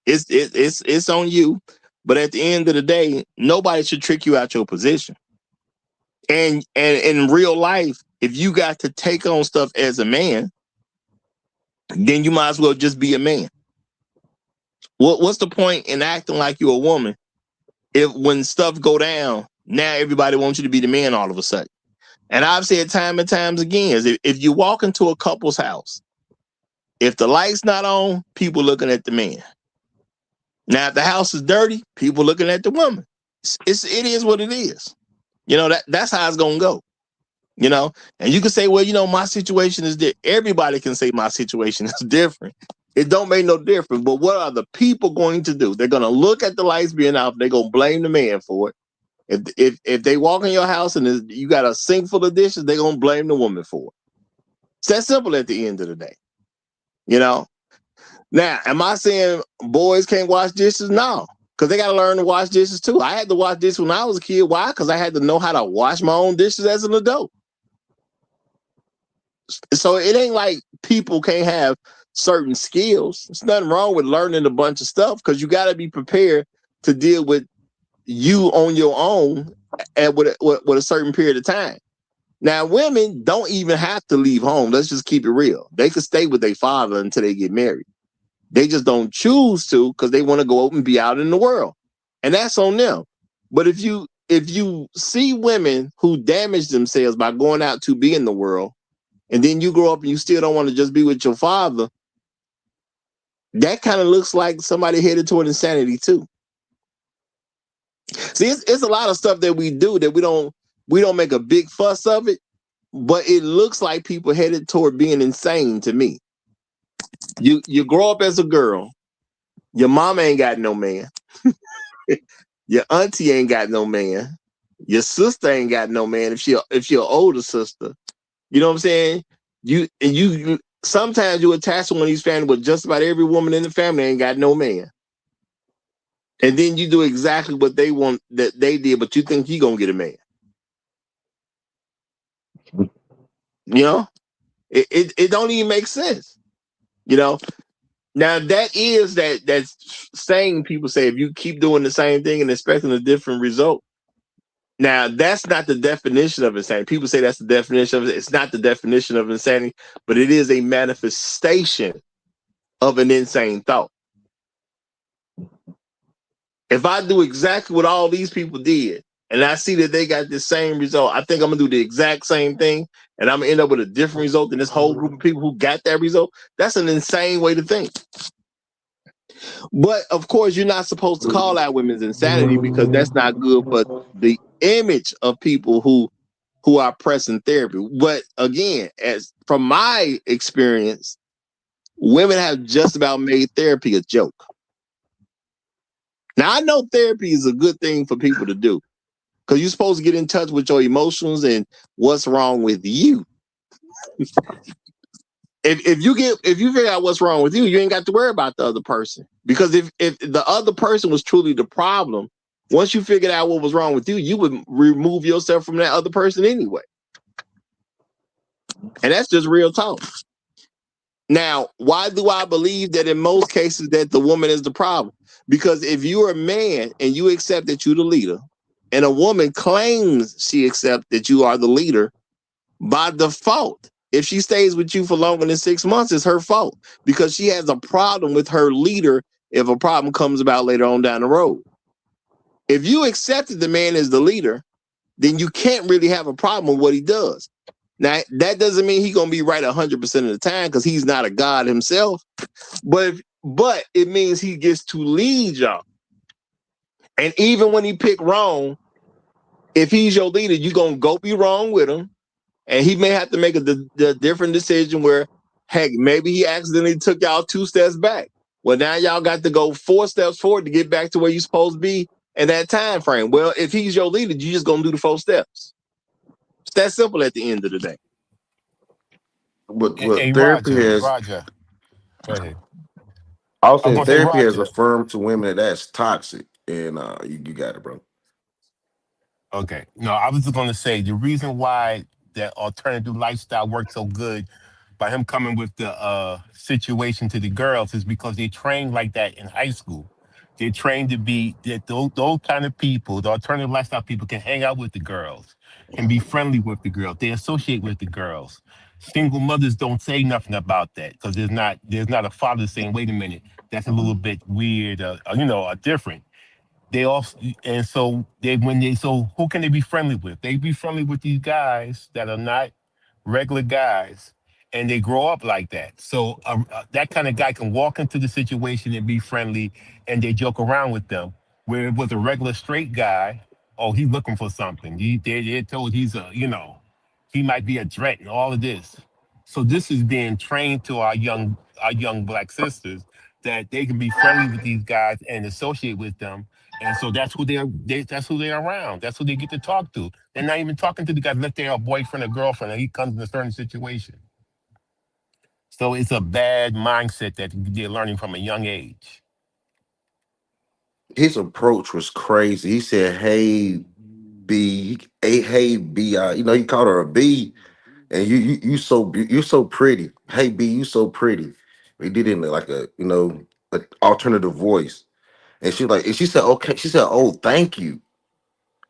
It's on you, but at the end of the day, nobody should trick you out your position. And in real life, if you got to take on stuff as a man, then you might as well just be a man. What's the point in acting like you're a woman if when stuff go down, now everybody wants you to be the man all of a sudden? And I've said time and times again, is if you walk into a couple's house, if the light's not on, people looking at the man. Now, if the house is dirty, people looking at the woman. It is what it is. You know, that's how it's gonna go. You know, and you can say, well, you know, my situation is different. Everybody can say my situation is different. It don't make no difference. But what are the people going to do? They're gonna look at the lights being out. They're gonna blame the man for it. If they walk in your house and you got a sink full of dishes, they're gonna blame the woman for it. It's that simple at the end of the day. You know. Now, am I saying boys can't wash dishes? No, because they got to learn to wash dishes too. I had to wash dishes when I was a kid. Why? Because I had to know how to wash my own dishes as an adult. So it ain't like people can't have certain skills. There's nothing wrong with learning a bunch of stuff because you got to be prepared to deal with you on your own and with a certain period of time. Now, women don't even have to leave home. Let's just keep it real. They could stay with their father until they get married. They just don't choose to because they want to go out and be out in the world. And that's on them. But if you see women who damage themselves by going out to be in the world, and then you grow up and you still don't want to just be with your father, that kind of looks like somebody headed toward insanity too. See, it's a lot of stuff that we do that we don't make a big fuss of it, but it looks like people headed toward being insane to me. You grow up as a girl, your mama ain't got no man, your auntie ain't got no man, your sister ain't got no man if she an older sister. You know what I'm saying? You sometimes you attach to one of these families, but just about every woman in the family ain't got no man. And then you do exactly what they want that they did, but you think you gonna get a man. You know? It don't even make sense. You know? Now that's saying people say if you keep doing the same thing and expecting a different result. Now that's not the definition of insanity. People say that's the definition of it. It's not the definition of insanity, but it is a manifestation of an insane thought. If I do exactly what all these people did and I see that they got the same result, I think I'm gonna do the exact same thing and I'm gonna end up with a different result than this whole group of people who got that result. That's an insane way to think. But of course, you're not supposed to call out women's insanity because that's not good for the image of people who who are pressing therapy. But again, as from my experience, women have just about made therapy a joke. Now I know therapy is a good thing for people to do because you're supposed to get in touch with your emotions and what's wrong with you. If you figure out what's wrong with you, you ain't got to worry about the other person. Because if the other person was truly the problem, once you figured out what was wrong with you, you would remove yourself from that other person anyway. And that's just real talk. Now, why do I believe that in most cases that the woman is the problem? Because if you're a man and you accept that you're the leader, and a woman claims she accepts that you are the leader, by default, if she stays with you for longer than 6 months, it's her fault because she has a problem with her leader if a problem comes about later on down the road. If you accepted the man as the leader, then you can't really have a problem with what he does. Now, that doesn't mean he's going to be right 100% of the time because he's not a god himself, but it means he gets to lead y'all. And even when he pick wrong, if he's your leader, you're going to go be wrong with him. And he may have to make a different decision where, heck, maybe he accidentally took y'all 2 steps back. Well, now y'all got to go 4 steps forward to get back to where you're supposed to be in that time frame. Well, if he's your leader, you just going to do the 4 steps. It's that simple at the end of the day. What Hey, therapy Roger, has, Roger, go ahead. I was I was saying gonna say, therapy has Roger. affirmed to women that that's toxic, and you got it, bro. Okay. No, I was just going to say the reason why that alternative lifestyle worked so good by him coming with the situation to the girls is because they trained like that in high school. They're trained to be that those kind of people, the alternative lifestyle people, can hang out with the girls, can be friendly with the girls. They associate with the girls. Single mothers don't say nothing about that because there's not a father saying, "Wait a minute, that's a little bit weird," different. They also and so they when they so who can they be friendly with? They be friendly with these guys that are not regular guys, and they grow up like that. So that kind of guy can walk into the situation and be friendly, and they joke around with them. Where with a regular straight guy, oh, he's looking for something. They're told he's he might be a threat and all of this. So this is being trained to our young black sisters that they can be friendly with these guys and associate with them, and so that's who they're around. That's who they get to talk to. They're not even talking to the guy unless they're a boyfriend or girlfriend and he comes in a certain situation. So it's a bad mindset that they're learning from a young age. His approach was crazy. He said, "Hey B, hey B, he called her a B, and you're so pretty. Hey B, you so pretty." He did it in like a alternative voice, and she said, "Okay." She said, "Oh, thank you."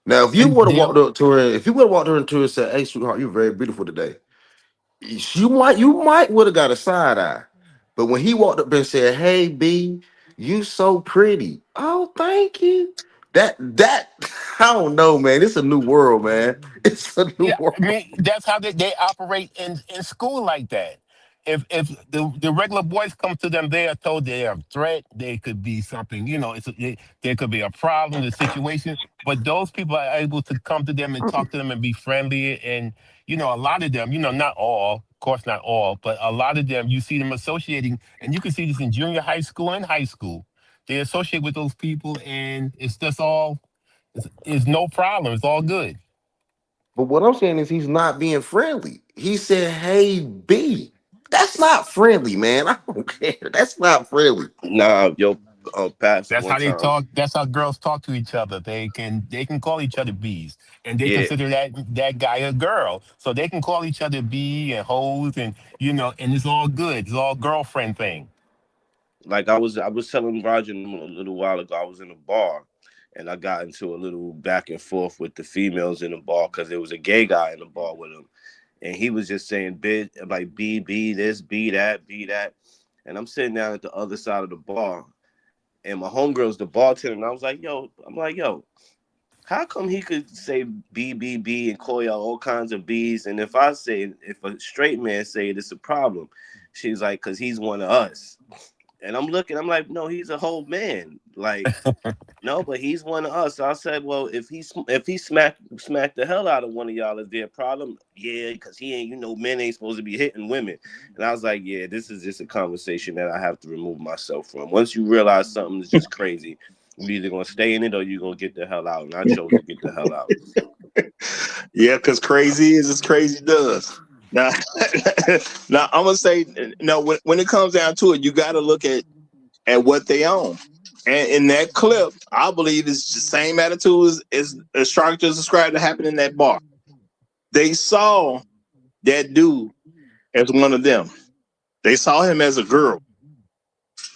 Now, if you And would have they walked up to her, if you would have walked her into her and said, "Hey, sweetheart, you're very beautiful today," you might would have got a side eye. But when he walked up and said, "Hey B, you so pretty." Oh, thank you. That I don't know, man. It's a new world, man. It's a new Yeah, I world. mean that's how they operate in school like that. If the regular boys come to them, they are told they are a threat. They could be something, there could be a problem, the situation. But those people are able to come to them and talk to them and be friendly. And a lot of them, not all, of course, not all, but a lot of them, you see them associating, and you can see this in junior high school and high school. They associate with those people, and it's just all it's no problem. It's all good. But what I'm saying is he's not being friendly. He said, "Hey B." That's not friendly, man. I don't care. That's not friendly. Nah, yo, Pastor, That's one how they time, talk. That's how girls talk to each other. They can call each other bees, and they yeah, consider that guy a girl, so they can call each other bee and hoes, and it's all good. It's all girlfriend thing. like I was telling Roger a little while ago, I was in a bar, and I got into a little back and forth with the females in the bar because there was a gay guy in the bar with him, and he was just saying bit like be this, be that, be that, and I'm sitting down at the other side of the bar, and my homegirl's the bartender, and I'm like, yo, how come he could say B and call y'all all kinds of B's, and if a straight man say it, it's a problem. She's like, cause he's one of us. And I'm looking, I'm like, no, he's a whole man. Like, no, but he's one of us. So I said, well, if he smacked the hell out of one of y'all, is there a problem? Yeah, because he ain't, men ain't supposed to be hitting women. And I was like, yeah, this is just a conversation that I have to remove myself from. Once you realize something is just crazy, you're either gonna stay in it or you're gonna get the hell out. And I chose to get the hell out. Yeah, because crazy is as crazy does. Now, now I'm gonna say, no. When it comes down to it, you got to look at what they own. And in that clip, I believe it's the same attitude as Shark just described to happen in that bar. They saw that dude as one of them. They saw him as a girl.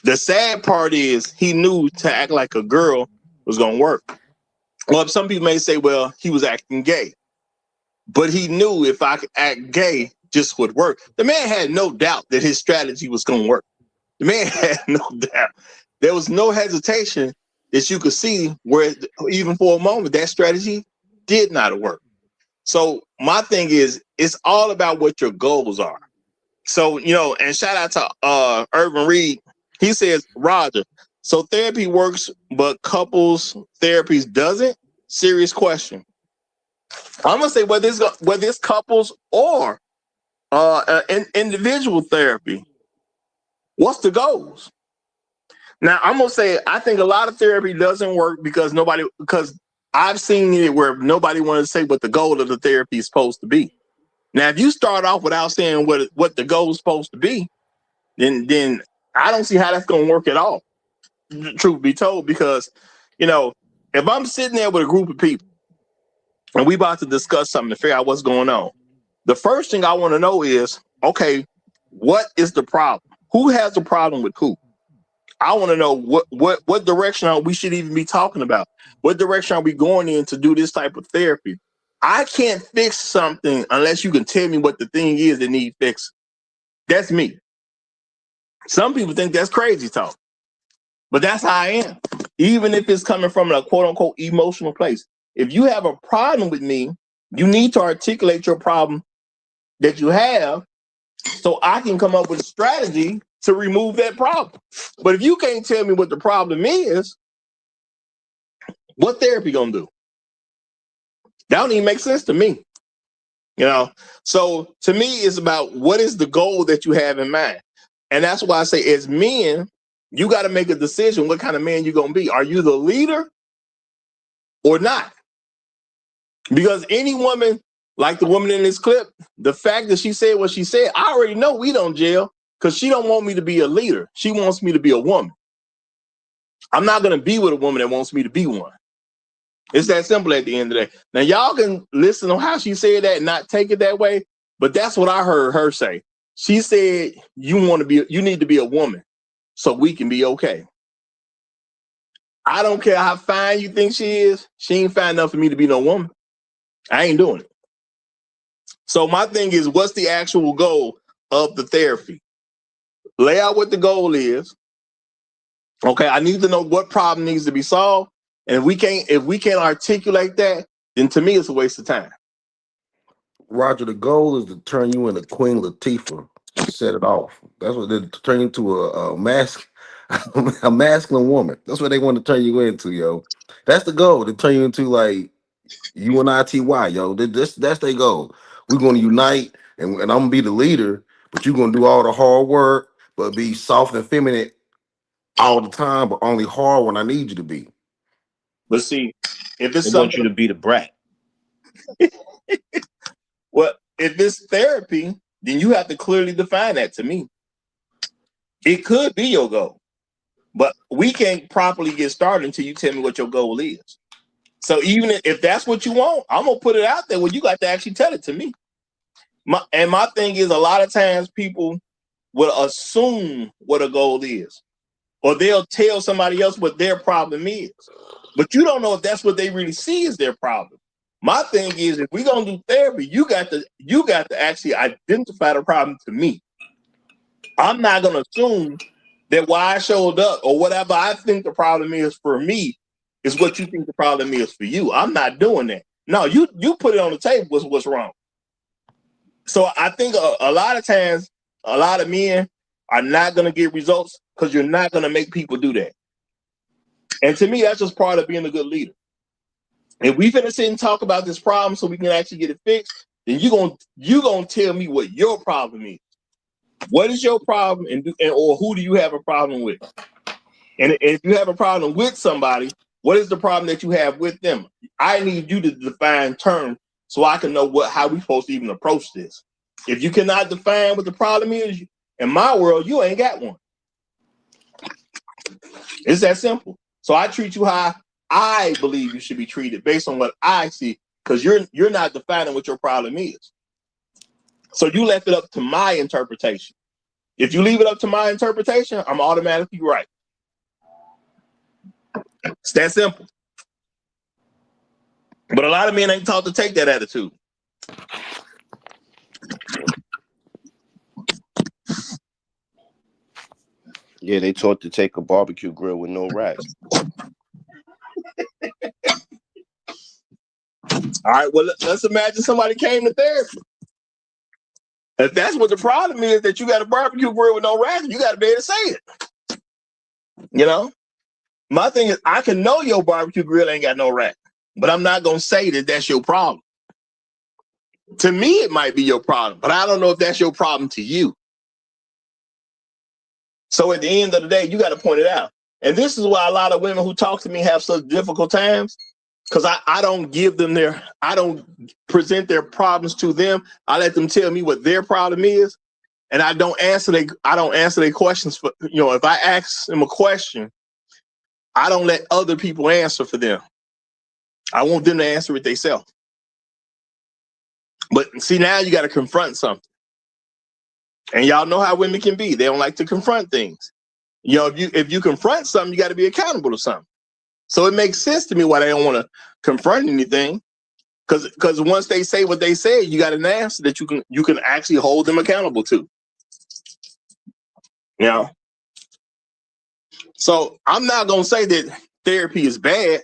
The sad part is he knew to act like a girl was gonna work. Well, some people may say, well, he was acting gay. But he knew if I could act gay, just would work. The man had no doubt that his strategy was going to work. The man had no doubt. There was no hesitation that you could see where even for a moment that strategy did not work. So my thing is, it's all about what your goals are. So, and shout out to Urban Reed. He says, Roger, so therapy works, but couples therapies doesn't? Serious question. I'm gonna say whether it's couples or individual therapy. What's the goals? Now I'm gonna say I think a lot of therapy doesn't work because I've seen it where nobody wanted to say what the goal of the therapy is supposed to be. Now, if you start off without saying what the goal is supposed to be, then I don't see how that's gonna work at all. Truth be told, because if I'm sitting there with a group of people and we about to discuss something to figure out what's going on, the first thing I want to know is, okay, what is the problem? Who has the problem with who? I want to know what direction we should even be talking about. What direction are we going in to do this type of therapy? I can't fix something unless you can tell me what the thing is that needs fixing. That's me. Some people think that's crazy talk, but that's how I am. Even if it's coming from a quote unquote emotional place. If you have a problem with me, you need to articulate your problem that you have so I can come up with a strategy to remove that problem. But if you can't tell me what the problem is, what therapy gonna do? That don't even make sense to me. So to me, it's about what is the goal that you have in mind. And that's why I say, as men, you got to make a decision what kind of man you're gonna be. Are you the leader or not? Because any woman, like the woman in this clip, the fact that she said what she said, I already know we don't jail because she don't want me to be a leader. She wants me to be a woman. I'm not going to be with a woman that wants me to be one. It's that simple at the end of the day. Now, y'all can listen on how she said that and not take it that way, but that's what I heard her say. She said, you need to be a woman so we can be okay. I don't care how fine you think she is. She ain't fine enough for me to be no woman. I ain't doing it. So my thing is, what's the actual goal of the therapy? Lay out what the goal is. Okay, I need to know what problem needs to be solved. And if we can't articulate that, then to me it's a waste of time. Roger, the goal is to turn you into Queen Latifah and set it off. That's what they turn you into a a masculine woman. That's what they want to turn you into, yo. That's the goal, to turn you into like UNITY, yo. That's their goal. We're gonna unite and I'm gonna be the leader, but you're gonna do all the hard work, but be soft and feminine all the time, but only hard when I need you to be. But see, if it's They want something you to be the brat. well, if it's therapy, then you have to clearly define that to me. It could be your goal, but we can't properly get started until you tell me what your goal is. So even if that's what you want, I'm gonna put it out there where you got to actually tell it to me. My thing is, a lot of times people will assume what a goal is, or they'll tell somebody else what their problem is, but you don't know if that's what they really see as their problem. My thing is, if we're gonna do therapy, you got to actually identify the problem to me. I'm not gonna assume that why I showed up or whatever I think the problem is for me is what you think the problem is for you. I'm not doing that. No, you put it on the table. What's wrong? So I think a lot of times, a lot of men are not gonna get results because you're not going to make people do that. And to me, that's just part of being a good leader. If we finna sit and talk about this problem so we can actually get it fixed, then you gonna tell me what your problem is. What is your problem, or who do you have a problem with? And if you have a problem with somebody, what is the problem that you have with them? I need you to define terms so I can know how we're supposed to even approach this. If you cannot define what the problem is, in my world, you ain't got one. It's that simple. So I treat you how I believe you should be treated based on what I see, because you're not defining what your problem is. So you left it up to my interpretation. If you leave it up to my interpretation, I'm automatically right. It's that simple. But a lot of men ain't taught to take that attitude. Yeah, they taught to take a barbecue grill with no racks. All right, well, let's imagine somebody came to therapy. If that's what the problem is, that you got a barbecue grill with no rack, you got to be able to say it. You know? My thing is, I can know your barbecue grill ain't got no rack, but I'm not going to say that that's your problem. To me, it might be your problem, but I don't know if that's your problem to you. So at the end of the day, you got to point it out. And this is why a lot of women who talk to me have such difficult times, because I don't I don't present their problems to them. I let them tell me what their problem is, and I don't answer their questions for, if I ask them a question, I don't let other people answer for them. I want them to answer it themselves. But see, now you got to confront something. And y'all know how women can be. They don't like to confront things. If you confront something, you got to be accountable to something. So it makes sense to me why they don't want to confront anything. Because once they say what they say, you got an answer that you can actually hold them accountable to. So I'm not going to say that therapy is bad,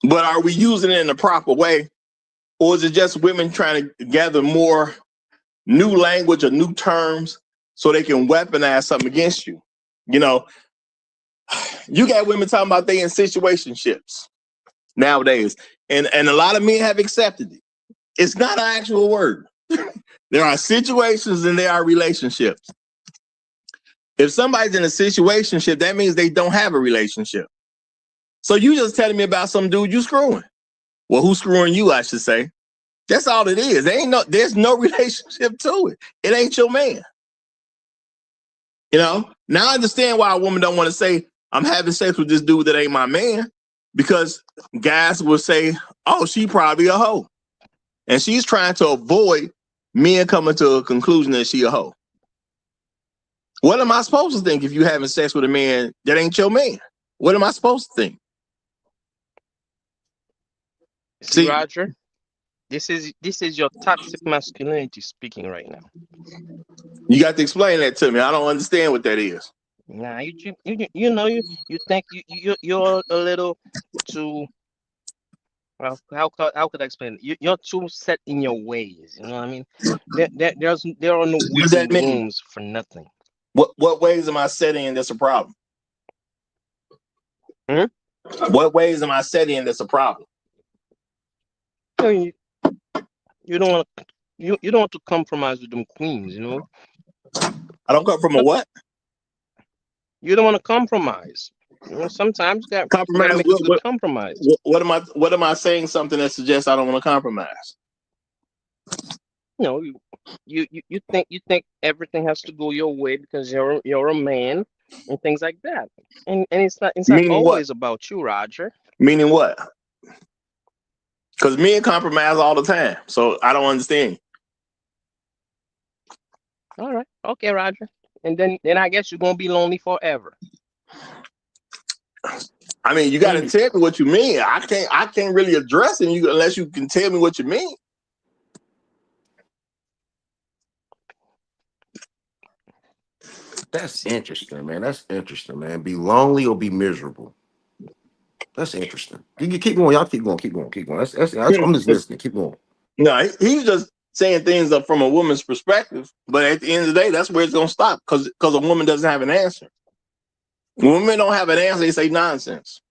but are we using it in the proper way? Or is it just women trying to gather more new language or new terms so they can weaponize something against you? You got women talking about they in situationships nowadays. And a lot of men have accepted it. It's not an actual word. There are situations and there are relationships. If somebody's in a situationship, that means they don't have a relationship. So you just telling me about some dude you screwing. Well, who's screwing you, I should say. That's all it is. There's no relationship to it. It ain't your man. Now I understand why a woman don't want to say, I'm having sex with this dude that ain't my man, because guys will say, oh, she probably a hoe. And she's trying to avoid men coming to a conclusion that she a hoe. What am I supposed to think if you're having sex with a man that ain't your man? What am I supposed to think? See, Roger, this is your toxic masculinity speaking right now. You got to explain that to me. I don't understand what that is. Nah, you think you're a little too. Well, how could I explain it? You're too set in your ways. You know what I mean? There are no wiggle rooms for nothing. What ways am I setting in that's a problem? What ways am I setting in that's a problem? You don't want to compromise with them queens. I don't come from a what? You don't want to compromise. Sometimes you gotta make a good compromise. What am I saying? Something that suggests I don't want to compromise? You think everything has to go your way because you're a man and things like that. And it's not always about you, Roger. Meaning what? Because men compromise all the time, so I don't understand. All right, okay, Roger. And then I guess you're gonna be lonely forever. I mean, you got to tell me what you mean. I can't really address it unless you can tell me what you mean. That's interesting, man. That's interesting, man. Be lonely or be miserable. That's interesting. You keep going. Y'all keep going. That's I'm just listening. Keep going. No, he's just saying things up from a woman's perspective, but at the end of the day, that's where it's gonna stop because a woman doesn't have an answer. When women don't have an answer, they say nonsense.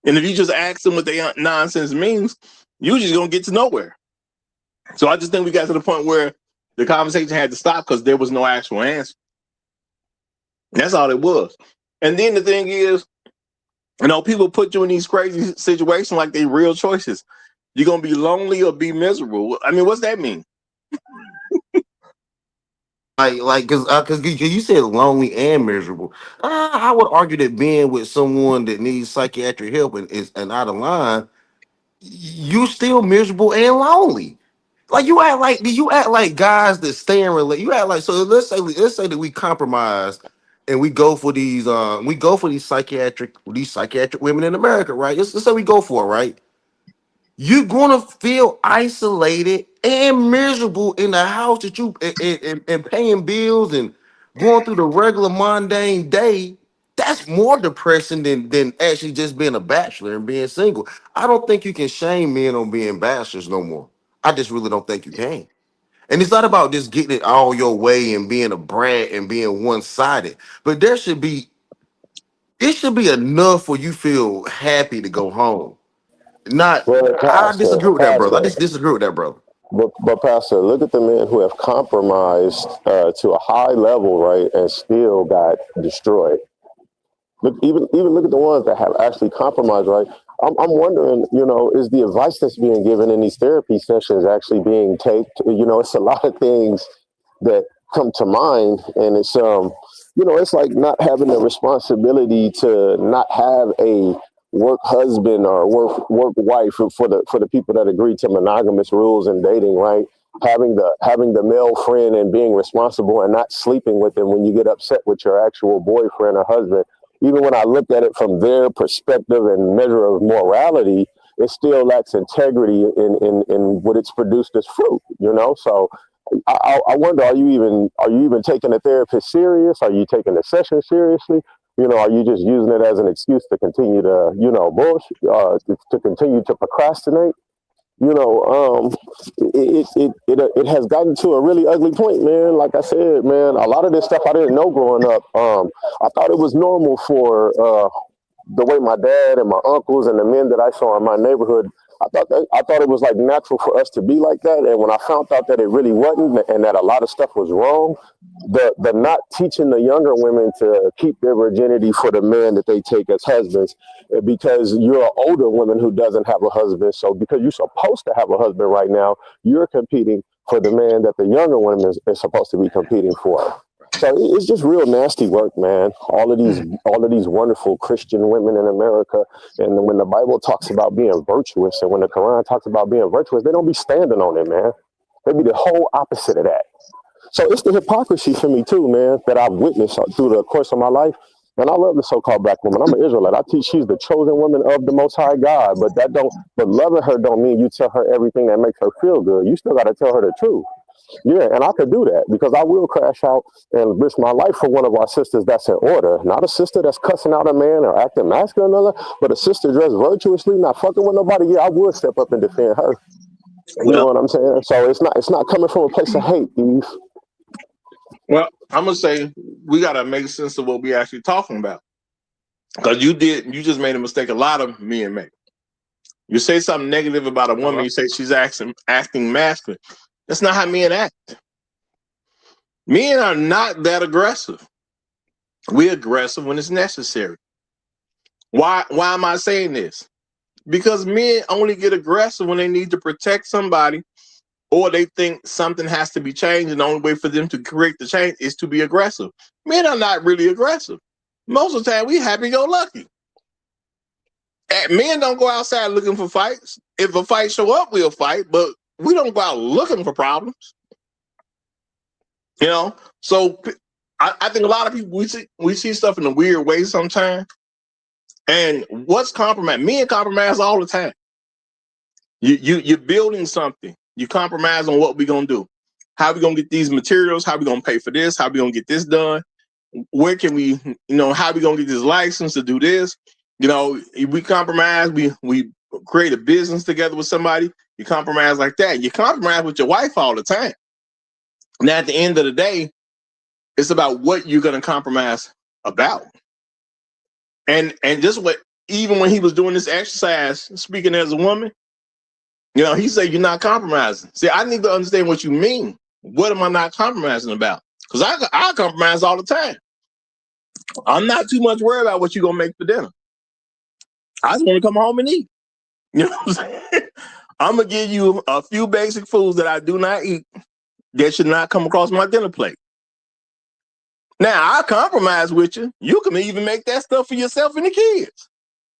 And if you just ask them what their nonsense means, you're just gonna get to nowhere. So I just think we got to the point where the conversation had to stop because there was no actual answer. That's all it was. And then the thing is, people put you in these crazy situations like they real choices. You're gonna be lonely or be miserable. I mean, what's that mean? Cause you said lonely and miserable. I would argue that being with someone that needs psychiatric help and out of line, you still miserable and lonely. Like you act like guys that stay in relate. You act like, so let's say that we compromise and we go for these psychiatric women in America, right? Let's say we go for it, right? You're gonna feel isolated and miserable in the house that you and paying bills and going through the regular mundane day. That's more depressing than actually just being a bachelor and being single. I don't think you can shame men on being bachelors no more. I just really don't think you can. And it's not about just getting it all your way and being a brat and being one-sided. But it should be enough for you feel happy to go home. Not, Well, I disagree with that, brother. I Pastor, just disagree with that, brother. but Pastor, look at the men who have compromised to a high level, right, and still got destroyed. Look, even look at the ones that have actually compromised, right? I'm wondering, is the advice that's being given in these therapy sessions actually being taken? It's a lot of things that come to mind, and it's like not having the responsibility to not have a work husband or work wife for the people that agree to monogamous rules in dating, right? Having the male friend and being responsible and not sleeping with them when you get upset with your actual boyfriend or husband. Even when I look at it from their perspective and measure of morality, it still lacks integrity in what it's produced as fruit, So I wonder, are you even taking a therapist serious? Are you taking the session seriously? Are you just using it as an excuse to continue to, bullshit, to continue to procrastinate? It has gotten to a really ugly point, man. Like I said, man, a lot of this stuff I didn't know growing up. I thought it was normal for the way my dad and my uncles and the men that I saw in my neighborhood. I thought it was like natural for us to be like that. And when I found out that it really wasn't, and that a lot of stuff was wrong, the not teaching the younger women to keep their virginity for the men that they take as husbands, because you're an older woman who doesn't have a husband. So because you're supposed to have a husband right now, you're competing for the man that the younger woman is supposed to be competing for. So it's just real nasty work, man. All of these wonderful Christian women in America, and when the Bible talks about being virtuous, and when the Quran talks about being virtuous, they don't be standing on it, man. They be the whole opposite of that. So it's the hypocrisy for me too, man, that I've witnessed through the course of my life. And I love the so-called black woman. I'm an Israelite. I teach she's the chosen woman of the Most High God, but loving her don't mean you tell her everything that makes her feel good. You still got to tell her the truth. Yeah, and I could do that because I will crash out and risk my life for one of our sisters that's in order. Not a sister that's cussing out a man or acting masculine, but a sister dressed virtuously, not fucking with nobody. Yeah, I would step up and defend her. You know what I'm saying? So it's not coming from a place of hate, Eve. Well, I'm gonna say we gotta make sense of what we actually talking about. Because you just made a mistake a lot of men make. You say something negative about a woman, you say she's acting masculine. That's not how men act. Men are not that aggressive. We're aggressive when it's necessary. Why am I saying this? Because men only get aggressive when they need to protect somebody or they think something has to be changed, and the only way for them to create the change is to be aggressive. Men are not really aggressive. Most of the time, we happy-go-lucky. Men don't go outside looking for fights. If a fight show up, we'll fight, but we don't go out looking for problems. So I think a lot of people, we see stuff in a weird way sometimes. And what's compromise? Men compromise all the time. You're building something. You compromise on what we're going to do. How we going to get these materials? How we going to pay for this? How we going to get this done? Where can we, how we going to get this license to do this? We compromise. We create a business together with somebody. You compromise like that. You compromise with your wife all the time. Now, at the end of the day, it's about what you're going to compromise about. And just what, even when he was doing this exercise, speaking as a woman, you know, he said, you're not compromising. See, I need to understand what you mean. What am I not compromising about? Because I compromise all the time. I'm not too much worried about what you're going to make for dinner. I just want to come home and eat. You know what I'm saying? I'm going to give you a few basic foods that I do not eat that should not come across my dinner plate. Now, I compromise with you. You can even make that stuff for yourself and the kids.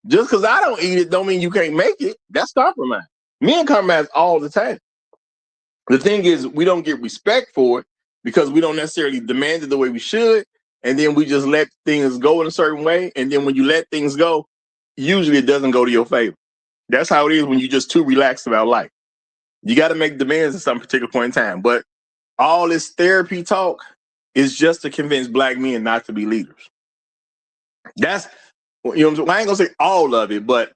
Just because I don't eat it don't mean you can't make it. That's compromise. Me and compromise all the time. The thing is, we don't get respect for it because we don't necessarily demand it the way we should. And then we just let things go in a certain way. And then when you let things go, usually it doesn't go to your favor. That's how it is when you're just too relaxed about life. You got to make demands at some particular point in time. But all this therapy talk is just to convince black men not to be leaders. That's, you know, I ain't gonna say all of it, but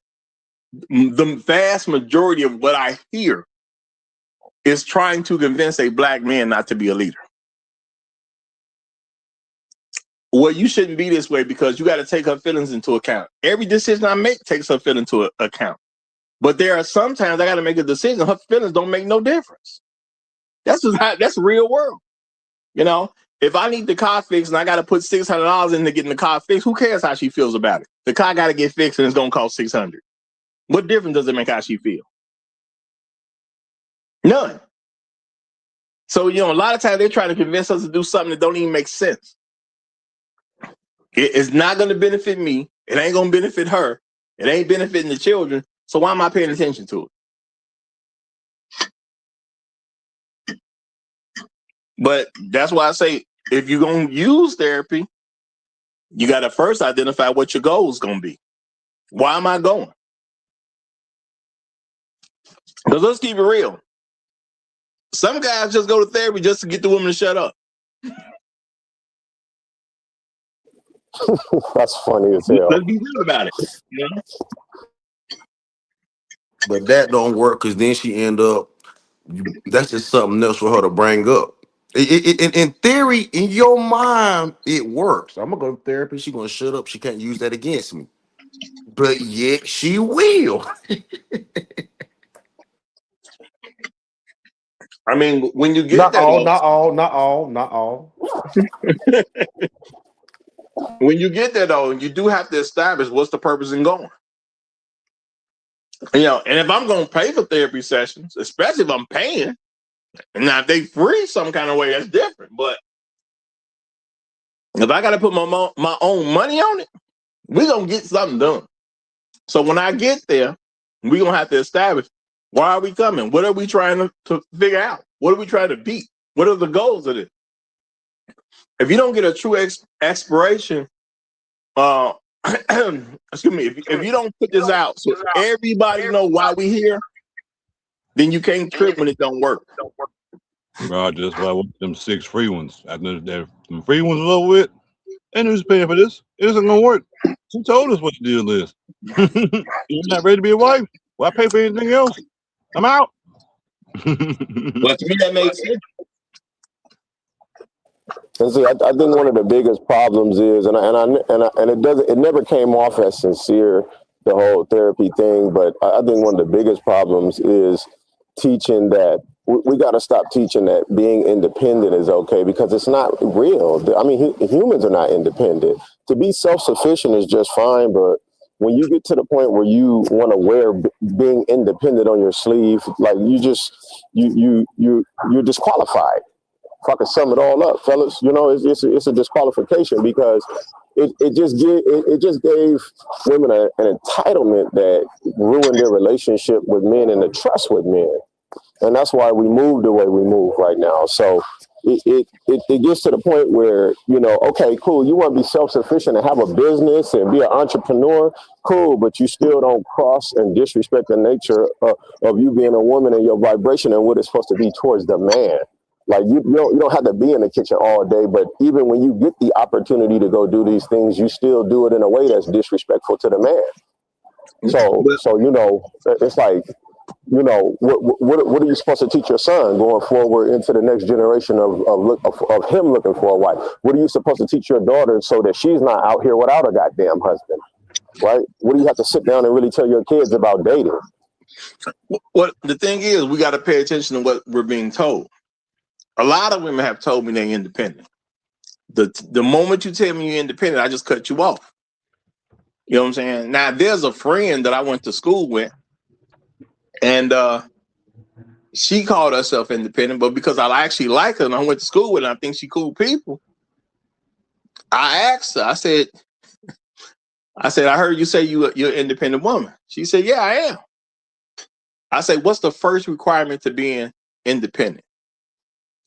the vast majority of what I hear is trying to convince a black man not to be a leader. Well, you shouldn't be this way because you got to take her feelings into account. Every decision I make takes her feelings into account. But there are sometimes I got to make a decision. Her feelings don't make no difference. That's the real world. You know, if I need the car fixed and I got to put $600 into getting the car fixed, who cares how she feels about it? The car got to get fixed and it's going to cost $600. What difference does it make how she feel? None. So, you know, a lot of times they're trying to convince us to do something that don't even make sense. It's not going to benefit me. It ain't going to benefit her. It ain't benefiting the children. So why am I paying attention to it? But that's why I say, if you're going to use therapy, you got to first identify what your goal is going to be. Why am I going? Because let's keep it real. Some guys just go to therapy just to get the woman to shut up. That's funny as hell. Let's be real about it. You know? But that don't work because then she end up, that's just something else for her to bring up. In theory, in your mind, it works. I'm going to go to therapy. She's going to shut up. She can't use that against me. But yet she will. I mean, when you get Not that, all. When you get there, though, you do have to establish what's the purpose in going. You know, and if I'm going to pay for therapy sessions, especially if I'm paying, and now if they free some kind of way, that's different. But if I got to put my own money on it, we're going to get something done. So when I get there, we're going to have to establish, why are we coming? What are we trying to figure out? What are we trying to beat? What are the goals of it? If you don't get a true aspiration, excuse me, if you don't put this out so everybody know why we here, then you can't trip when it don't work. Roger, that's why I want them 6 free ones. After them free ones is over with, and who's paying for this? It isn't gonna work. She told us what the deal is. You're not ready to be a wife? Well, I pay for anything else. I'm out. But to me, that makes sense. And see, I think one of the biggest problems is, and it never came off as sincere, the whole therapy thing. But I think one of the biggest problems is teaching that we got to stop teaching that being independent is okay, because it's not real. I mean, humans are not independent. To be self-sufficient is just fine, but when you get to the point where you want to wear being independent on your sleeve, like you're disqualified. If I could sum it all up, fellas, you know, it's a disqualification, because it just gave women an entitlement that ruined their relationship with men and the trust with men. And that's why we move the way we move right now. So it gets to the point where, you know, okay, cool, you want to be self-sufficient and have a business and be an entrepreneur, cool, but you still don't cross and disrespect the nature of you being a woman and your vibration and what it's supposed to be towards the man. Like you don't have to be in the kitchen all day, but even when you get the opportunity to go do these things, you still do it in a way that's disrespectful to the man. So you know, it's like, what are you supposed to teach your son going forward into the next generation of him looking for a wife? What are you supposed to teach your daughter so that she's not out here without a goddamn husband, right? What do you have to sit down and really tell your kids about dating? What the thing is, we got to pay attention to what we're being told. A lot of women have told me they're independent. The moment you tell me you're independent, I just cut you off. You know what I'm saying? Now, there's a friend that I went to school with, and she called herself independent, but because I actually like her and I went to school with her, and I think she cool people. I asked her, I said, I heard you say you're an independent woman. She said, yeah, I am. I said, what's the first requirement to being independent?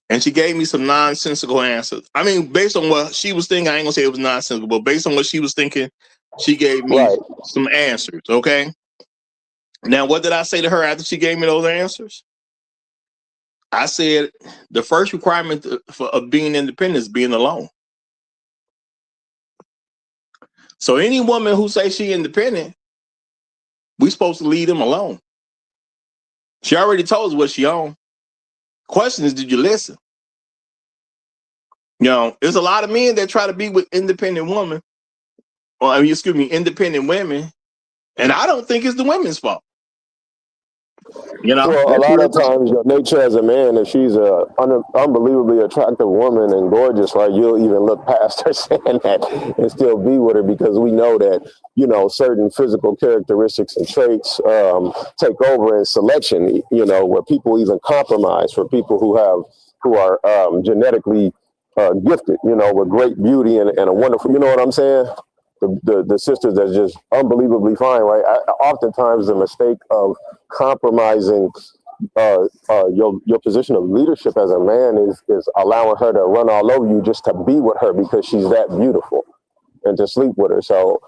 And she gave me some nonsensical answers. I mean, based on what she was thinking, I ain't gonna say it was nonsensical, but based on what she was thinking, she gave me some answers, okay? Now, what did I say to her after she gave me those answers? I said, the first requirement of being independent is being alone. So any woman who says she independent, we supposed to leave them alone. She already told us what she on. Question is, did you listen? You know, there's a lot of men that try to be with independent women, or independent women, and I don't think it's the women's fault. You know, well, a lot of times your nature as a man, if she's a unbelievably attractive woman and gorgeous, right, you'll even look past her saying that and still be with her, because we know that, certain physical characteristics and traits take over in selection, where people even compromise for people who are genetically gifted, with great beauty and a wonderful, you know what I'm saying? The sisters that's just unbelievably fine, right? Oftentimes the mistake of compromising your position of leadership as a man is allowing her to run all over you just to be with her because she's that beautiful and to sleep with her. So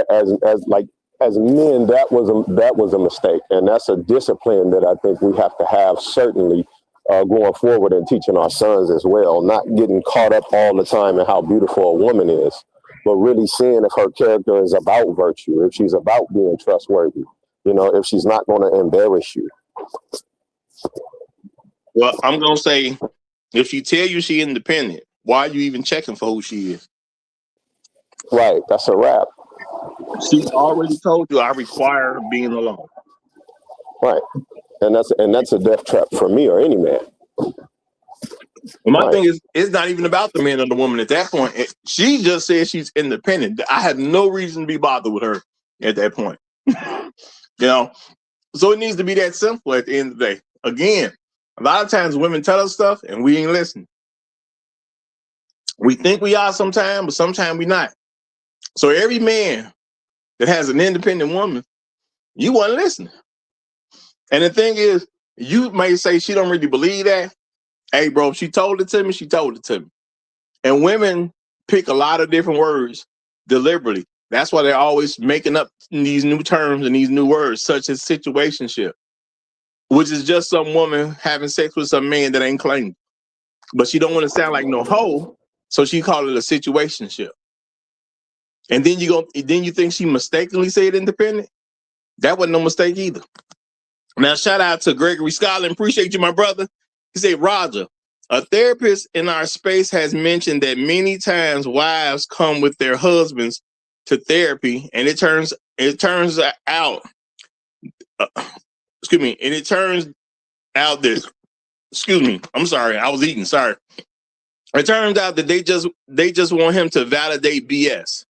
as men, that was a mistake, and that's a discipline that I think we have to have, certainly going forward, and teaching our sons as well. Not getting caught up all the time in how beautiful a woman is, but really seeing if her character is about virtue, if she's about being trustworthy, if she's not going to embarrass you. Well, I'm going to say, if she tell you she independent, why are you even checking for who she is? Right. That's a wrap. She already told you I require being alone. Right. And that's a death trap for me or any man. Well, my thing is, it's not even about the man or the woman at that point. She just said she's independent. I have no reason to be bothered with her at that point. So it needs to be that simple at the end of the day. Again, a lot of times women tell us stuff and we ain't listening. We think we are sometimes, but sometimes we not. So every man that has an independent woman, you wasn't listening. And the thing is, you may say she don't really believe that. Hey, bro, she told it to me, she told it to me. And women pick a lot of different words deliberately. That's why they're always making up these new terms and these new words, such as situationship, which is just some woman having sex with some man that ain't claimed. But she don't want to sound like no hoe, so she called it a situationship. And then you think she mistakenly said independent? That wasn't no mistake either. Now, shout out to Gregory Scotland. Appreciate you, my brother. He said, Roger, a therapist in our space has mentioned that many times wives come with their husbands to therapy, and it turns out, I'm sorry, I was eating, sorry. It turns out that they just want him to validate BS.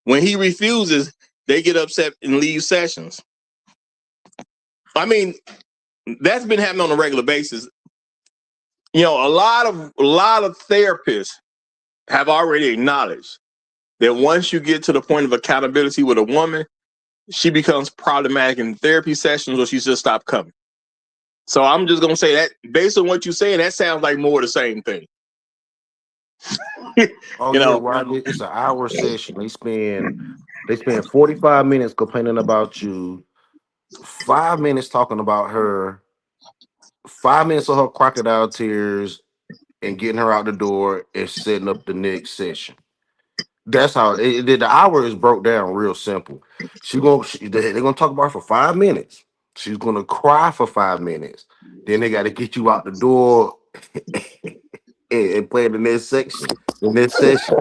When he refuses, they get upset and leave sessions. I mean, that's been happening on a regular basis. A lot of therapists have already acknowledged that once you get to the point of accountability with a woman, she becomes problematic in therapy sessions, or she's just stopped coming. So I'm just gonna say that based on what you're saying, that sounds like more of the same thing. Rodney, it's an hour session. They spend 45 minutes complaining about you, 5 minutes talking about her, 5 minutes of her crocodile tears, and getting her out the door and setting up the next session. That's how the hour is broke down real simple. They're gonna talk about her for 5 minutes. She's gonna cry for 5 minutes. Then they got to get you out the door and play the next section, the next session.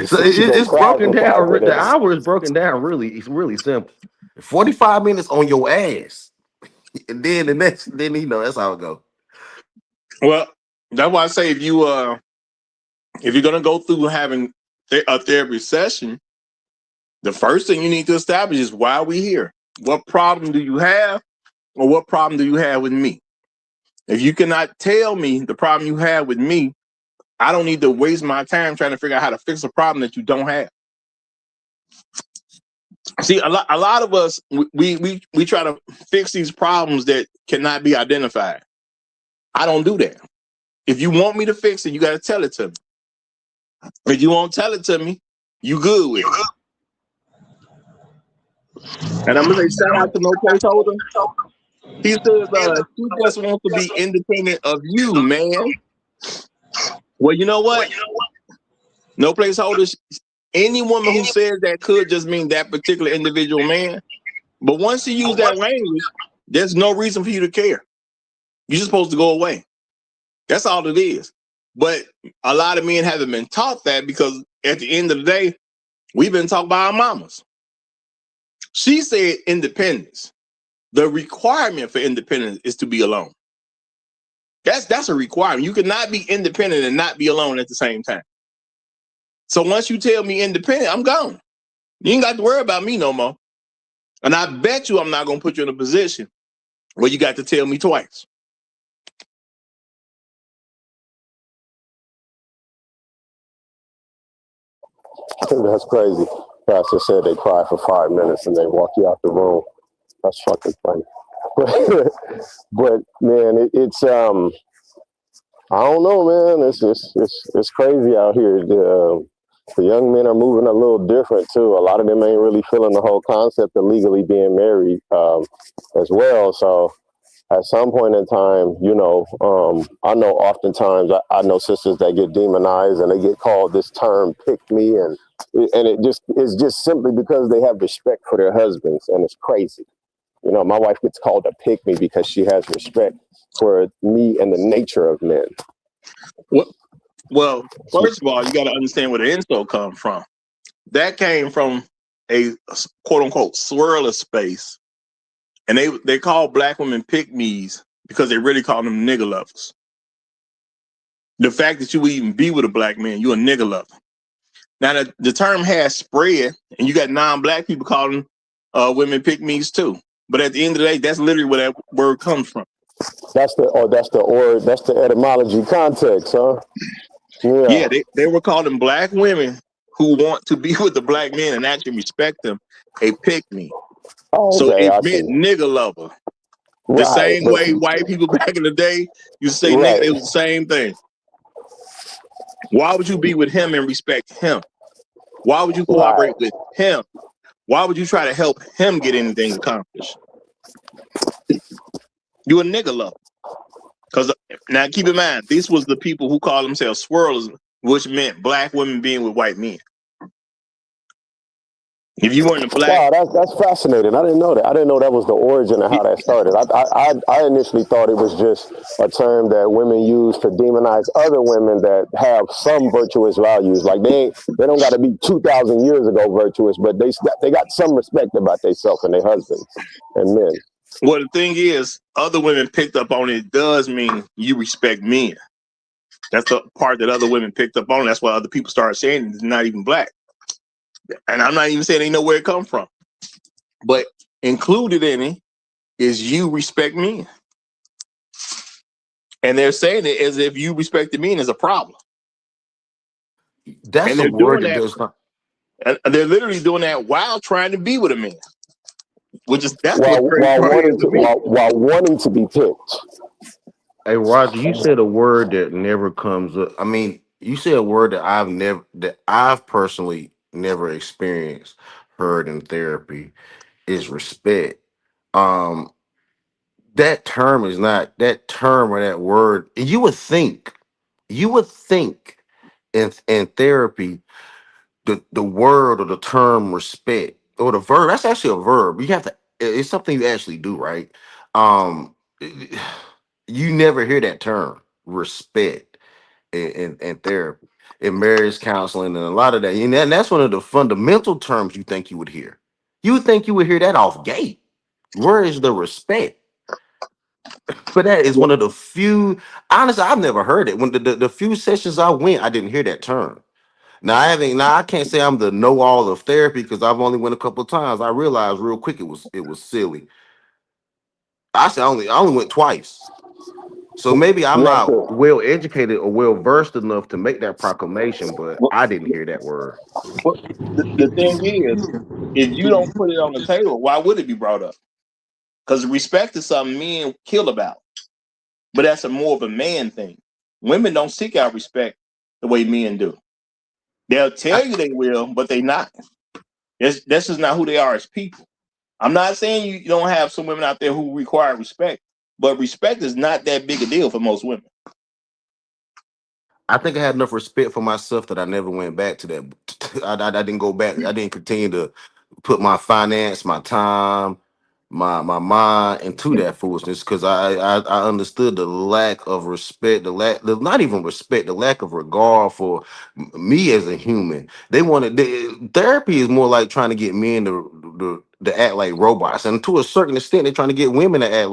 So She gonna it's cry broken for down. 5 minutes. The hour is broken down. Really, it's really simple. 45 minutes on your ass, and then the next, then that's how it go. Well, that's why I say if you're gonna go through having a therapy session, the first thing you need to establish is why are we here? What problem do you have, or what problem do you have with me? If you cannot tell me the problem you have with me, I don't need to waste my time trying to figure out how to fix a problem that you don't have. See, a lot of us we try to fix these problems that cannot be identified. I don't do that. If you want me to fix it, you got to tell it to me. If you won't tell it to me, you good with it. And I'm gonna say shout out to No Placeholder. He says she just wants to be independent of you, man. Well, you know what? No Placeholder. Any woman who says that could just mean that particular individual man. But once you use that language, there's no reason for you to care. You're just supposed to go away. That's all it is. But a lot of men haven't been taught that because at the end of the day, we've been taught by our mamas. She said independence. The requirement for independence is to be alone. That's a requirement. You cannot be independent and not be alone at the same time. So once you tell me independent, I'm gone. You ain't got to worry about me no more. And I bet you I'm not going to put you in a position where you got to tell me twice. That's crazy. Pastor said they cry for 5 minutes and they walk you out the room. That's fucking funny. But man, it's I don't know, man. It's crazy out here. The young men are moving a little different too. A lot of them ain't really feeling the whole concept of legally being married as well. So at some point in time, I know oftentimes I know sisters that get demonized and they get called this term "pick me," and it's just simply because they have respect for their husbands, and it's crazy. My wife gets called a pick me because she has respect for me and the nature of men. Well, first of all, you got to understand where the insult come from. That came from a quote unquote swirler space. And they call black women pick-me's because they really call them nigger lovers. The fact that you would even be with a black man, you're a nigger lover. Now, the term has spread, and you got non-black people calling women pick-me's too. But at the end of the day, that's literally where that word comes from. That's the etymology context, huh? Yeah, they were calling black women who want to be with the black men and actually respect them a pick-me. Oh, so okay, it I meant see. nigger lover. The Right, same but way white people back in the day used to say right. nigga, it was the same thing. Why would you be with him and respect him? Why would you cooperate with him? Why would you try to help him get anything accomplished? You a nigger lover. Because now keep in mind, these was the people who call themselves swirlers, which meant black women being with white men. If you weren't a black, Wow, that's fascinating. I didn't know that. I didn't know that was the origin of how that started. I initially thought it was just a term that women use to demonize other women that have some virtuous values. Like they don't got to be 2,000 years ago virtuous, but they got some respect about themselves and their husbands and men. well, the thing is, other women picked up on it does mean you respect men. That's the part that other women picked up on. That's why other people started saying it's not even black. And I'm not even saying they know where it come from. But included in it is you respect men. And they're saying it as if you respect the men is a problem. That's And a they're word doing that that. does not. And they're literally doing that while trying to be with a man. That's While what the crazy while part is wanting to to me. while wanting to be picked. Hey, Roger, you said a word that never comes up. I mean, you said a word that I've personally never experienced, heard in therapy is respect. Um, that term is not that term or that word. You would think in therapy, the word or the term respect or the verb, that's actually a verb. You have to it's something you actually do, right? Um, you never hear that term, respect, in therapy, in marriage counseling, and a lot of that. And that's one of the fundamental terms you think you would hear. You would think you would hear that off gate. Where is the respect? But that is one of the few. Honestly, I've never heard it. When the few sessions I went, I didn't hear that term. Now I haven't. Now I can't say I'm the know all of therapy because I've only went a couple of times. I realized real quick it was silly. I only went twice. So maybe I'm Well, not well educated or well versed enough to make that proclamation, but well, I didn't hear that word. well, the thing is, if you don't put it on the table, why would it be brought up? Because respect is something men kill about, but that's a more of a man thing. Women don't seek out respect the way men do. They'll tell I, you they will, but they not. This is not who they are as people. I'm not saying you don't have some women out there who require respect, but respect is not that big a deal for most women. I think I had enough respect for myself that I never went back to that. I didn't go back. I didn't continue to put my finance, my time, my mind into that foolishness because I understood the lack of respect, not even respect, the lack of regard for me as a human. Therapy is more like trying to get men to act like robots, and to a certain extent, they're trying to get women to act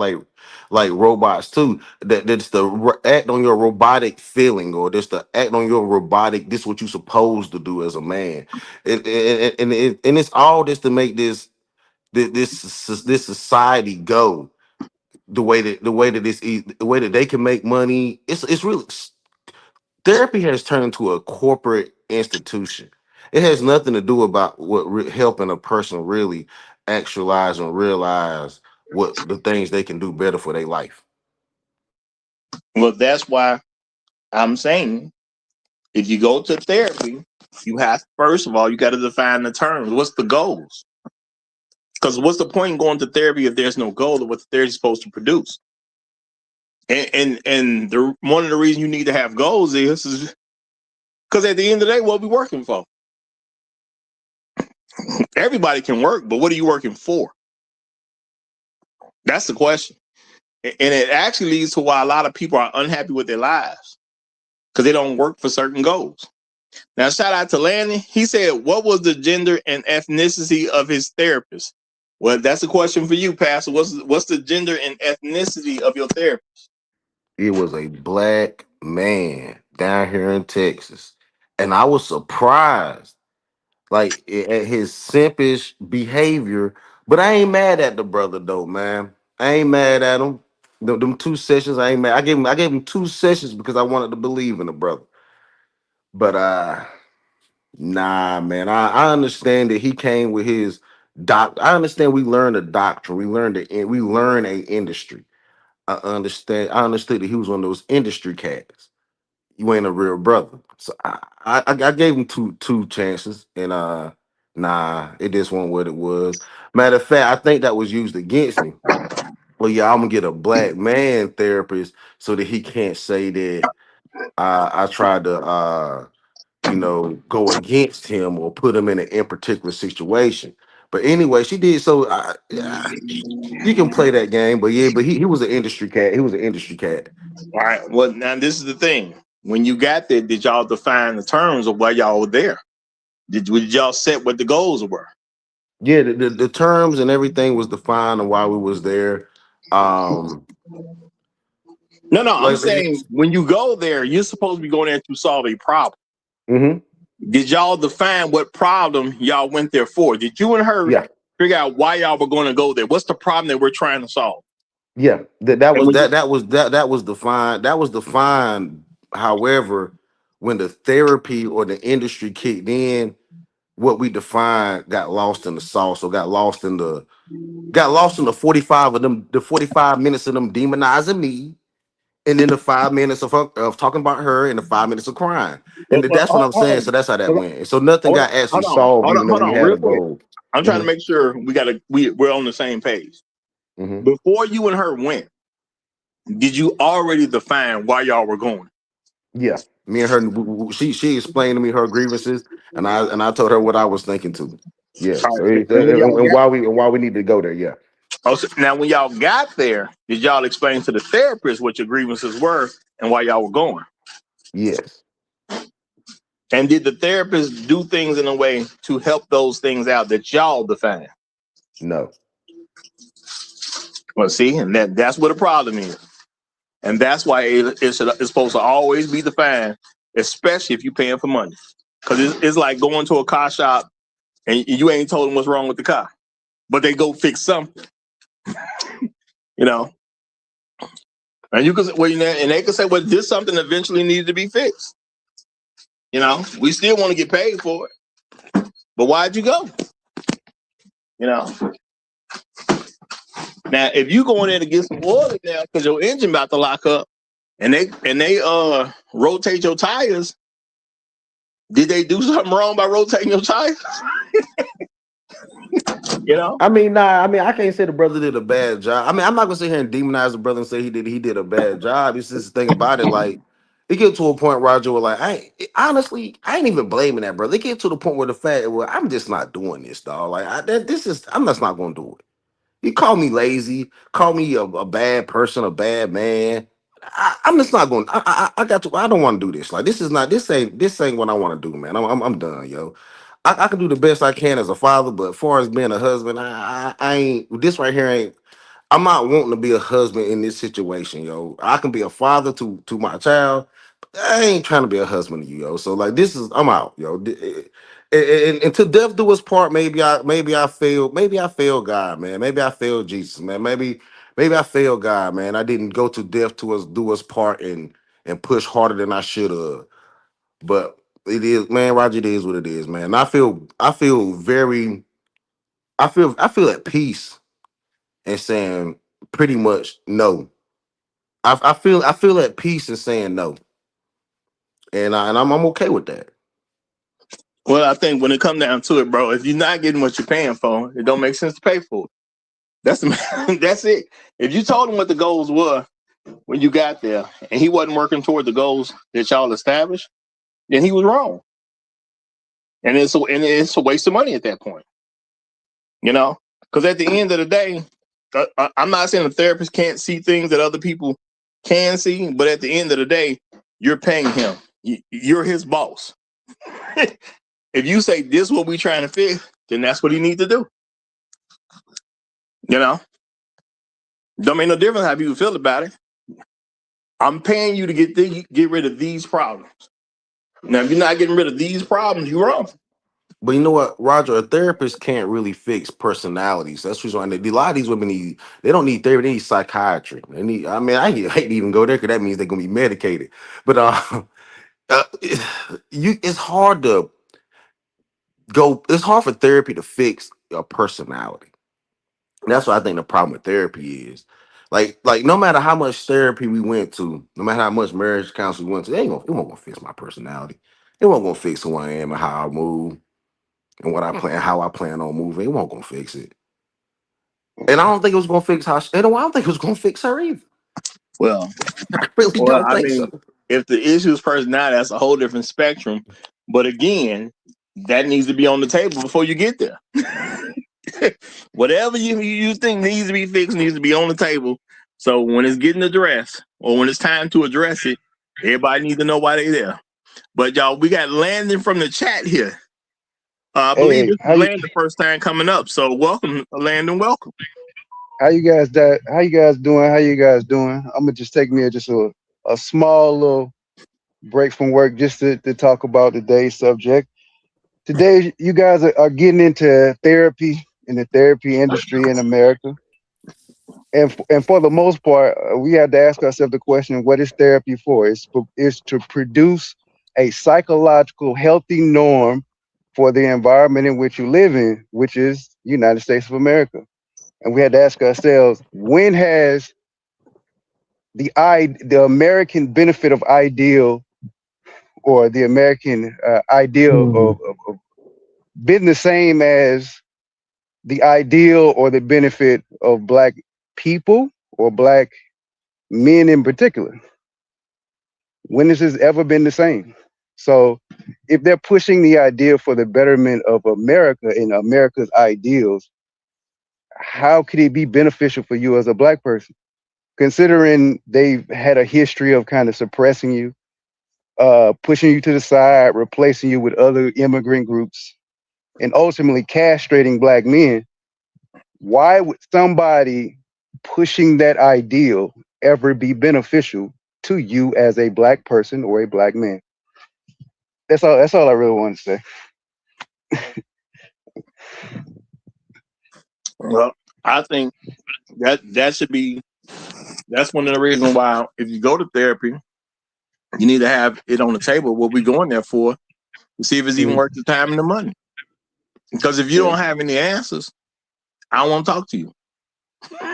like robots too. That's the act on your robotic feeling, or just the act on your robotic. This is what you're supposed to do as a man, and it's all just to make this society go the way that they can make money. It's really therapy has turned into a corporate institution. It has nothing to do about helping a person really actualize and realize what the things they can do better for their life. Well, that's why I'm saying if you go to therapy, you have first of all you got to define the terms. What's the goals? Because what's the point in going to therapy if there's no goal of what the therapy is supposed to produce? And one of the reasons you need to have goals is because at the end of the day, what we working for? Everybody can work, but what are you working for? That's the question. And it actually leads to why a lot of people are unhappy with their lives because they don't work for certain goals. Now, shout out to Lanny. He said, what was the gender and ethnicity of his therapist? Well, that's a question for you, Pastor. What's the gender and ethnicity of your therapist? It was a black man down here in Texas, and I was surprised like at his simpish behavior. But I ain't mad at the brother though, man. I ain't mad at him. Them 2 sessions, I ain't mad. I gave him 2 sessions because I wanted to believe in the brother. But nah, man. I understand that he came with his I understand we learned a doctrine. We learned a industry. I understood that he was one of those industry cats. You ain't a real brother. So I gave him two chances, and nah, it just wasn't what it was. Matter of fact, I think that was used against me. Well, yeah, I'm gonna get a black man therapist so that he can't say that I tried to go against him or put him in an in particular situation. But anyway, she did so. You can play that game, but yeah, but he was an industry cat. He was an industry cat. All right. Well, now this is the thing. When you got there, did y'all define the terms of why y'all were there? Did y'all set what the goals were? Yeah, the terms and everything was defined and why we was there. Um, No. I'm like, saying when you go there, you're supposed to be going there to solve a problem. mm-hmm. Did y'all define what problem y'all went there for? Did you and her Yeah, figure out why y'all were going to go there? What's the problem that we're trying to solve? yeah. That And was when you, that was defined. That was defined. However, when the therapy or the industry kicked in, what we defined got lost in the sauce, or got lost in the 45 of them, the 45 minutes of them demonizing me, and then the 5 minutes of talking about her, and the 5 minutes of crying. And that's what I'm saying. So that's how that went. And so nothing got actually solved, even though hold we on, had a real quick. goal. I'm trying to Hmm. make sure we're on the same page. Hmm. Before you and her went, did you already define why y'all were going? Yeah, me and her, she explained to me her grievances, and I told her what I was thinking too. Yeah. All So right. And when y'all and got why we need to go there. Yeah. Oh, so now when y'all got there, did y'all explain to the therapist what your grievances were and why y'all were going? Yes. And did the therapist do things in a way to help those things out that y'all define? No. Well, see, and that's what the problem is. And that's why it's supposed to always be defined, especially if you're paying for money. Because it's like going to a car shop and you ain't told them what's wrong with the car, but they go fix something, you know. And you can, well, and they can say, well, this something eventually needed to be fixed. You know, we still want to get paid for it, but why'd you go? You know. Now, if you go in there to get some oil now because your engine about to lock up, and they rotate your tires, did they do something wrong by rotating your tires? You know. I mean, nah. I mean, I can't say the brother did a bad job. I mean, I'm not gonna sit here and demonize the brother and say he did a bad job. It's just the thing about it, like it get to a point, Roger, where like honestly, I ain't even blaming that brother. It get to the point where the fact, well, I'm just not doing this, dog. Like I'm just not gonna do it. You call me lazy, call me a bad person, a bad man. I'm just not going. I got to. I don't want to do this. Like this is not. This ain't what I want to do, man. I'm done, yo. I can do the best I can as a father, but as far as being a husband, I ain't. This right here ain't. I'm not wanting to be a husband in this situation, yo. I can be a father to my child. But I ain't trying to be a husband to you, yo. So like this is. I'm out, yo. And to death do us part. Maybe I failed God, man. Maybe I failed Jesus, man. Maybe I failed God, man. I didn't go to death to us do us part and push harder than I should have. But it is, man, Roger, it is what it is, man. And I feel at peace and saying pretty much no. I feel at peace in saying no. And I'm okay with that. Well, I think when it comes down to it, bro, if you're not getting what you're paying for, it don't make sense to pay for it. That's that's it. If you told him what the goals were when you got there, and he wasn't working toward the goals that y'all established, then he was wrong. And it's a waste of money at that point, you know. Because at the end of the day, I'm not saying a therapist can't see things that other people can see, but at the end of the day, you're paying him. You're his boss. If you say this is what we trying to fix, then that's what he needs to do. You know, don't make no difference how people feel about it. I'm paying you to get rid of these problems. Now, if you're not getting rid of these problems, you're wrong. But you know what, Roger, a therapist can't really fix personalities. That's why a lot of these women they don't need therapy, they need psychiatry. They need, I mean, I hate to even go there because that means they're gonna be medicated. But uh, it's hard to it's hard for therapy to fix a personality. And that's what I think the problem with therapy is. Like no matter how much therapy we went to, no matter how much marriage counseling we went to, it won't gonna fix my personality. It won't gonna fix who I am and how I move and what I plan, how I plan on moving. It won't gonna fix it. And I don't think it was gonna fix I don't think it was gonna fix her either. Well, I really well, don't I think mean, so. if the issue is personality, that's a whole different spectrum. But again, that needs to be on the table before you get there. Whatever you think needs to be fixed needs to be on the table. So when it's getting addressed or when it's time to address it, everybody needs to know why they're there. But y'all, we got Landon from the chat here. I believe Hey, this is Landon first time coming up. So welcome, Landon. Welcome. how you guys how you guys doing? How you guys doing? I'm gonna just take me just a small little break from work just to talk about today's subject. Today, you guys are getting into therapy in the therapy industry in America, and for the most part, we have to ask ourselves the question: what is therapy for? It's to produce a psychological healthy norm for the environment in which you live in, which is United States of America. And we had to ask ourselves, when has the American benefit of ideal or the American ideal of been the same as the ideal or the benefit of Black people or Black men in particular? When has this ever been the same? So if they're pushing the idea for the betterment of America and America's ideals, how could it be beneficial for you as a black person, considering they've had a history of kind of suppressing you, pushing you to the side, replacing you with other immigrant groups, and ultimately castrating black men? Why would somebody pushing that ideal ever be beneficial to you as a black person or a black man? That's all. That's all I really want to say. Well, I think that should be that's one of the reasons why if you go to therapy, you need to have it on the table what we're going there for to see if it's even Mhm. worth the time and the money. Because if you Yeah. don't have any answers, I don't want to talk to you.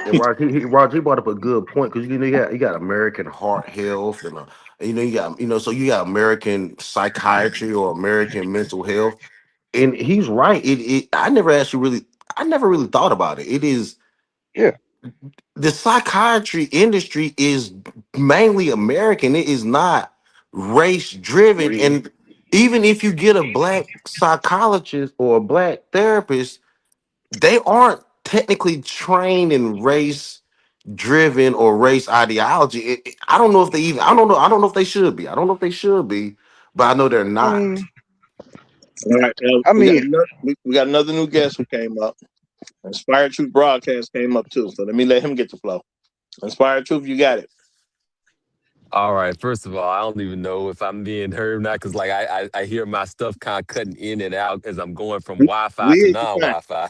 And Roger, he brought up a good point because you got American Heart Health and so you got American Psychiatry or American Mental Health, and he's right. I never really thought about it. It is Yeah. the psychiatry industry is mainly American. It is not race driven, and even if you get a black psychologist or a black therapist, they aren't technically trained in race driven or race ideology. I don't know if they even. I don't know. I don't know if they should be. I don't know if they should be, but I know they're I not. mean, All right, I mean, we got another new guest who came up. Inspired Truth broadcast came up too, so let me let him get the flow. Inspired Truth, you got it. All right. First of all, I don't even know if I'm being heard or not because, like, I hear my stuff kind of cutting in and out as I'm going from Wi-Fi We to hear you fine. non-Wi-Fi.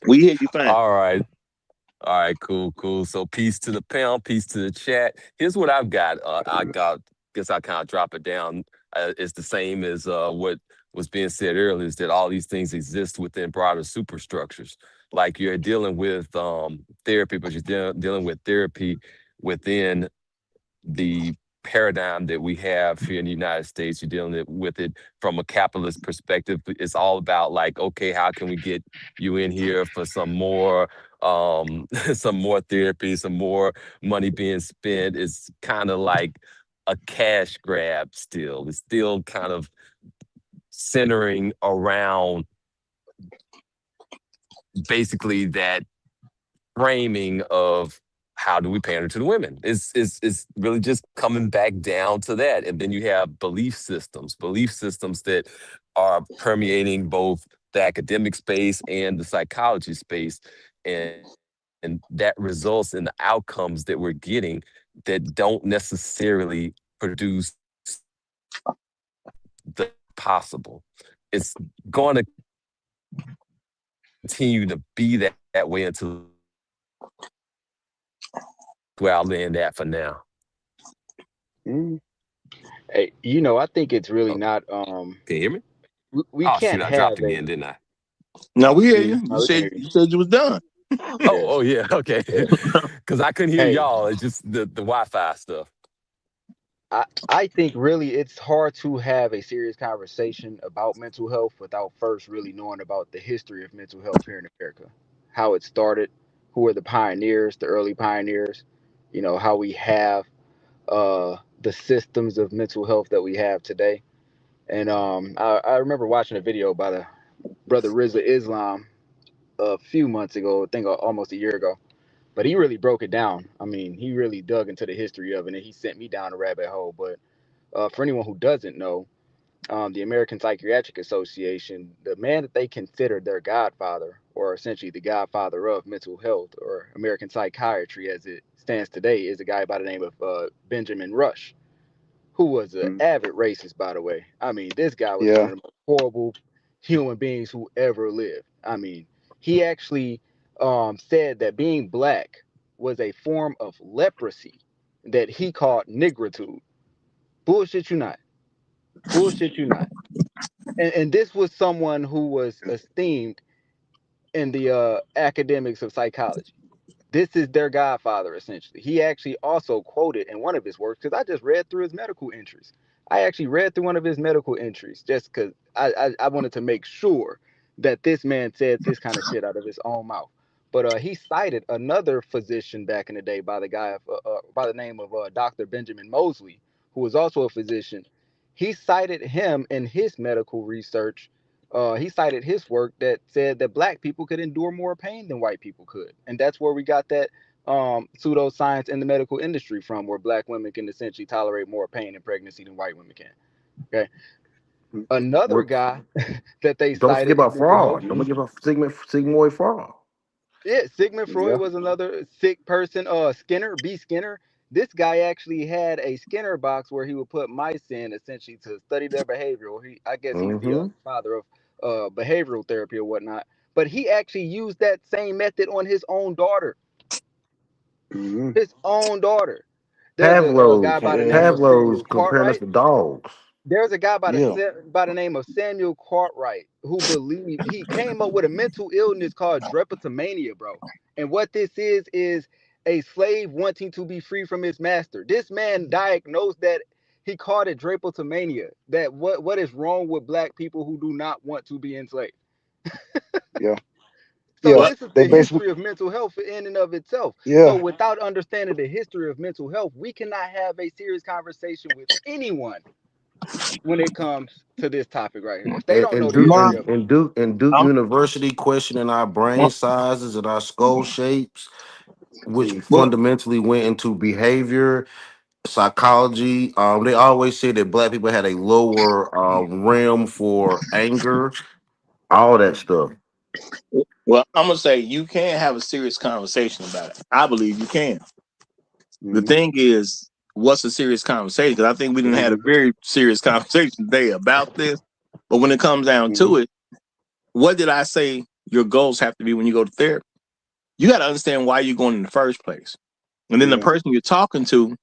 We hear you fine. All right. All right. Cool. Cool. So, peace to the panel. Peace to the chat. Here's what I've got. Guess I kind of drop it down. It's the same as what was being said earlier. Is that all these things exist within broader superstructures? Like you're dealing with therapy, but you're dealing with therapy within the paradigm that we have here in the United States. You're dealing with it from a capitalist perspective. It's all about like, okay, how can we get you in here for some more some more therapy, some more money being spent? It's kind of like a cash grab still. It's still kind of centering around basically that framing of how do we pander to the women? It's really just coming back down to that. And then you have belief systems that are permeating both the academic space and the psychology space. And that results in the outcomes that we're getting that don't necessarily produce the possible. It's going to continue to be that way until it changes. Where I'll land at for now. mm, Hey, I think it's really Oh, not. can you hear me? We Oh shoot, can't I dropped have a. again, didn't I? Now we hear you. Mm, no, we can hear you. You said you was done. Oh Yes. yeah, okay. Yeah. Because I couldn't hear Hey, y'all. It's just the Wi-Fi stuff. I think really it's hard to have a serious conversation about mental health without first really knowing about the history of mental health here in America, how it started, who were the pioneers, the early pioneers, how we have the systems of mental health that we have today. And I remember watching a video by the brother Rizza Islam a few months ago, I think almost a year ago. But he really broke it down. I mean, he really dug into the history of it, and he sent me down a rabbit hole. But for anyone who doesn't know, the American Psychiatric Association, the man that they consider their godfather, or essentially the godfather of mental health or American psychiatry as it stands today, is a guy by the name of Benjamin Rush, who was an mm, avid racist, by the way. I mean, this guy was one yeah. of the most horrible human beings who ever lived. I mean, he actually said that being black was a form of leprosy that he called nigritude. Bullshit, you not. Bullshit, you not. And this was someone who was esteemed in the academics of psychology. This is their godfather, essentially. He actually also quoted in one of his works, because I just read through his medical entries. I actually read through one of his medical entries just because I wanted to make sure that this man said this kind of shit out of his own mouth. But he cited another physician back in the day by the name of Dr. Benjamin Mosley, who was also a physician. He cited him in his medical research He cited his work that said that black people could endure more pain than white people could, and that's where we got that pseudoscience in the medical industry from, where black women can essentially tolerate more pain in pregnancy than white women can. Okay, another What? guy that they Don't forget cited for about mental health. fraud. Don't forget about Sigmund Freud. Yeah, Sigmund Yeah. Freud was another sick person. Skinner, B. Skinner. This guy actually had a Skinner box where he would put mice in, essentially to study their behavior. Or I guess he's the Mm-hmm. father of behavioral therapy or whatnot. But he actually used that same method on his own daughter. Hmm. His own daughter. There's a Pavlov's guy by the Yeah. name of Pavlov's Samuel comparing us Cartwright. to dogs. There's a guy Yeah. by the name of Samuel Cartwright who believed he came up with a mental illness called drapetomania, bro. And what this is a slave wanting to be free from his master. This man diagnosed that, he called it drapetomania. That what is wrong with black people who do not want to be enslaved. Yeah. So Yeah. Well, this is They the basically. history of mental health in and of itself. So Yeah. without understanding the history of mental health, we cannot have a serious conversation with anyone when it comes to this topic right here. If they And, don't know and the Duke nah, history and, of it. and Duke and Duke I'm University questioning our brain well, sizes and our skull shapes, which Mm. well, fundamentally went into behavior, psychology. They always say that black people had a lower realm for anger, all that stuff. I'm gonna say you can have a serious conversation about it. I believe you can. The Hmm. thing is, what's a serious conversation? Because I think we didn't had a Hmm. very serious conversation today about this. But when it comes down Hmm. to it, what did I say your goals have to be when you go to therapy? You got to understand why you're going in the first place. And then the Yeah. person you're talking to,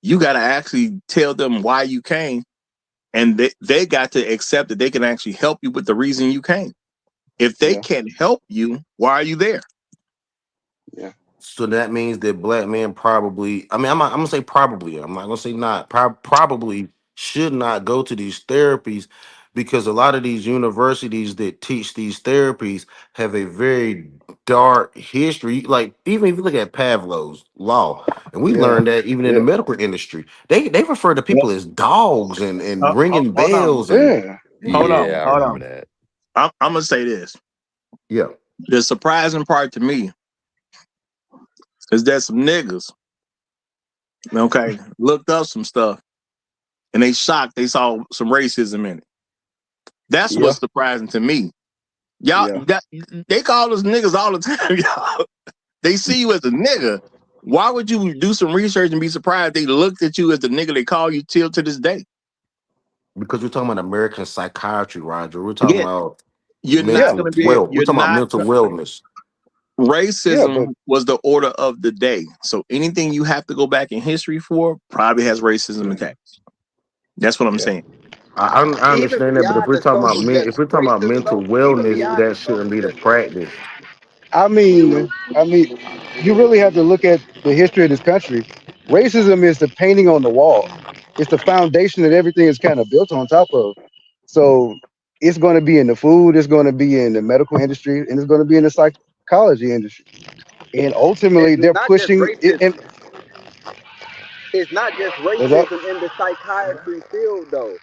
you got to actually tell them why you came. And they got to accept that they can actually help you with the reason you came. If they Yeah. can't help you, why are you there? Yeah. So that means that black men probably, I mean, I'm gonna say probably, I'm not gonna say not, probably should not go to these therapies because a lot of these universities that teach these therapies have a very dark history. Like, even if you look at Pavlov's law, and we Yeah. learned that even in the Yeah. medical industry, they refer to Well, people as dogs and ringing hold on. bells and Yeah. Hold Hmm. on. Yeah, I Hold remember on. that. I'm going to say this. yeah. The surprising part to me is that some niggas, okay, looked up some stuff and they shocked they saw some racism in it. That's Yeah. what's surprising to me. Y'all, Yeah. they call us niggas all the time, y'all. They see you as a nigga. Why would you do some research and be surprised they looked at you as the nigga they call you till to this day? Because we're talking about American psychiatry, Roger. We're talking Yeah, about you're not Yeah. mental gonna be. well. We're You're talking about not. mental wellness. Yeah. But Racism was the order of the day. So anything you have to go back in history for probably has racism yeah. attached. That's what I'm Yeah. saying. I Even understand that, but if beyond we're the talking scope about of just if we're talking about racism mental though, even wellness, beyond the that scope shouldn't of be the just practice. I mean, you really have to look at the history of this country. Racism is the painting on the wall. It's the foundation that everything is kind of built on top of. So it's going to be in the food, it's going to be in the medical industry, and it's going to be in the psychology industry. And ultimately, it's they're not just pushing it. And racism. It's not just was that racism in the psychiatry field though.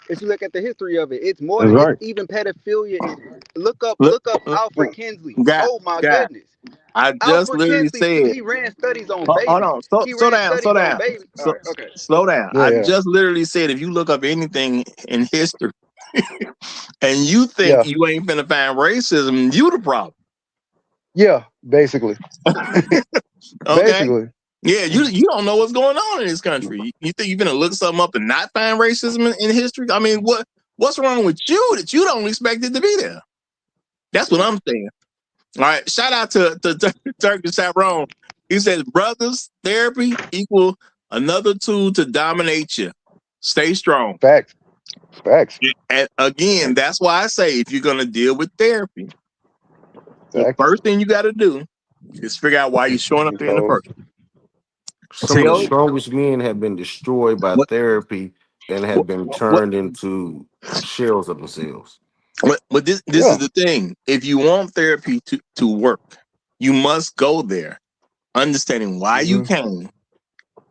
If you look at the history of it, it's more That's than, it's right. even pedophilia in it. Look, Look up Alfred Kinsley. guy, Oh my guy. goodness. I just Alfred literally Kinsley, said, he ran studies on hold babies. on, slow, He slow ran down, slow studies on down, babies. All slow, right, okay. slow down. yeah, I yeah, just literally said if you look up anything in history and you think yeah, you ain't finna find racism, you the problem. yeah, basically. Okay. Basically. Yeah, you don't know what's going on in this country. You think you're gonna look something up and not find racism in history? I mean, what's wrong with you that you don't expect it to be there? That's what I'm saying. All right, shout out to Turkish Tyrone. He says, brothers, therapy equal another tool to dominate you. Stay strong. Facts. Facts. And again, Facts. that's why I say if you're gonna deal with therapy, the Exactly. first thing you got to do is figure out why you're showing up there in the Because first. Some of the Tell strongest men have been destroyed by what, therapy and have been what, turned into shells of themselves. but this is yeah. the thing. If you want therapy to work, you must go there, understanding why you Hmm. came.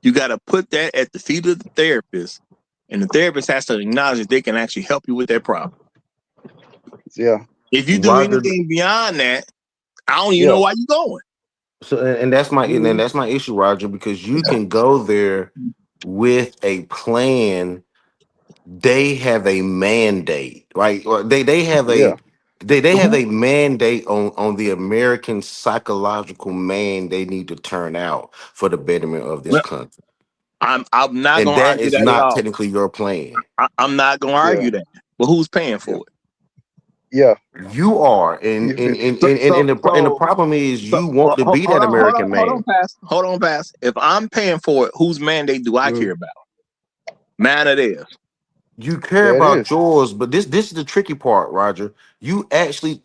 You got to put that at the feet of the therapist, and the therapist has to acknowledge that they can actually help you with that problem. Yeah. If you do Roger. anything beyond that, I don't even know Yeah. why you're going. So and that's my issue, Roger, because you can go there with a plan. They have a mandate, right? Or they have Yeah. a they have a mandate on the American psychological man they need to turn out for the betterment of this Well, country. I'm not And gonna that argue is that at not all. technically your plan. I'm not gonna Yeah. argue that. But who's paying Yeah. for it? Yeah. You are, You feel- and the problem is you want to be that American Hold on, man. Pass. If I'm paying for it, whose mandate do I care Mhm. about? Mine or theirs? You care There it about is. yours, but this is the tricky part, Roger. You actually,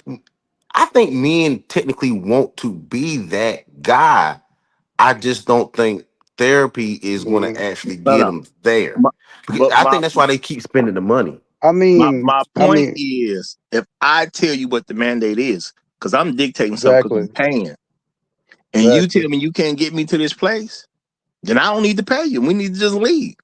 I think men technically want to be that guy. I just don't think therapy is going to Mhm. actually No, get no. them there. My, Because but I think that's why they keep spending the money. I mean, my I point mean, is, if I tell you what the mandate is, because I'm dictating something because exactly. I'm paying, and you Exactly. tell me you can't get me to this place, then I don't need to pay you. We need to just leave.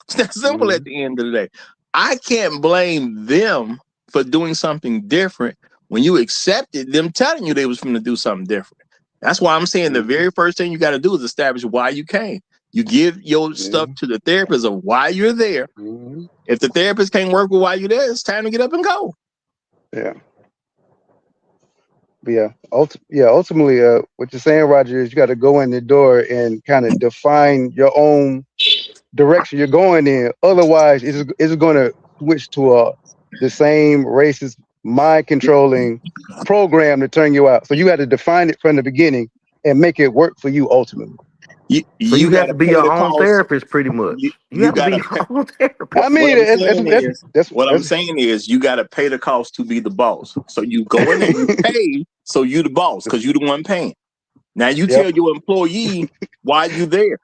It's that simple at Mhm. the end of the day. I can't blame them for doing something different when you accepted them telling you they was going to do something different. That's why I'm saying the Mhm. very first thing you got to do is establish why you came. You give your stuff Mhm. to the therapist of why you're there. Mhm. If the therapist can't work with why you're there, it's time to get up and go. Yeah. But yeah. Ultimately, what you're saying, Roger, is you got to go in the door and kind of define your own direction you're going in. Otherwise, it's going to switch to the same racist mind controlling program to turn you out. So you got to define it from the beginning and make it work for you ultimately. So You you got have to to be pay your the own cost. therapist, pretty You, much. You you have to got be to pay. your own therapist. I What mean, I'm saying is, that's what I'm saying is, you got to pay the cost to be the boss. So you go in there, you pay, so you the boss because you the one paying. Now you yep. tell your employee why you there.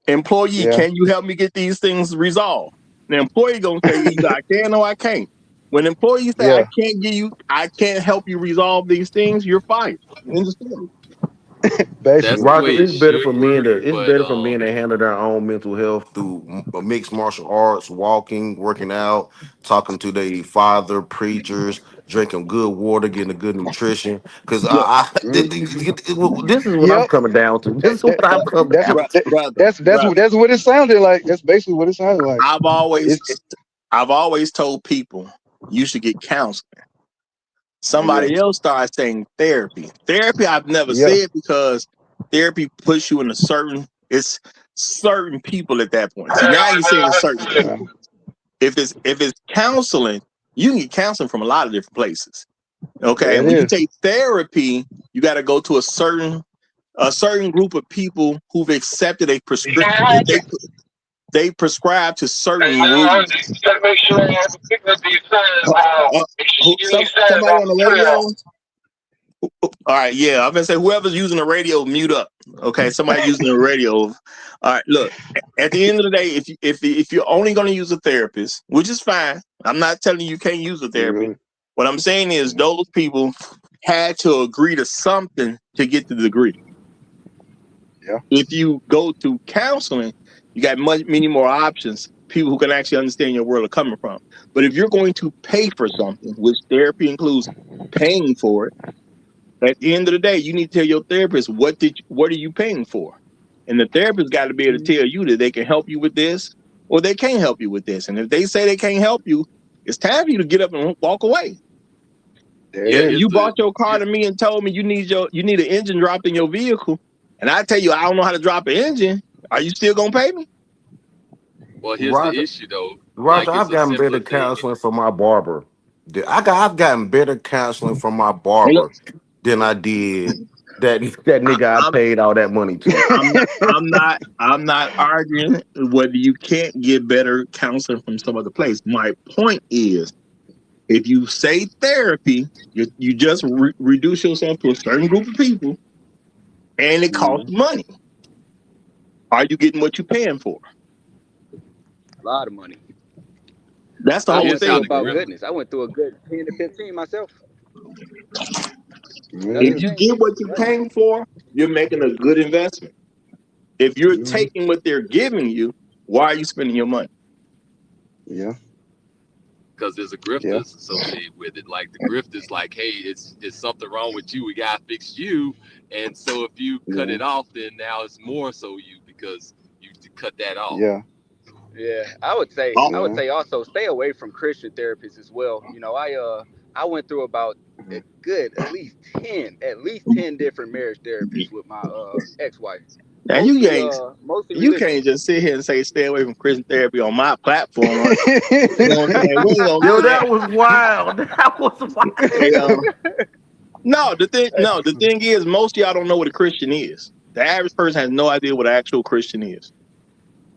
Employee, Yeah. can you help me get these things resolved? The employee gonna say either I can or I can't. When employees say Yeah. I can't help you resolve these things, you're fired. You understand? That's Basically. the Roger, way it should work. it's But better for men to handle their own mental health through mixed martial arts, walking, working out, talking to their father, preachers, drinking good water, getting a good nutrition. Because Look, Mhm. this is what I'm Yep. coming down to. This is what I'm coming That's down to. brother, that's what it sounded like. That's basically what it sounded like. I've always It's I've always told people you should get counseling. yeah. Somebody else started saying therapy. Therapy I've never Yeah. said because therapy puts you in a it's certain people at that point. See, now you're saying certain Yeah. people. If it's counseling, you can get counseling from a lot of different places. Okay. There it And when you is. take therapy, you got to go to a certain group of people who've accepted a prescription. They prescribe to certain rules. Somebody on the radio. All right, yeah, I'm gonna say whoever's using the radio, mute up. Okay, somebody using the radio. All right, look. At the end of the day, if you're only gonna use a therapist, which is fine, I'm not telling you can't use a therapist. Mhm. What I'm saying is those people had to agree to something to get the degree. Yeah. If you go to counseling, you got many more options. People who can actually understand your world are coming from. But if you're going to pay for something, which therapy includes paying for it, at the end of the day, you need to tell your therapist what are you paying for, and the therapist got to be able to tell you that they can help you with this or they can't help you with this. And if they say they can't help you, it's time for you to get up and walk away. There it yeah, is. You brought your car to me and told me you need an engine dropped in your vehicle, and I tell you I don't know how to drop an engine. Are you still gonna pay me? well, here's the Roger, issue though. Roger, Like it's I've a gotten better simpler thing. counseling from my barber. I've gotten better counseling from my Hey, look, barber than I did that I, nigga I I'm paid all that money to. I'm not arguing whether you can't get better counseling from some other place. My point is, if you say therapy, you just reduce yourself to a certain group of people, and it costs Mhm. money. Are you getting what you're paying for? A lot of money. That's the Well, I whole went here's through how thing. the about gorilla. goodness. I went through a good 10 to 15 myself. There it If Nothing is. you get changed. what you're Right. paying for, you're making a good investment. If you're Mhm. taking what they're giving you, why are you spending your money? Yeah. because there's a Yeah. grifters associated with it. Like the grifters, like, hey, it's something wrong with you. We gotta fix you. And so if you cut Yeah. it off, then now it's more so you because you cut that off. Yeah. Yeah, I would say Yeah. also stay away from Christian therapists as well. You know, I went through about a good at least 10 different marriage therapists with my ex-wife. Now Mostly you religious. can't just sit here and say stay away from Christian therapy on my platform. You know what I'm saying? We ain't gonna Yo, do that. that was wild. That was Hey, wild. the thing is, most of y'all don't know what a Christian is. The average person has no idea what an actual Christian is,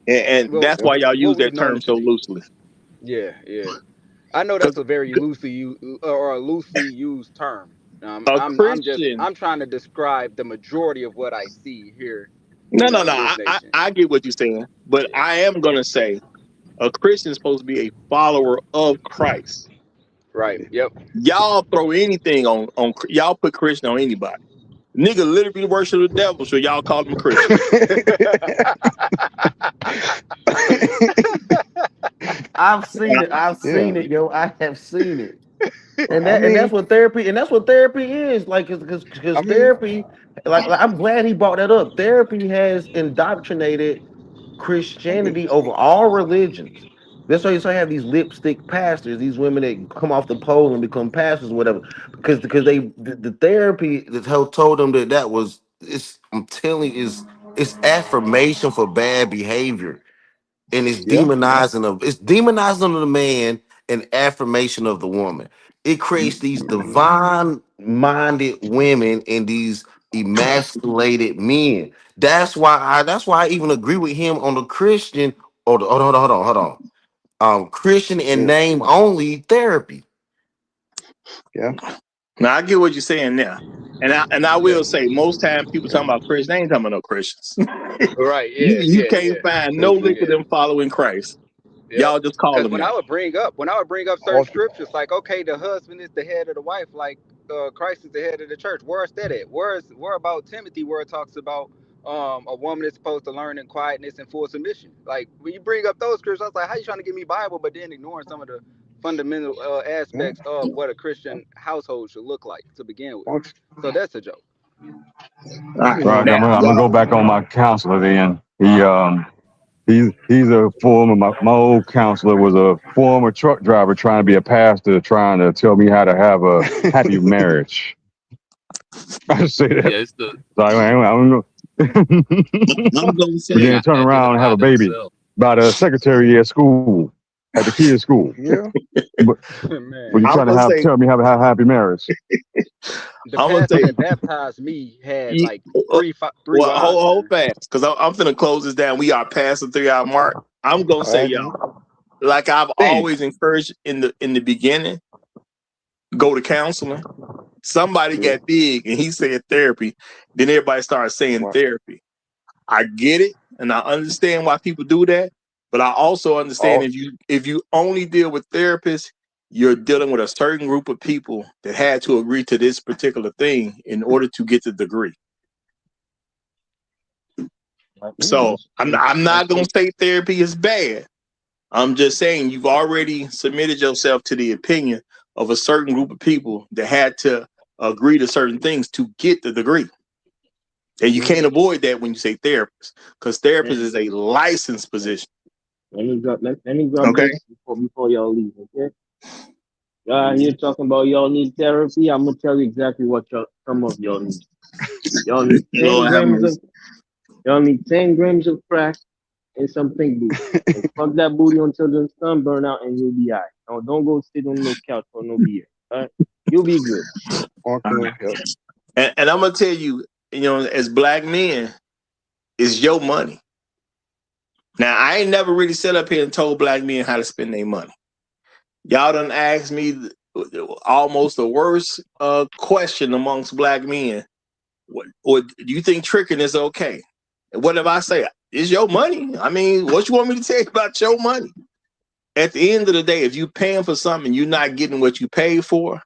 and Well, that's why y'all use what we that know term them to so be. loosely. Yeah, yeah. I know Because that's a very loosely used term. a Christian, I'm trying to describe the majority of what I see here, no, in this I nation. I get what you're saying, but Yeah. I am gonna say a Christian is supposed to be a follower of Christ. Right. Yep. Y'all throw anything on y'all put Christian on anybody. Nigga literally worship the devil, so y'all call him a Christian. I've seen it. I've Yeah. seen it, yo. I have seen it. I And mean, that's what therapy is. Like, because I mean, therapy, like, I'm glad he brought that up. Therapy has indoctrinated Christianity over all religions. That's why you have these lipstick pastors, these women that come off the pole and become pastors, or whatever, because the therapy that told them that was, it's, I'm telling you, it's affirmation for bad behavior, and yeah. it's demonizing of the man and affirmation of the woman. It creates these divine minded women and these emasculated men. That's why I even agree with him on the Christian, or hold on. Christian and Yeah. name only therapy. Yeah. Now I get what you're saying now, and I Yeah. will say most time people talking about Christians, they ain't talking about no Christians. Right. you Yeah. you Yeah. can't Yeah. find no Mm-mm. lick of Yeah. them following Christ. Yep. Y'all just call Because them that. when I would bring up certain All, scriptures, like, okay, the husband is the head of the wife, like Christ is the head of the church. Where's that at? Where about Timothy, where it talks about a woman is supposed to learn in quietness and full submission? Like, when you bring up those scriptures, I was like, how you trying to give me Bible, but then ignoring some of the fundamental yeah. aspects of what a Christian household should look like to begin with? All, So that's a joke. All right, you know, Roger, now I'm gonna go back on my counselor then. He's a former, my old counselor was a former truck driver trying to be a pastor, trying to tell me how to have a happy marriage. I just say Yeah, that. it's the Like, I don't know. I'm gonna But say then turn around and have identify a baby themselves. by the secretary at school, at the kids' school. yeah. But Man, you're I'm trying to gonna say tell me how to have a happy marriage. the I'm gonna pastor say that baptized me had you, like uh, three well wives, hold man. fast because I'm finna close this down. We are past the 3 hour mark. I'm gonna All say right, y'all, man. like I've Damn. always encouraged in the beginning, go to counseling. Somebody Yeah. got big and he said therapy. Then everybody started saying Wow. therapy. I get it and I understand why people do that, but I also understand All, if you only deal with therapists, you're dealing with a certain group of people that had to agree to this particular thing in order to get the degree. So I'm not gonna say therapy is bad. I'm just saying you've already submitted yourself to the opinion of a certain group of people that had to agree to certain things to get the degree. And you can't avoid that when you say therapist, because therapist is a licensed position. Let me drop Okay. this before y'all leave, okay? You're talking about y'all need therapy. I'm gonna tell you exactly what some of y'all need. Y'all need 10 Lord have grams of mercy. y'all need 10 grams of crack and some pink booty. And fuck that booty until the sun burn out and you'll be alright. No, don't go sit on no couch for no beer. Alright? You'll be good. okay. Yeah. And I'm gonna tell you, as black men, it's your money. Now, I ain't never really sat up here and told black men how to spend their money. Y'all done asked me almost the worst question amongst black men. What do you think tricking is okay? And what if I say it's your money? I mean, what you want me to tell you about your money? At the end of the day, if you're paying for something and you're not getting what you paid for,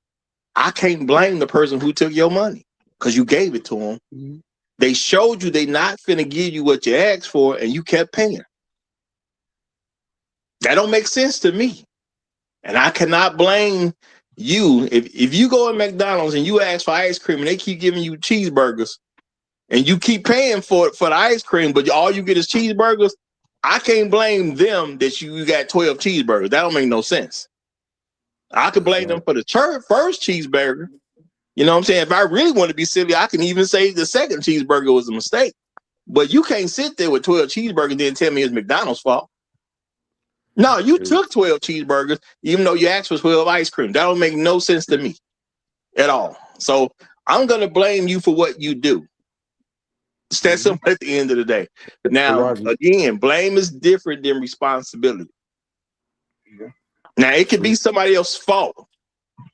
I can't blame the person who took your money because you gave it to them. Mhm. They showed you they not finna give you what you asked for, and you kept paying. That don't make sense to me. And I cannot blame you if you go in McDonald's and you ask for ice cream and they keep giving you cheeseburgers and you keep paying for the ice cream, but all you get is cheeseburgers. I can't blame them that you got 12 cheeseburgers. That don't make no sense. I could blame them for the first cheeseburger. You know what I'm saying? If I really want to be silly, I can even say the second cheeseburger was a mistake. But you can't sit there with 12 cheeseburgers and then tell me it's McDonald's fault. No, you took 12 cheeseburgers, even though you asked for 12 ice cream. That don't make no sense to me at all. So I'm going to blame you for what you do. It's that simple at the end of the day. Now, again, blame is different than responsibility. Now, it could be somebody else's fault,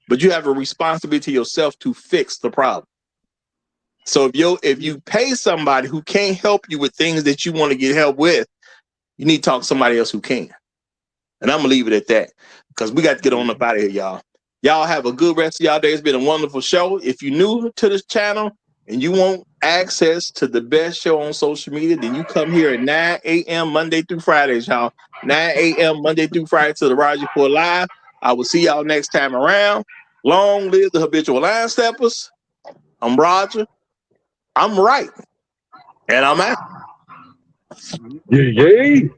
but you have a responsibility to yourself to fix the problem. So if you pay somebody who can't help you with things that you want to get help with, you need to talk to somebody else who can. And I'm going to leave it at that because we got to get on up out of here, y'all. Y'all have a good rest of y'all day. It's been a wonderful show. If you're new to this channel and you want access to the best show on social media, then you come here at 9 a.m. Monday through Fridays, y'all. 9 a.m. Monday through Friday to the Roger Report Live. I will see y'all next time around. Long live the habitual line steppers. I'm Roger. I'm right. And I'm out. Yeah.